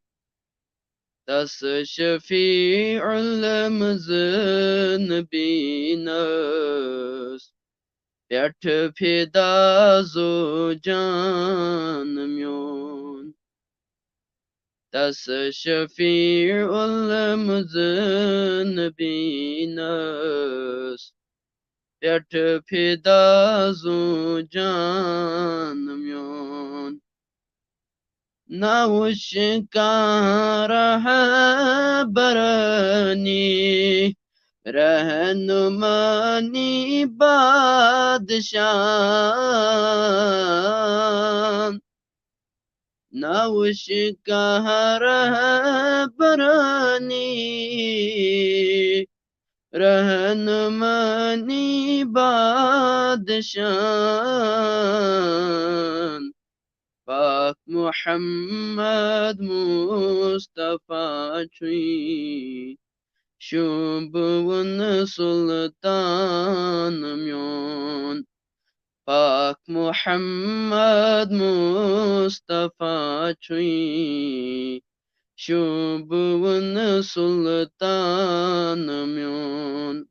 دس شفیع المذنبین پیٹھ پھدا زو جان میون دس شفیع المذنبین پیٹھ پھدا زو جان میون نوشکار برنی رہنمانی بادشاہ نوشکار برنی رہنمانی بادشاہ پاک محمد مصطفیٰ چھوئی شوبون سلطان میون پاک محمد مصطفیٰ چھوئی شوبون سلطان میون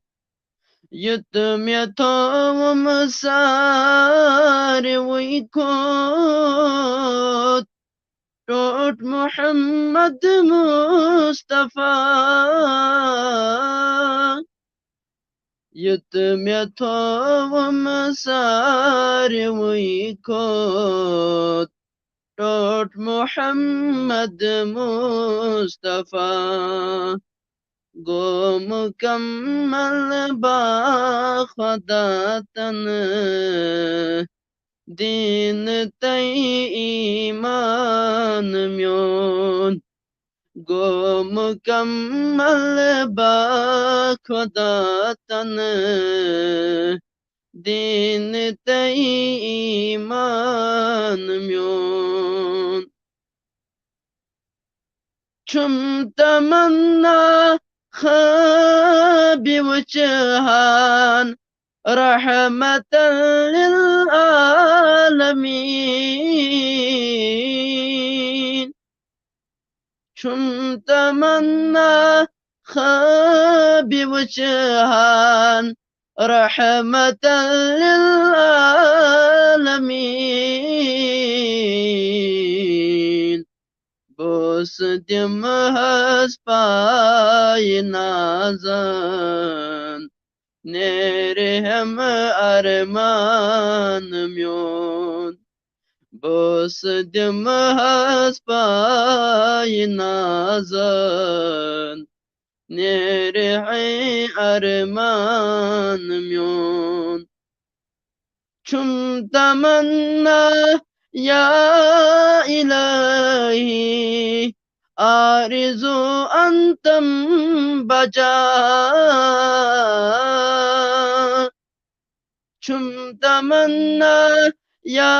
یت مے تھوم ساروی کھوت ٹوٹ محمد مصطفیٰ یت مے تھوم ساروی کھوت ٹوٹ محمد مصطفیٰ گو مکمل با خدا تن دین تی ایمان میون گو مکمل با خدا تن دین تی ایمان میون چھم تمنا خابی وچہان رحمة للعالمين چھم تمنا خابی وچہان رحمة للعالمين بوس دم حس پائی نازن نیرے ہم ارمان میون بوس دم حس پائی نازن نیرے ارمان میون چھم تمنا یا الہی آرزو انتم بجا چھم تمنا یا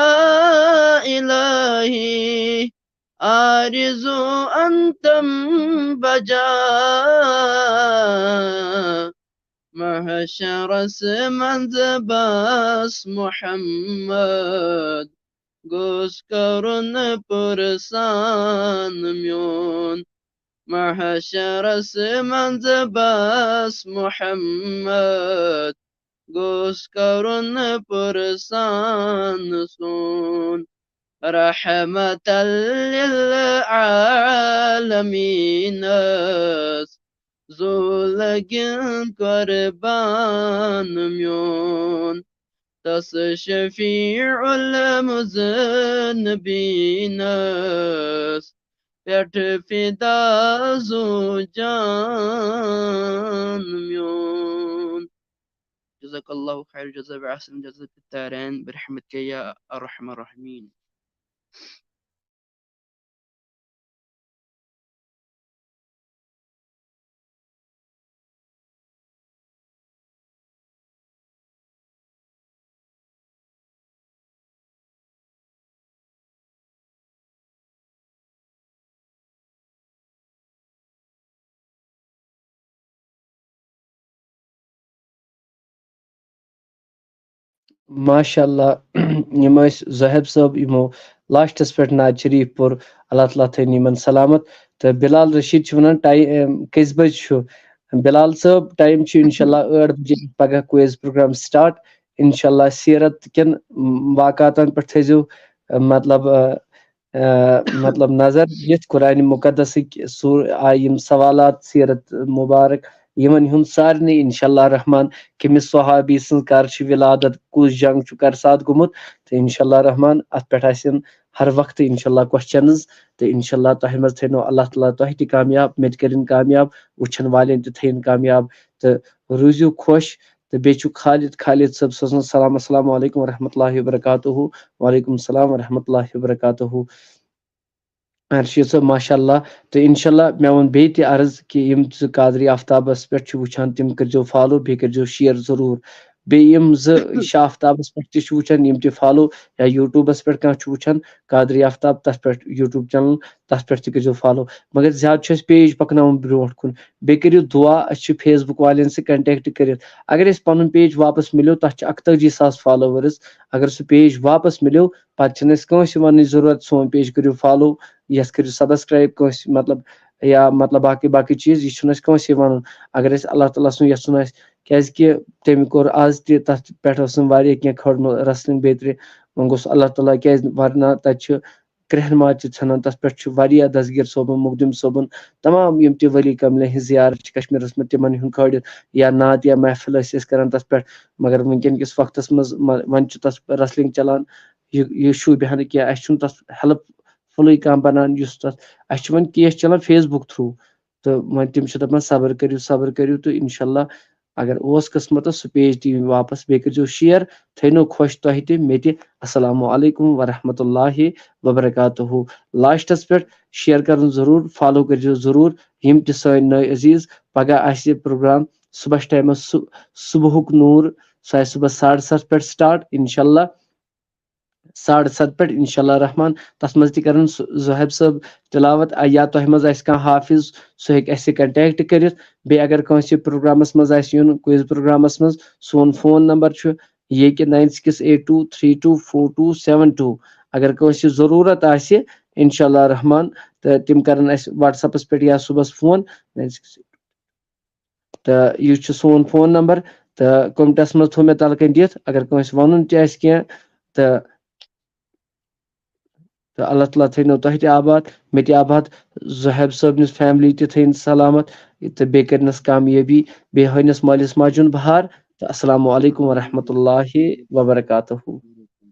الہی آرزو انتم بجا محشر منز بس محمد گوس کرن پرسان میون محشر منز بس محمد گوس کرن پرسان سون رحمة للعالمين زولگن قربان میون تس شفیع المذنبین پیٹھ فدا زو جان میون وجزاك الله خير الجزاء بأحسن جزاء الدارين برحمتك يا أرحم الراحمين. ماشاء اللہ یم زہب صٲب یمو لاسٹس پہ ناز شریف پور اللہ تعالیٰ تھن یمن سلامت تو بلال رشید ونان ٹائم کس بج بلال صٲب ٹائم انشاءاللہ 8 بجے پگہ کوئز پروگرام سٹارٹ انشاءاللہ سیرت کن واقعاتن پہ تھزو مطلب مطلب نظر یت قرآن مقدس یم سوالات سیرت مبارک یمن ہند سارے انشاءاللہ رحمان کمس صحابی سن کر ولادت کس جنگ کر سات گومت تو انشاءاللہ رحمان ات پہ ہر وقت انشاءاللہ کوسچنز تو انشاءاللہ تہ مز تھو اللہ تعالیٰ تہ تہ کامیاب مے کرن کامیاب وچھن والن تہ تھین کامیاب تو روزیو خوش تو بیچ خالد صاحب سوزن سلام السلام علیکم ورحمۃ اللہ وبرکاتہ. وعلیکم السلام ورحمۃ اللہ وبرکاتہ. رشید صاحب ماشاء اللہ تو انشاءاللہ مے ون بیٚیہِ تہِ عرض کہ یم قادری آفتابس پہ وچھان تم کرزو فالو بیٚیہِ کرزو شیئر ضرور بیٚیہِ یم زٕ آفتابس پہ تہِ وچھان یم تہِ فالو یا یوٹیوبس پہ کانٛہہ وچھان قادری آفتاب تس پہ یوٹیوب چینل تس پہ تہِ کرزو فالو مگر زیادٕ چھُ اسہِ پیج پکناوُن برونٛٹھ کُن بیٚیہِ کٔرِو دعا أسۍ چھِ فیس بُک والٮ۪ن سۭتۍ کنٹیکٹ کٔرِتھ اگر اسہِ پنُن پیج واپس مِلیو تتھ چھِ 41,000 فالوورز اگر سُہ پیج واپس مِلیو پتہٕ چھِنہٕ اسہِ کٲنٛسہِ وننٕچ ضروٗرت سون پیج کٔرِو فالو یس کٔرِو سبسکرایب کٲنٛسہِ مطلب یا مطلب باقٕے چیٖز یہِ چھُنہٕ اسہِ کٲنٛسے وَنُن اگر اسہِ اللہ تعالیٰ سُنٛد یژھُن آسہِ کیازکہِ تٔمۍ کوٚر آز تہِ تتھ پٮ۪ٹھ ٲسٕم واریاہ کینٛہہ کھٲڑمٕژ رسلِنٛگ بیترِ وۄنۍ گوٚژھ اللہ تعالیٰ کیازِ ورنہ تتہِ چھُ کرٛہن ماز چھِ ژھٕنان تتھ پٮ۪ٹھ چھُ واریاہ دسگیٖر صٲبُن مخدم صٲبُن تمام یم تہِ ؤلی کملہِ ہٕنٛز زیارت چھِ کشمیٖرس منٛز تِمن ہُنٛد کھٲڑِتھ یا نعت یا محفل ٲسۍ أسۍ کران تتھ پٮ۪ٹھ مگر وٕنکٮ۪ن کِس وقتس منٛز وۄنۍ چھُ تتھ رسلِنٛگ چلان یہِ شوٗبہِ ہا نہٕ کینٛہہ اسہِ چھُنہٕ تتھ ہیلپ فُلٕے کانٛہہ بنان یُس تتھ اسہِ چھُ وۄنۍ کیس چلان فیس بُک تھروٗ تہٕ وۄنۍ تِم چھِ دپان صبر کٔرِو تہٕ انشاءاللہ اگر اوس قسمتس سُہ پیج دی واپس بیٚیہِ کٔرزیٚو شیر تھٲینو خۄش تۄہہِ تہِ مےٚ تہِ السلام علیکم ورحمۃ اللہ وبرکاتہ. لاسٹس پٮ۪ٹھ شیر کرُن ضروٗر فالو کٔرزیٚو ضروٗر یم تہِ سٲنۍ نٔے عزیٖز پگہہ آسہِ پروگرام صبحس ٹایمس صبحُک نوٗر سُہ آسہِ صبحس 7:30 پٮ۪ٹھ سٹارٹ انشاءاللہ 7:30 پٮ۪ٹھ انشاءاللہ رحمان تتھ منٛز تہِ کرن زہیب صٲب تلاوت یا تۄہہِ منٛز آسہِ کانٛہہ حافظ سُہ ہیٚکہِ اسہِ کنٹیکٹ کٔرِتھ بیٚیہِ اگر کٲنٛسہِ پروگرامس منٛز آسہِ یُن کویز پروگرامس منٛز سون فون نمبر چھُ یہِ کہِ 9682324272 اگر کٲنٛسہِ ضروٗرت آسہِ انشاءاللہ رحمان تہٕ تِم کرن اسہِ وٹس ایپس پٮ۪ٹھ یا صبحس فون تہٕ یہِ چھُ سون فون نمبر تہٕ کومنٹس منٛز تھوٚو مےٚ تلہٕ کنۍ دِتھ اگر کٲنٛسہِ ونُن تہِ آسہِ کینٛہہ تہٕ اللہ تعالیٰ تھٲینو تۄہہِ تہِ آباد مےٚ تہِ آباد زہیب صٲبنِس فیملی تہِ تھٲیِن سلامت تہٕ بیٚیہِ کٔرنس کامیٲبی بیٚیہِ ہٲینس مٲلِس ماجہِ ہُنٛد بہار تہٕ السلام علیکم ورحمۃ اللہ وبرکاتہ.